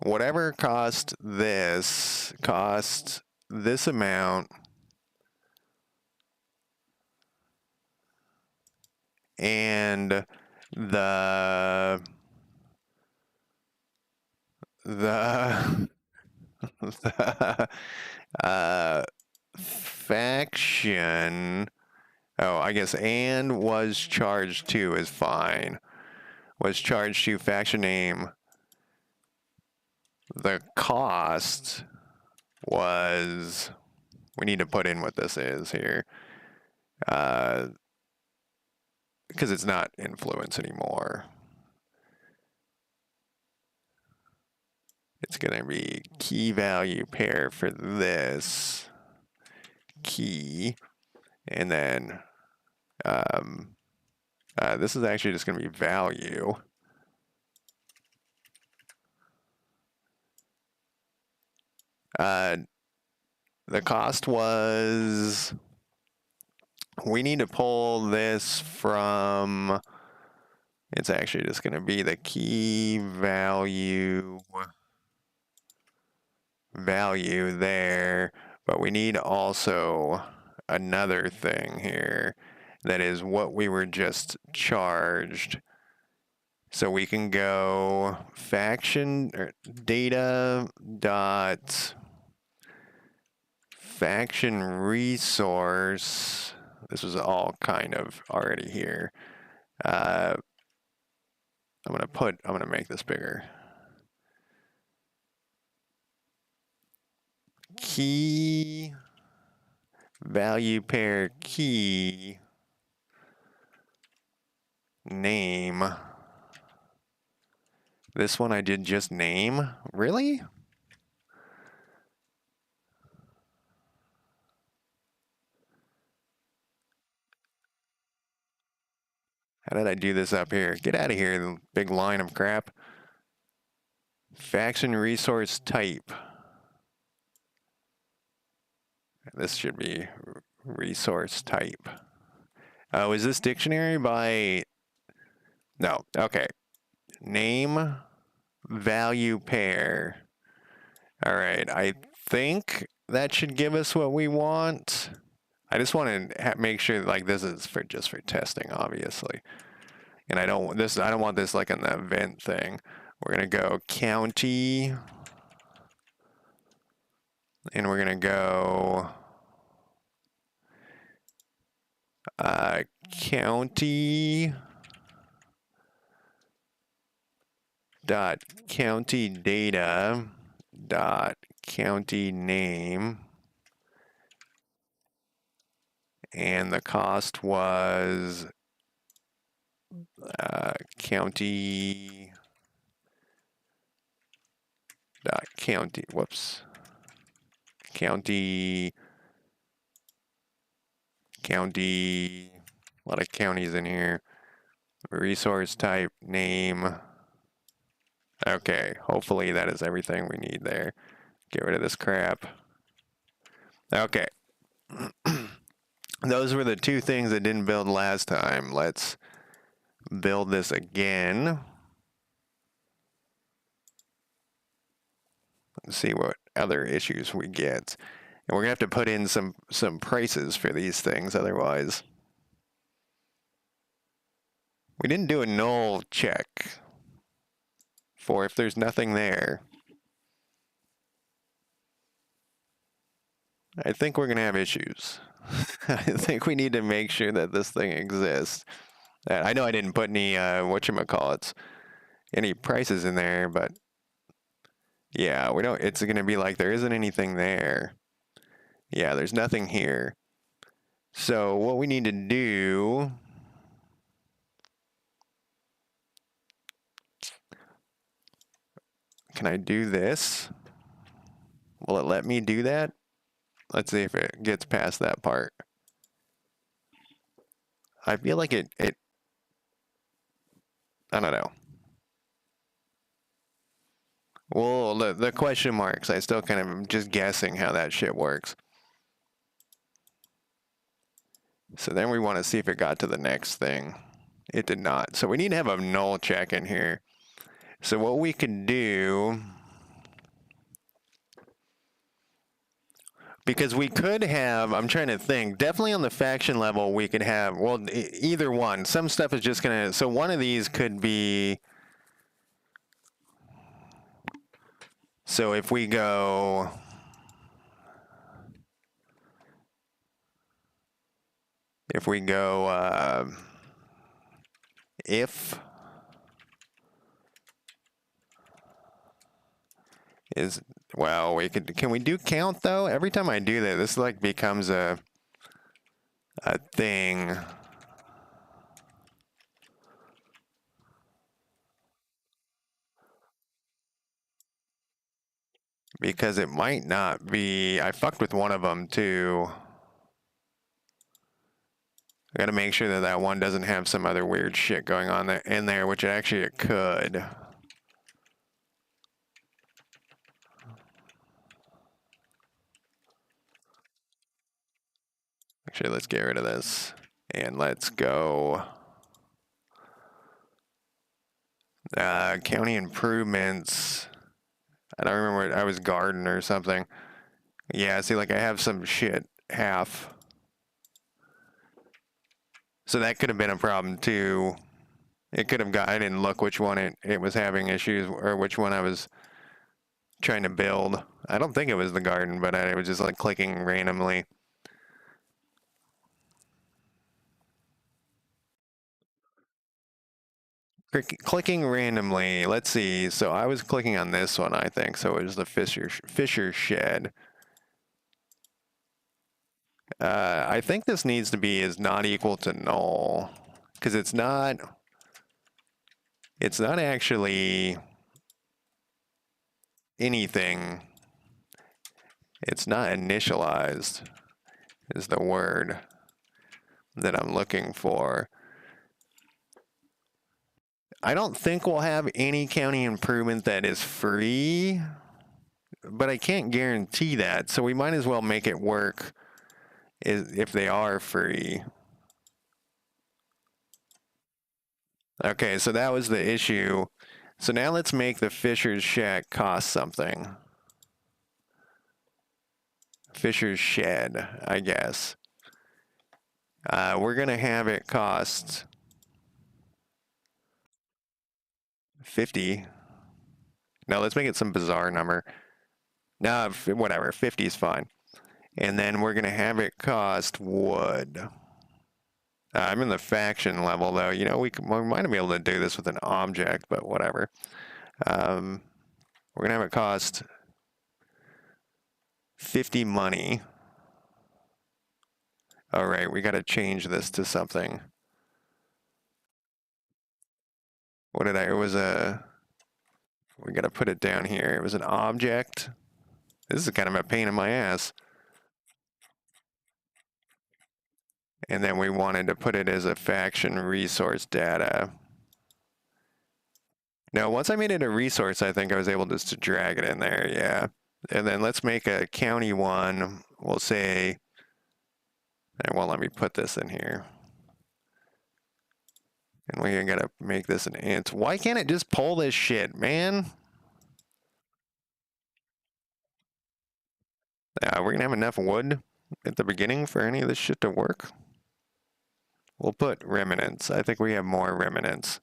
whatever cost this amount and the faction, oh, I guess and was charged to is fine. Was charged to faction name. The cost was, we need to put in what this is here. Because it's not influence anymore. It's going to be key value pair for this key. And then this is actually just going to be value. The cost was, we need to pull this from, it's actually just going to be the key value there, but we need also another thing here that is what we were just charged. So we can go faction or data dot faction resource. This was all kind of already here. I'm gonna make this bigger. Key value pair key name. This one I did just name. Really? How did I do this up here? Get out of here, the big line of crap. Faction resource type. This should be resource type. Oh, is this dictionary by... No, okay. Name, value pair. All right, I think that should give us what we want. I just want to make sure like this is for just for testing, obviously. And I don't want this like an event thing. We're gonna go county, and we're gonna go county dot county data dot county name, and the cost was county dot county, whoops, county, a lot of counties in here, resource type, name. Okay, hopefully that is everything we need there. Get rid of this crap. Okay. Those were the two things that didn't build last time. Let's build this again. Let's see what other issues we get. And we're gonna have to put in some prices for these things, otherwise. We didn't do a null check for if there's nothing there. I think we're gonna have issues. I think we need to make sure that this thing exists. I know I didn't put any whatchamacallits, any prices in there, but yeah, we don't. It's gonna be like there isn't anything there. Yeah, there's nothing here. So what we need to do, can I do this? Will it let me do that? Let's see if it gets past that part. I feel like it I don't know. Well, the question marks, I still kind of am just guessing how that shit works. So then we want to see if it got to the next thing. It did not. So we need to have a null check in here. So what we could do, because we could have, I'm trying to think, definitely on the faction level we could have, well, either one. Some stuff is just going to, so one of these could be, so if we go, if is, well, we could, can we do count though? Every time I do that, this like becomes a thing. Because it might not be, I fucked with one of them too. I gotta make sure that that one doesn't have some other weird shit going on there, in there, which actually it could. Actually, let's get rid of this. And let's go. County improvements. I don't remember, I was garden or something. Yeah, see, like I have some shit half. So that could have been a problem too. It could have got, I didn't look which one it was having issues, or which one I was trying to build. I don't think it was the garden, but I was just like clicking randomly. Clicking randomly. Let's see. So I was clicking on this one, I think. So it was the Fisher Shed. I think this needs to be is not equal to null, because it's not actually anything. It's not initialized is the word that I'm looking for. I don't think we'll have any county improvement that is free, but I can't guarantee that. So we might as well make it work if they are free. Okay, so that was the issue. So now let's make the Fisher's Shack cost something. Fisher's Shed, I guess. We're going to have it cost 50. No, let's make it some bizarre number. No, whatever, 50 is fine. And then we're going to have it cost wood. I'm in the faction level, though. You know, we might be able to do this with an object, but whatever. We're going to have it cost 50 money. All right, we got to change this to something. What did it was we got to put it down here. It was an object. This is kind of a pain in my ass. And then we wanted to put it as a faction resource data. Now, once I made it a resource, I think I was able just to drag it in there, yeah. And then let's make a county one. We'll say, it won't let me put this in here. And we gotta make this an int. Why can't it just pull this shit, man? We're gonna have enough wood at the beginning for any of this shit to work. We'll put remnants. I think we have more remnants.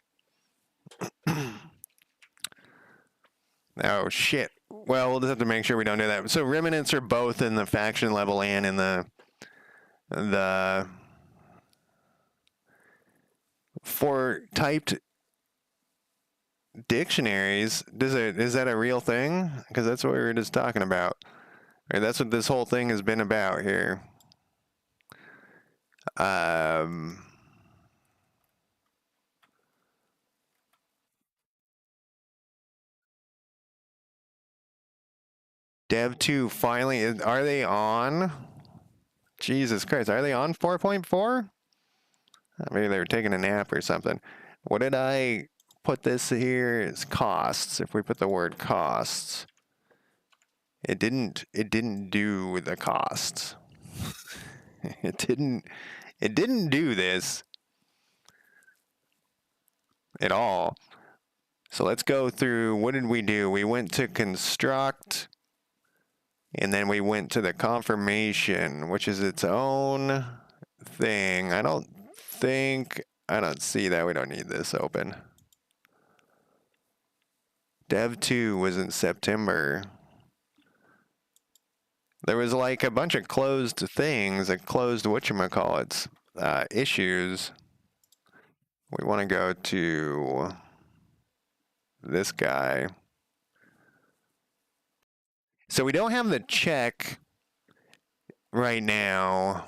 Oh, shit. Well, we'll just have to make sure we don't do that. So remnants are both in the faction level and in the for typed dictionaries. Is that a real thing? Because that's what we were just talking about. Right, that's what this whole thing has been about here. Dev 2 finally, are they on? Jesus Christ, are they on 4.4? Maybe they were taking a nap or something. What did I put this here? It's costs. If we put the word costs, it didn't do the costs. it didn't do this at all. So let's go through, what did we do? We went to construct, and then we went to the confirmation, which is its own thing. I don't see that. We don't need this open. Dev 2 was in September. There was like a bunch of closed things, like closed whatchamacallits, issues. We want to go to this guy. So we don't have the check right now.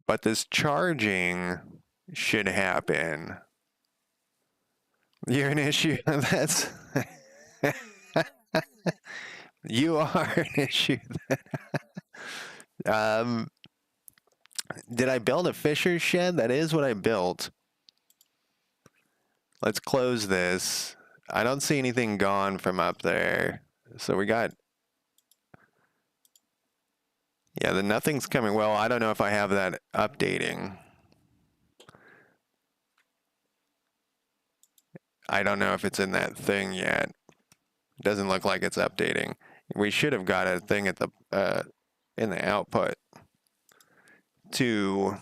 But this charging should happen. You're an issue. That's you are an issue. Did I build a Fisher's Shed? That is what I built. Let's close this. I don't see anything gone from up there. So we got... Yeah, the nothing's coming. Well, I don't know if I have that updating. I don't know if it's in that thing yet. It doesn't look like it's updating. We should have got a thing at the in the output to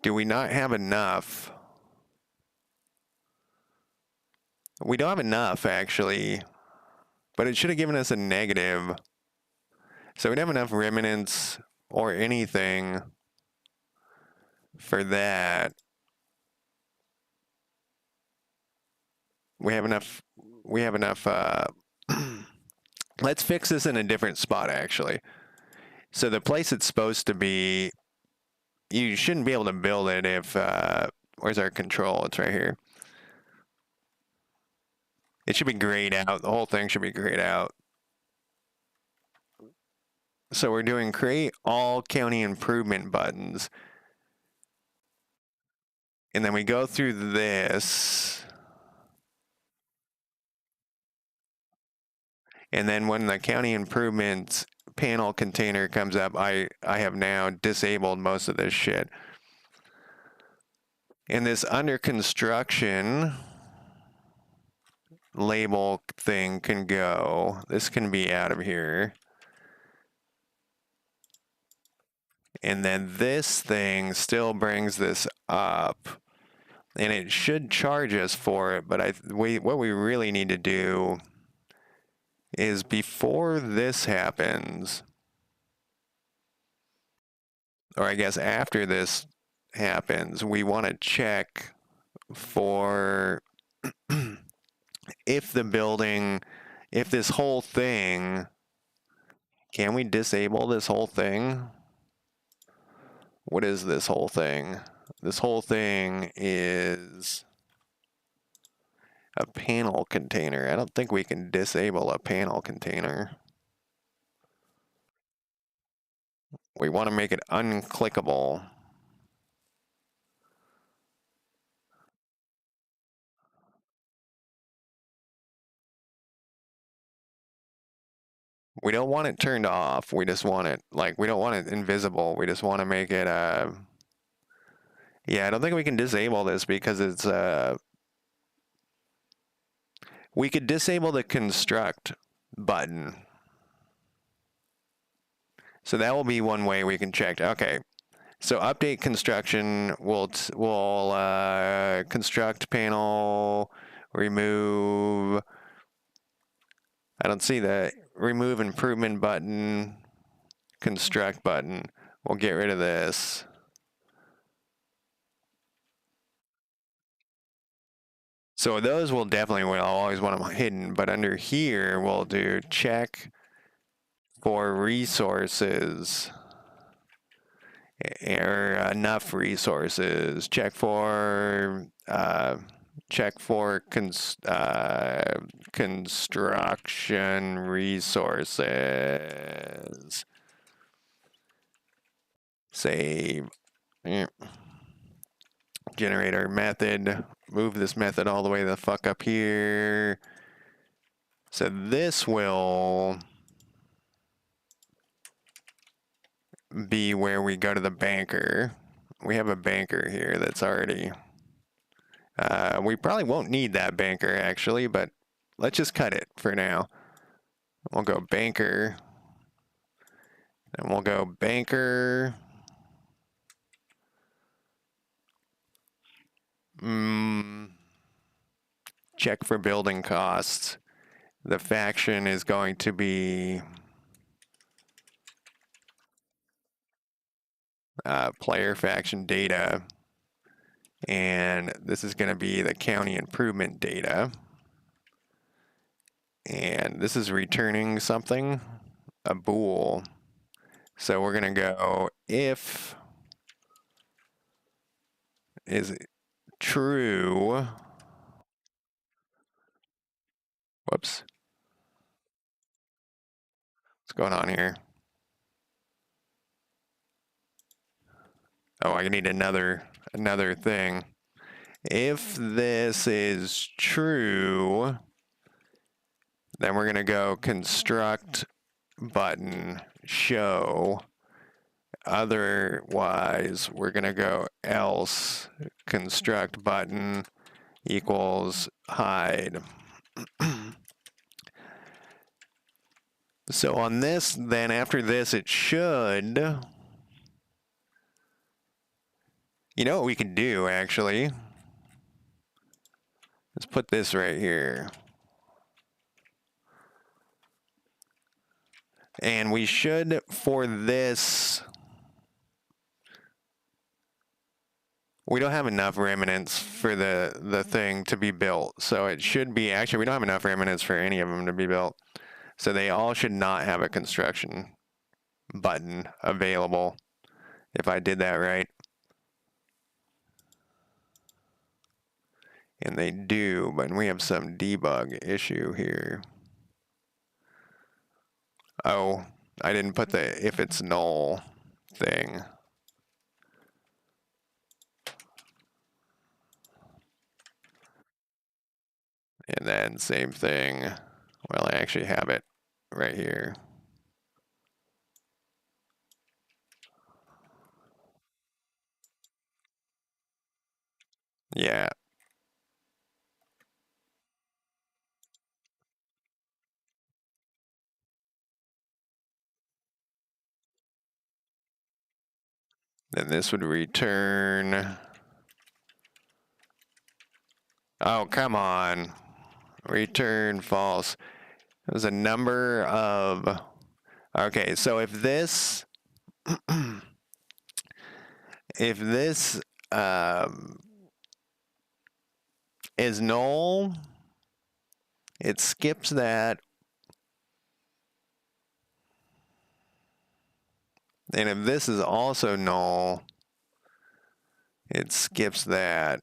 do we not have enough? We don't have enough actually, but it should have given us a negative. So we don't have enough remnants or anything for that. We have enough, let's fix this in a different spot actually. So the place it's supposed to be, you shouldn't be able to build it if, where's our control? It's right here. It should be grayed out. The whole thing should be grayed out. So we're doing create all county improvement buttons. And then we go through this. And then when the county improvements panel container comes up, I have now disabled most of this shit. And this under construction label thing can go. This can be out of here. And then this thing still brings this up. And it should charge us for it, but what we really need to do is before this happens, or I guess after this happens, we want to check for if the building, if this whole thing, can we disable this whole thing? What is this whole thing? This whole thing is a panel container. I don't think we can disable a panel container. We want to make it unclickable. We don't want it turned off. We just want it, like, we don't want it invisible. We just want to make it, yeah, I don't think we can disable this because it's, we could disable the construct button. So that will be one way we can check. Okay. So update construction will construct panel, remove, I don't see the remove improvement button, construct button. We'll get rid of this. So those will always want them hidden, but under here we'll do check for resources or enough resources. Check for construction resources. Save. Generate our method. Move this method all the way the fuck up here. So this will be where we go to the banker. We have a banker here that's already... we probably won't need that banker, actually, but let's just cut it for now. We'll go banker. And we'll go banker. Check for building costs. The faction is going to be player faction data. And this is going to be the county improvement data. And this is returning something, a bool. So we're going to go if is true. Whoops. What's going on here? Oh, I need another thing. If this is true, then we're going to go construct button show. Otherwise, we're going to go else construct button equals hide. So on this, then after this, it should... You know what we can do, actually? Let's put this right here. And we should, for this... We don't have enough remnants for the thing to be built. So it should be... Actually, we don't have enough remnants for any of them to be built. So they all should not have a construction button available, if I did that right. And they do, but we have some debug issue here. Oh, I didn't put the if it's null thing. And then same thing. Well, I actually have it right here. Yeah. Then this would return. Oh, come on. Return false. There's a number of. Okay, so if this. if this is null, it skips that. And if this is also null, it skips that.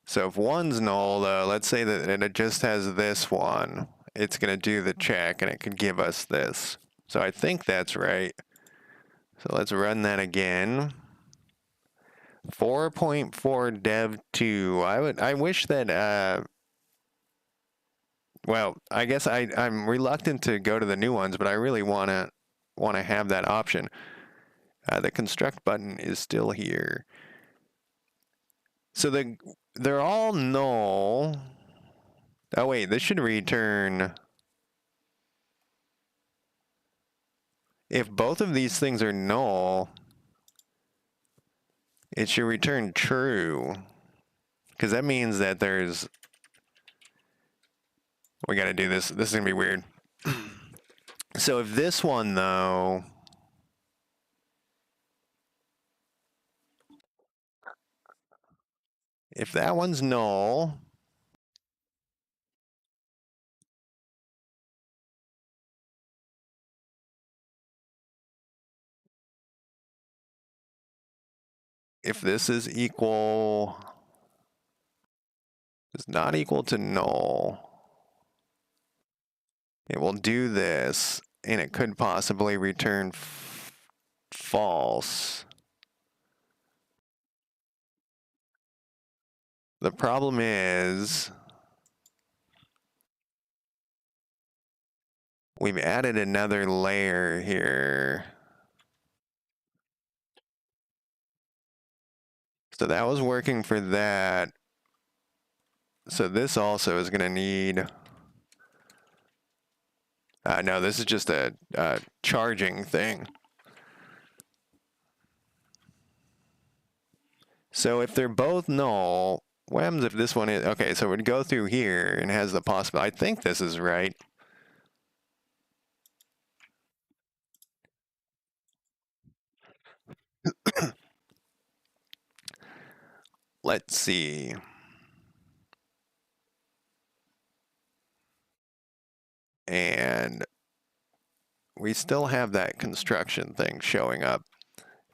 So if one's null, though, let's say that it just has this one, it's going to do the check and it can give us this. So I think that's right. So let's run that again. 4.4 dev 2. I wish that well, I guess I'm reluctant to go to the new ones, but I really want to have that option. The construct button is still here. So they're all null. Oh wait, this should return. If both of these things are null, it should return true. Because that means that there's. We got to do this. This is going to be weird. So if this one, though. If that one's null. If this is equal. Is not equal to null. It will do this. And it could possibly return false. The problem is. We've added another layer here. So that was working for that. So this also is going to need. No, this is just a charging thing. So if they're both null, what happens if this one is. Okay, so it would go through here and has the possibility. I think this is right. Let's see. And we still have that construction thing showing up.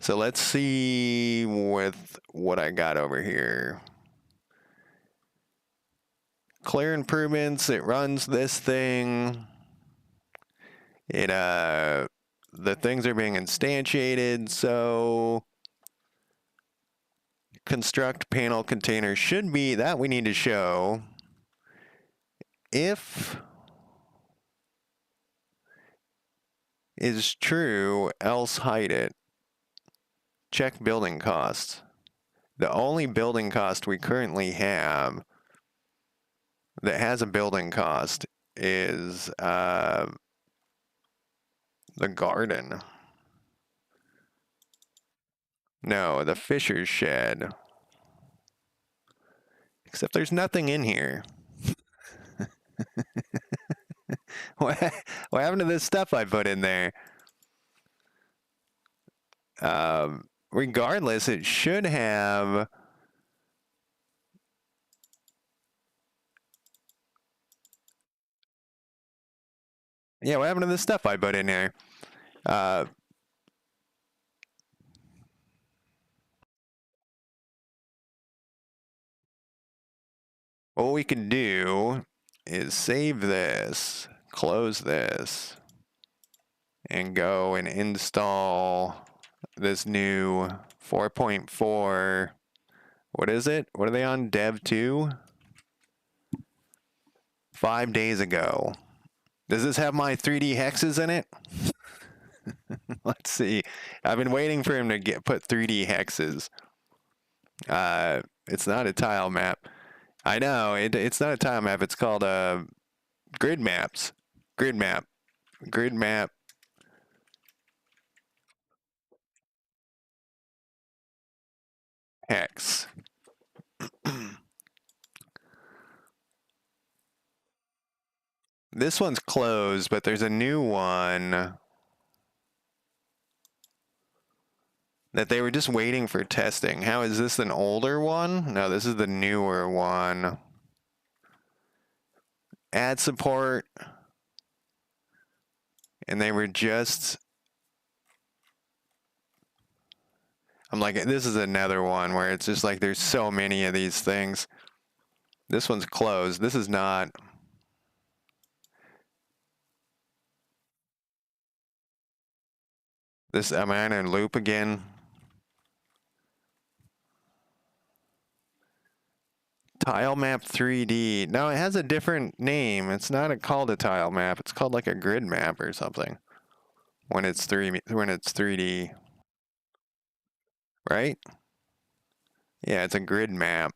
So let's see with what I got over here. Clear improvements, it runs this thing. It the things are being instantiated, so construct panel container should be that we need to show. If is true, else hide it. Check building costs. The only building cost we currently have that has a building cost is the garden. No, the fisher's shed. Except there's nothing in here. what happened to this stuff I put in there? Regardless, it should have. Yeah, what happened to the stuff I put in there? what we can do is save this, close this, and go and install this new 4.4. What is it? What are they on? Dev 2? 5 days ago. Does this have my 3D hexes in it? Let's see. I've been waiting for him to put 3D hexes. It's not a tile map. I know, it's not a tile map. It's called grid maps. Grid map. Grid map. Hex. This one's closed, but there's a new one that they were just waiting for testing. How is this an older one? No, this is the newer one. Ad support. And they were just... I'm like, this is another one where it's just like there's so many of these things. This one's closed. This is not... This, am I on a loop again? Tile map 3D. No, it has a different name. It's not called a tile map. It's called like a grid map or something. When it's 3D, right? Yeah, it's a grid map.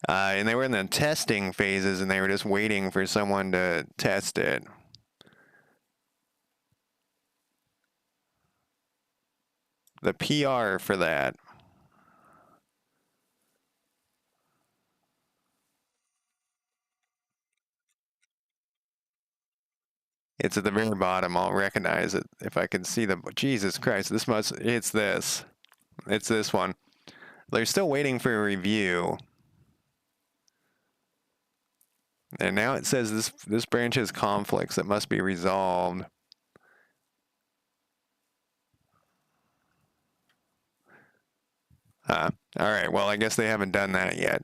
And they were in the testing phases, and they were just waiting for someone to test it. The PR for that. It's at the very bottom. I'll recognize it if I can see the... Jesus Christ, it's this. It's this one. They're still waiting for a review. And now it says this branch has conflicts that must be resolved. All right, well, I guess they haven't done that yet.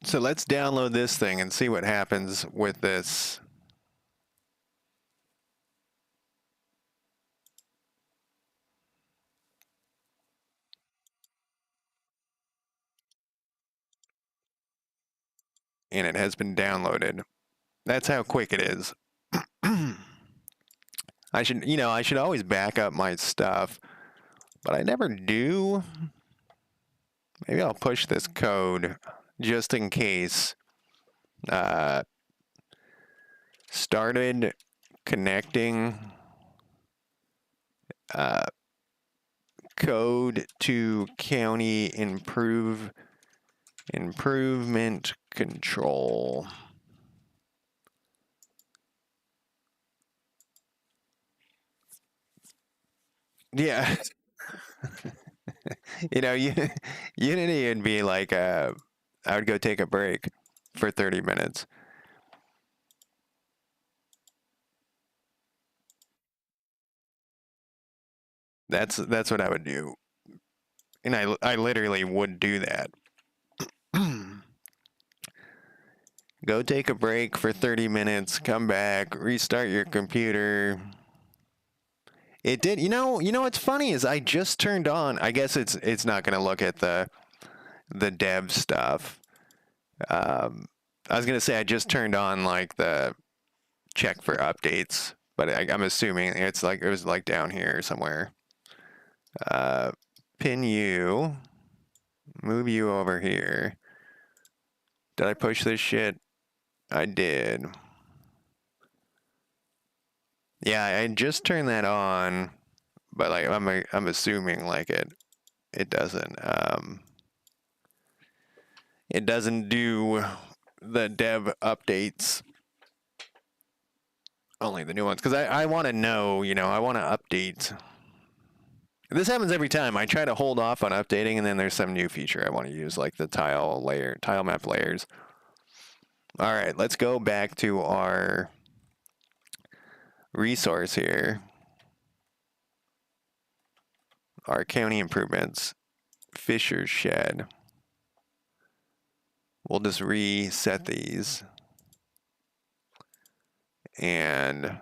So let's download this thing and see what happens with this. And it has been downloaded. That's how quick it is. I should always back up my stuff, but I never do. Maybe I'll push this code just in case. Started connecting code to county improvement control. Yeah. Unity would be like I would go take a break for 30 minutes. That's what I would do. And I literally would do that. Go take a break for 30 minutes, come back, restart your computer. It did. You know what's funny is I just turned on. I guess it's not going to look at the dev stuff. I was going to say I just turned on like the check for updates, but I'm assuming it was like down here somewhere. Pin you, move you over here. Did I push this shit? I did. Yeah, I just turned that on, but like I'm assuming like it doesn't do the dev updates. Only the new ones, because I want to know, I want to update. This happens every time. I try to hold off on updating, and then there's some new feature I want to use, like the tile map layers. All right, let's go back to our resource here. Our county improvements. Fisher's Shed. We'll just reset these. And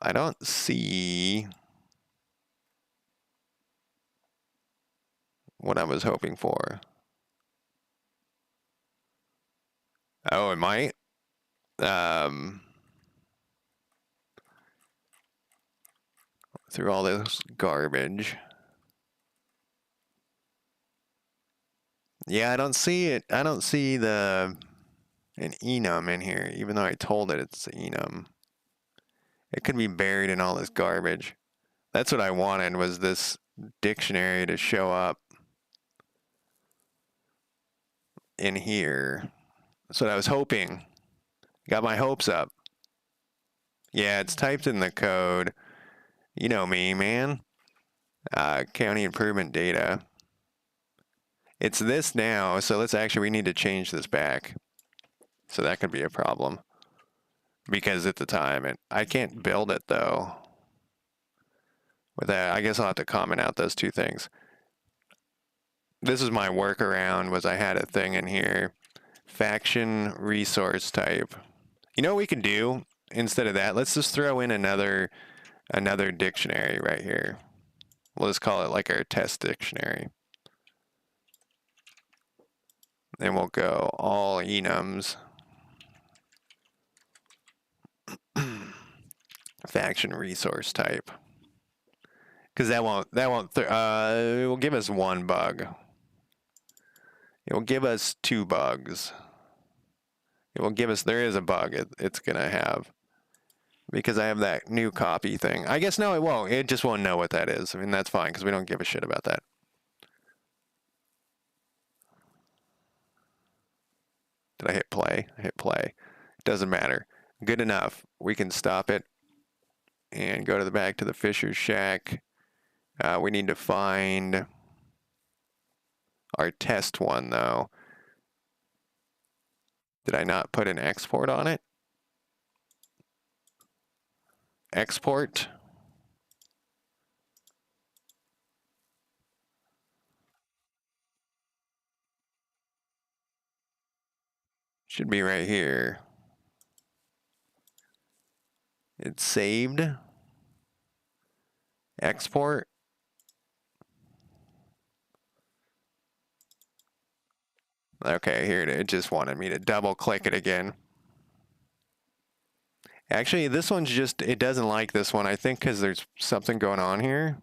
I don't see what I was hoping for. Oh, it might. Through all this garbage. Yeah, I don't see it. I don't see an enum in here, even though I told it it's enum. It could be buried in all this garbage. That's what I wanted, was this dictionary to show up in here. That's what I was hoping. Got my hopes up. Yeah, it's typed in the code. You know me, man. County improvement data. It's this now, so we need to change this back. So that could be a problem. Because at the time, I can't build it though. With that, I guess I'll have to comment out those two things. This is my workaround, was I had a thing in here. Faction resource type. You know what we can do instead of that? Let's just throw in another dictionary right here. We'll just call it like our test dictionary. Then we'll go all enums. Faction resource type. Because it will give us one bug. It will give us 2 bugs. It will give us, there is a bug it's going to have. Because I have that new copy thing. I guess no, it won't. It just won't know what that is. I mean, that's fine, because we don't give a shit about that. Did I hit play? I hit play. It doesn't matter. Good enough. We can stop it and go back to the Fisher's Shack. We need to find our test one, though. Did I not put an export on it? Export. Should be right here. It's saved. Export. Okay, here it is. It just wanted me to double click it again. Actually, this one's just, it doesn't like this one, I think, because there's something going on here.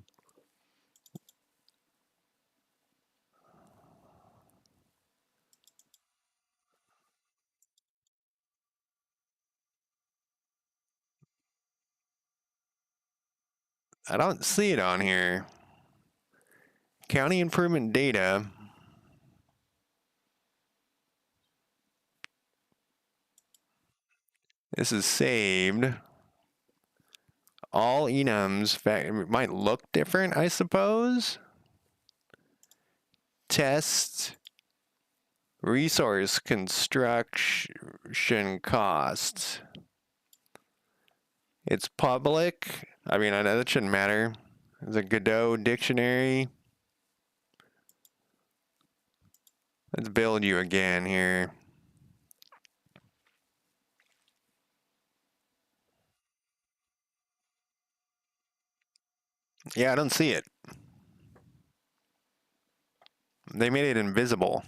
I don't see it on here. County improvement data. This is saved. All enums, it might look different, I suppose. Test resource construction costs. It's public. I mean, I know that shouldn't matter. There's a Godot dictionary. Let's build you again here. Yeah, I don't see it. They made it invisible.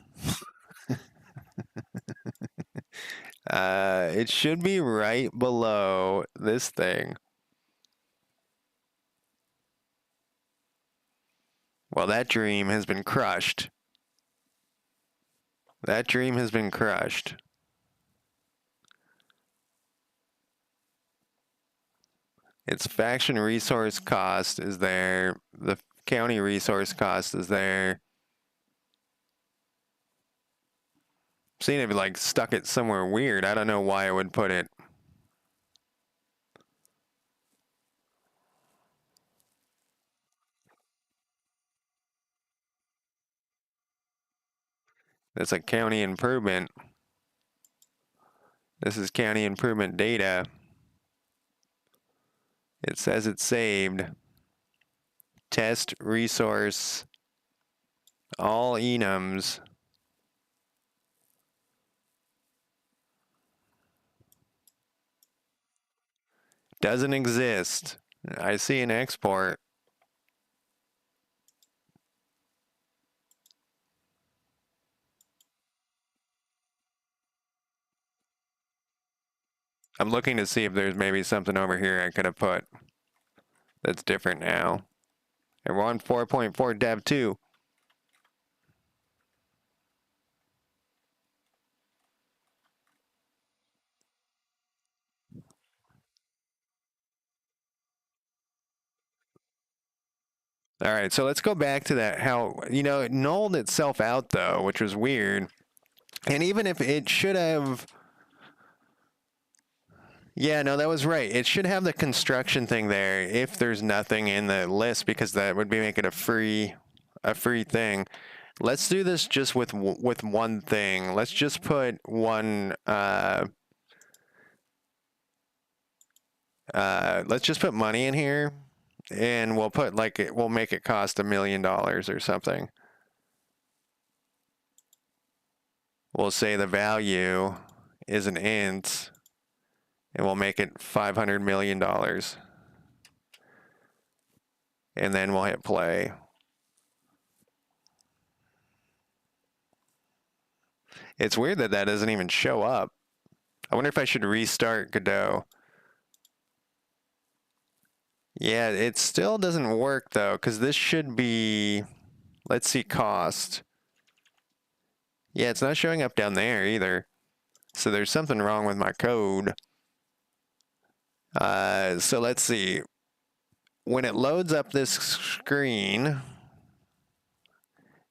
It should be right below this thing. Well, that dream has been crushed. That dream has been crushed. Its faction resource cost is there. The county resource cost is there. Seeing if it like stuck it somewhere weird. I don't know why I would put it. That's a county improvement. This is county improvement data. It says it's saved. Test resource. All enums. Doesn't exist. I see an export. I'm looking to see if there's maybe something over here I could have put that's different now. And we're on 4.4 dev 2. All right, so let's go back to that. How, you know, it nulled itself out though, which was weird. And even if it should have, yeah, no, that was right. It should have the construction thing there if there's nothing in the list, because that would be making a free thing. Let's do this just with one thing. Let's just put one. Let's just put money in here, and we'll put we'll make it cost $1 million or something. We'll say the value is an int, and we'll make it $500 million. And then we'll hit play. It's weird that that doesn't even show up. I wonder if I should restart Godot. Yeah, it still doesn't work though, because this should be, let's see, cost. Yeah, it's not showing up down there either. So there's something wrong with my code. So let's see. When it loads up this screen,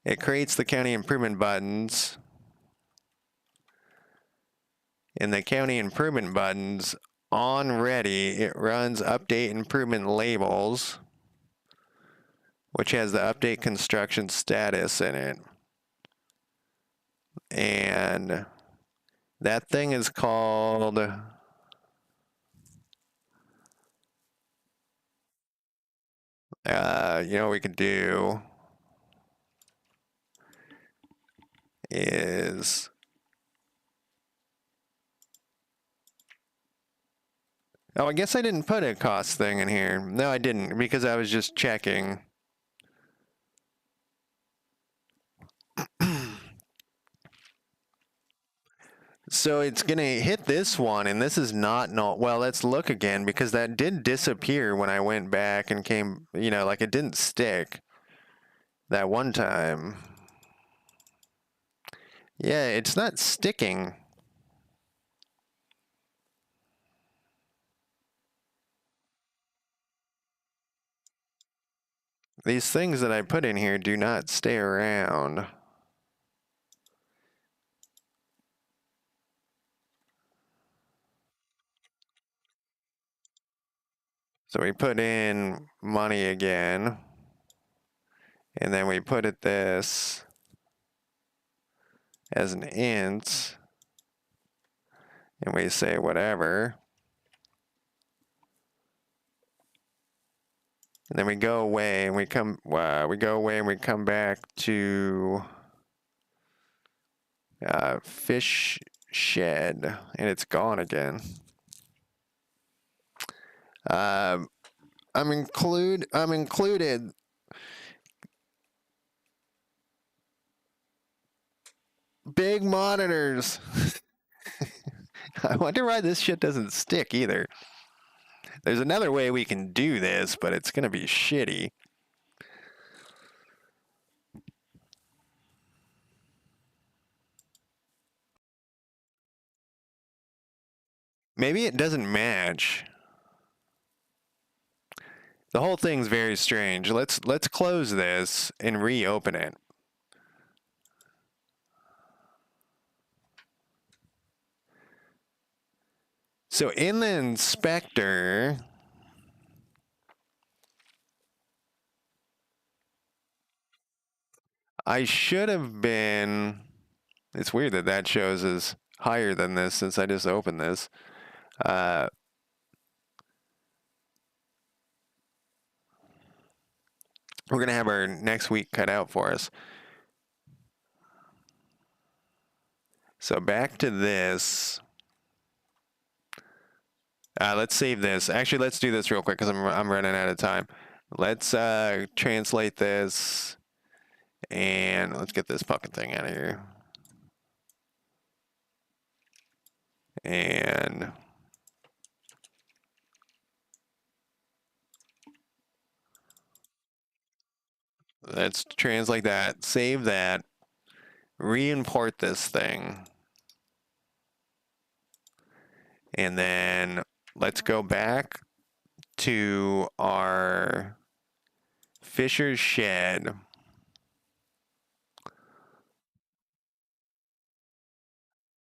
it creates the county improvement buttons. In the county improvement buttons, on ready, it runs update improvement labels, which has the update construction status in it. And that thing is called, you know what we could do is, oh, I guess I didn't put a cost thing in here. No, I didn't, because I was just checking. So it's going to hit this one, and this is not null. Well, let's look again, because that did disappear when I went back and came, you know, like it didn't stick that one time. Yeah, it's not sticking. These things that I put in here do not stay around. So we put in money again, and then we put it this as an int, and we say whatever. And then we go away and we come back to fish shed, and it's gone again. I'm included. Big monitors. I wonder why this shit doesn't stick either. There's another way we can do this, but it's gonna be shitty. Maybe it doesn't match. The whole thing's very strange. Let's close this and reopen it. So in the inspector, I should have been, it's weird that that shows as higher than this since I just opened this. we're going to have our next week cut out for us. So back to this. Let's save this. Actually, let's do this real quick because I'm running out of time. Let's translate this, and let's get this fucking thing out of here. And let's translate that, save that, re-import this thing. And then let's go back to our Fisher's Shed.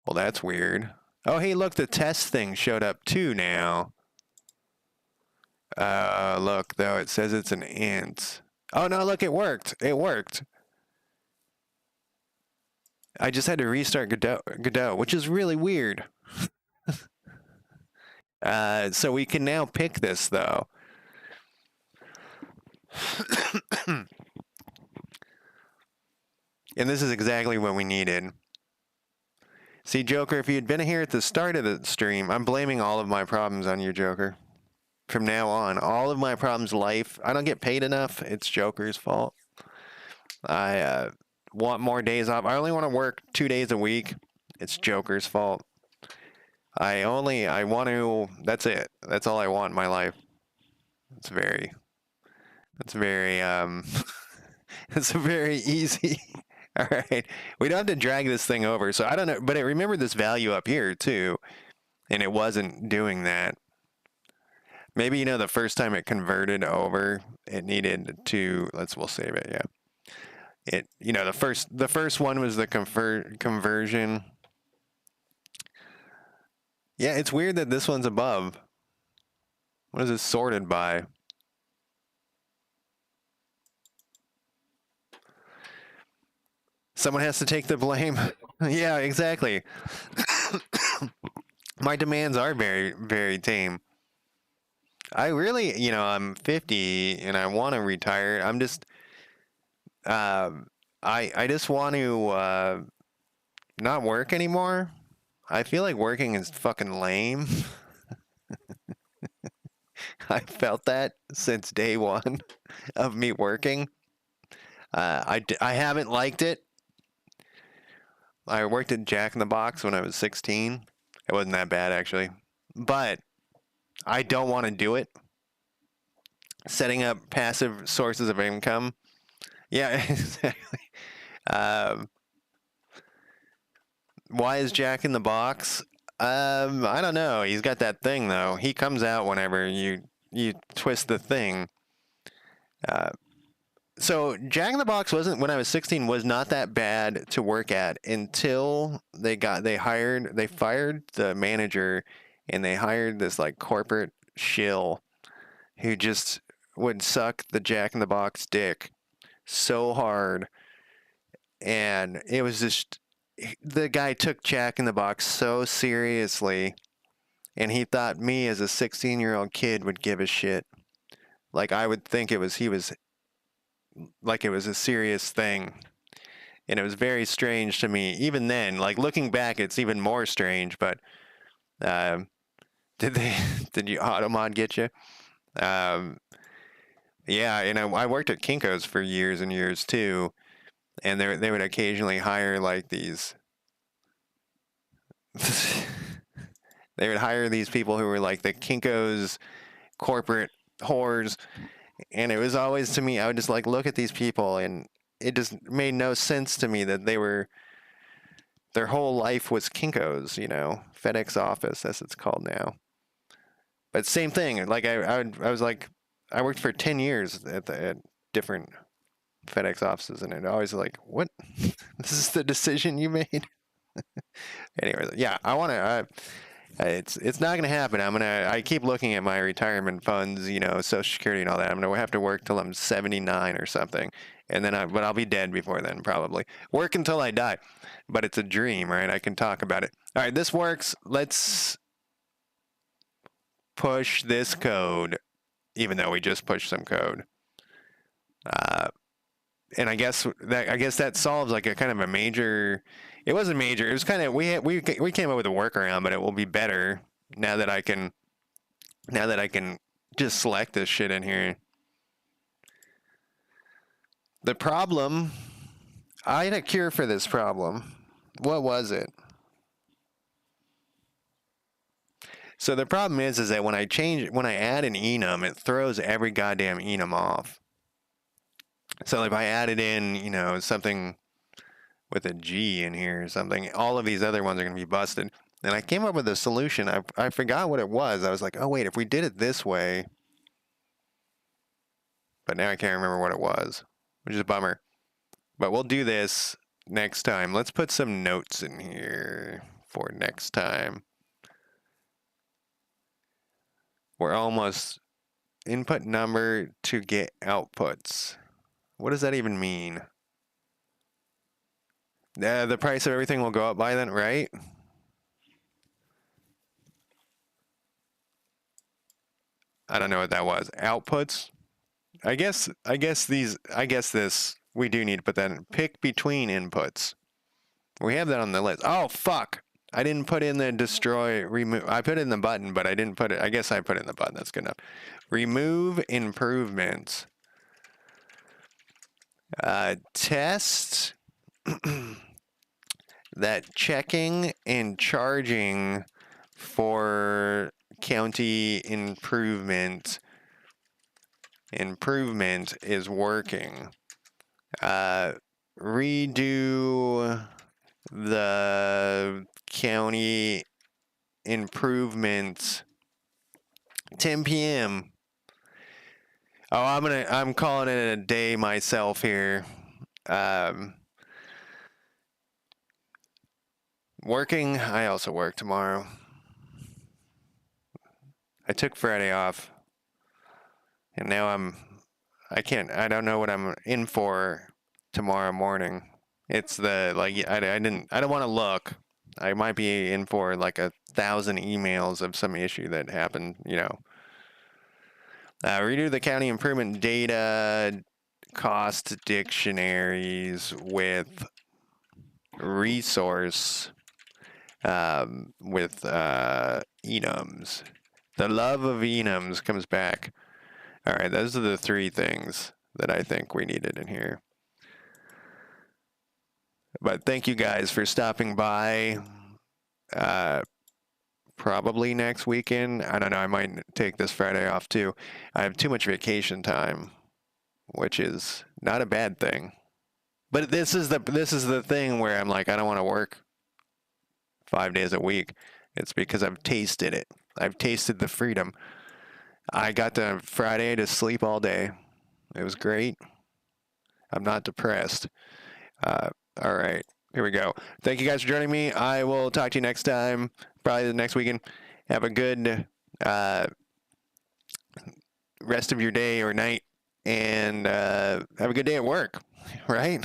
Well, that's weird. Oh, hey, look, the test thing showed up too now. Look, though, it says it's an int. Oh, no, look, it worked. It worked. I just had to restart Godot, which is really weird. So we can now pick this, though. And this is exactly what we needed. See, Joker, if you had been here at the start of the stream, I'm blaming all of my problems on you, Joker. From now on, all of my problems, life, I don't get paid enough. It's Joker's fault. I want more days off. I only want to work 2 days a week. It's Joker's fault. I want to, that's it. That's all I want in my life. It's very, it's very easy. All right. We don't have to drag this thing over. So I don't know, but I remember this value up here too, and it wasn't doing that. Maybe, you know, the first time it converted over, it needed to, we'll save it. Yeah. It, you know, the first one was the conversion. Yeah. It's weird that this one's above. What is this sorted by? Someone has to take the blame. Yeah, exactly. My demands are very, very tame. I really, you know, I'm 50 and I want to retire. I'm just, I just want to not work anymore. I feel like working is fucking lame. I felt that since day one of me working. I haven't liked it. I worked at Jack in the Box when I was 16. It wasn't that bad, actually. But I don't want to do it. Setting up passive sources of income. Yeah, exactly. Why is Jack in the Box? I don't know. He's got that thing, though. He comes out whenever you twist the thing. So Jack in the Box wasn't, when I was 16, was not that bad to work at until they fired the manager, and they hired this like corporate shill who just would suck the Jack in the Box dick so hard. And it was just, the guy took Jack in the Box so seriously, and he thought me as a 16-year-old kid would give a shit. Like, I would think he was like it was a serious thing. And it was very strange to me. Even then, like looking back, it's even more strange, but did you Automod get you? Yeah, you know, I worked at Kinko's for years and years too, and they would occasionally hire like these they would hire these people who were like the Kinko's corporate whores. And it was always, to me, I would just like look at these people, and it just made no sense to me that their whole life was Kinko's, you know, FedEx office, as it's called now. But same thing. Like I was like, I worked for 10 years at different FedEx offices, and it always like, what? This is the decision you made? Anyway, yeah, I want to. It's not going to happen. I keep looking at my retirement funds, you know, Social Security and all that. I'm going to have to work till I'm 79 or something. And then but I'll be dead before then, probably. Work until I die. But it's a dream, right? I can talk about it. All right, this works. Let's push this code, even though we just pushed some code. And I guess that solves like a kind of a major. It wasn't major. It was kind of we came up with a workaround, but it will be better now that I can just select this shit in here. The problem, I had a cure for this problem. What was it? So the problem is that when I add an enum, it throws every goddamn enum off. So if I added in, something with a G in here or something, all of these other ones are going to be busted. And I came up with a solution. I forgot what it was. I was like, oh, wait, if we did it this way. But now I can't remember what it was, which is a bummer. But we'll do this next time. Let's put some notes in here for next time. We're almost input number to get outputs. What does that even mean? The price of everything will go up by then, right? I don't know what that was. Outputs? I guess this, we do need to put that in. Pick between inputs. We have that on the list. Oh, fuck. I didn't put in the destroy, remove. I put it in the button, but I didn't put it. I guess I put it in the button. That's good enough. Remove improvements. Test that checking and charging for county improvement is working. Redo the county improvements 10 p.m. Oh, I'm calling it a day myself here. Working, I also work tomorrow. I took Friday off. And now I don't know what I'm in for tomorrow morning. It's I don't want to look. I might be in for like 1,000 emails of some issue that happened, redo the county improvement data cost dictionaries with resource, with enums. The love of enums comes back. All right, those are the 3 things that I think we needed in here. But thank you guys for stopping by. Probably next weekend. I don't know. I might take this Friday off too. I have too much vacation time, which is not a bad thing. But this is the thing where I'm like, I don't want to work 5 days a week. It's because I've tasted it. I've tasted the freedom. I got to Friday to sleep all day. It was great. I'm not depressed. All right, here we go. Thank you guys for joining me. I will talk to you next time, probably the next weekend. Have a good rest of your day or night, and have a good day at work, right?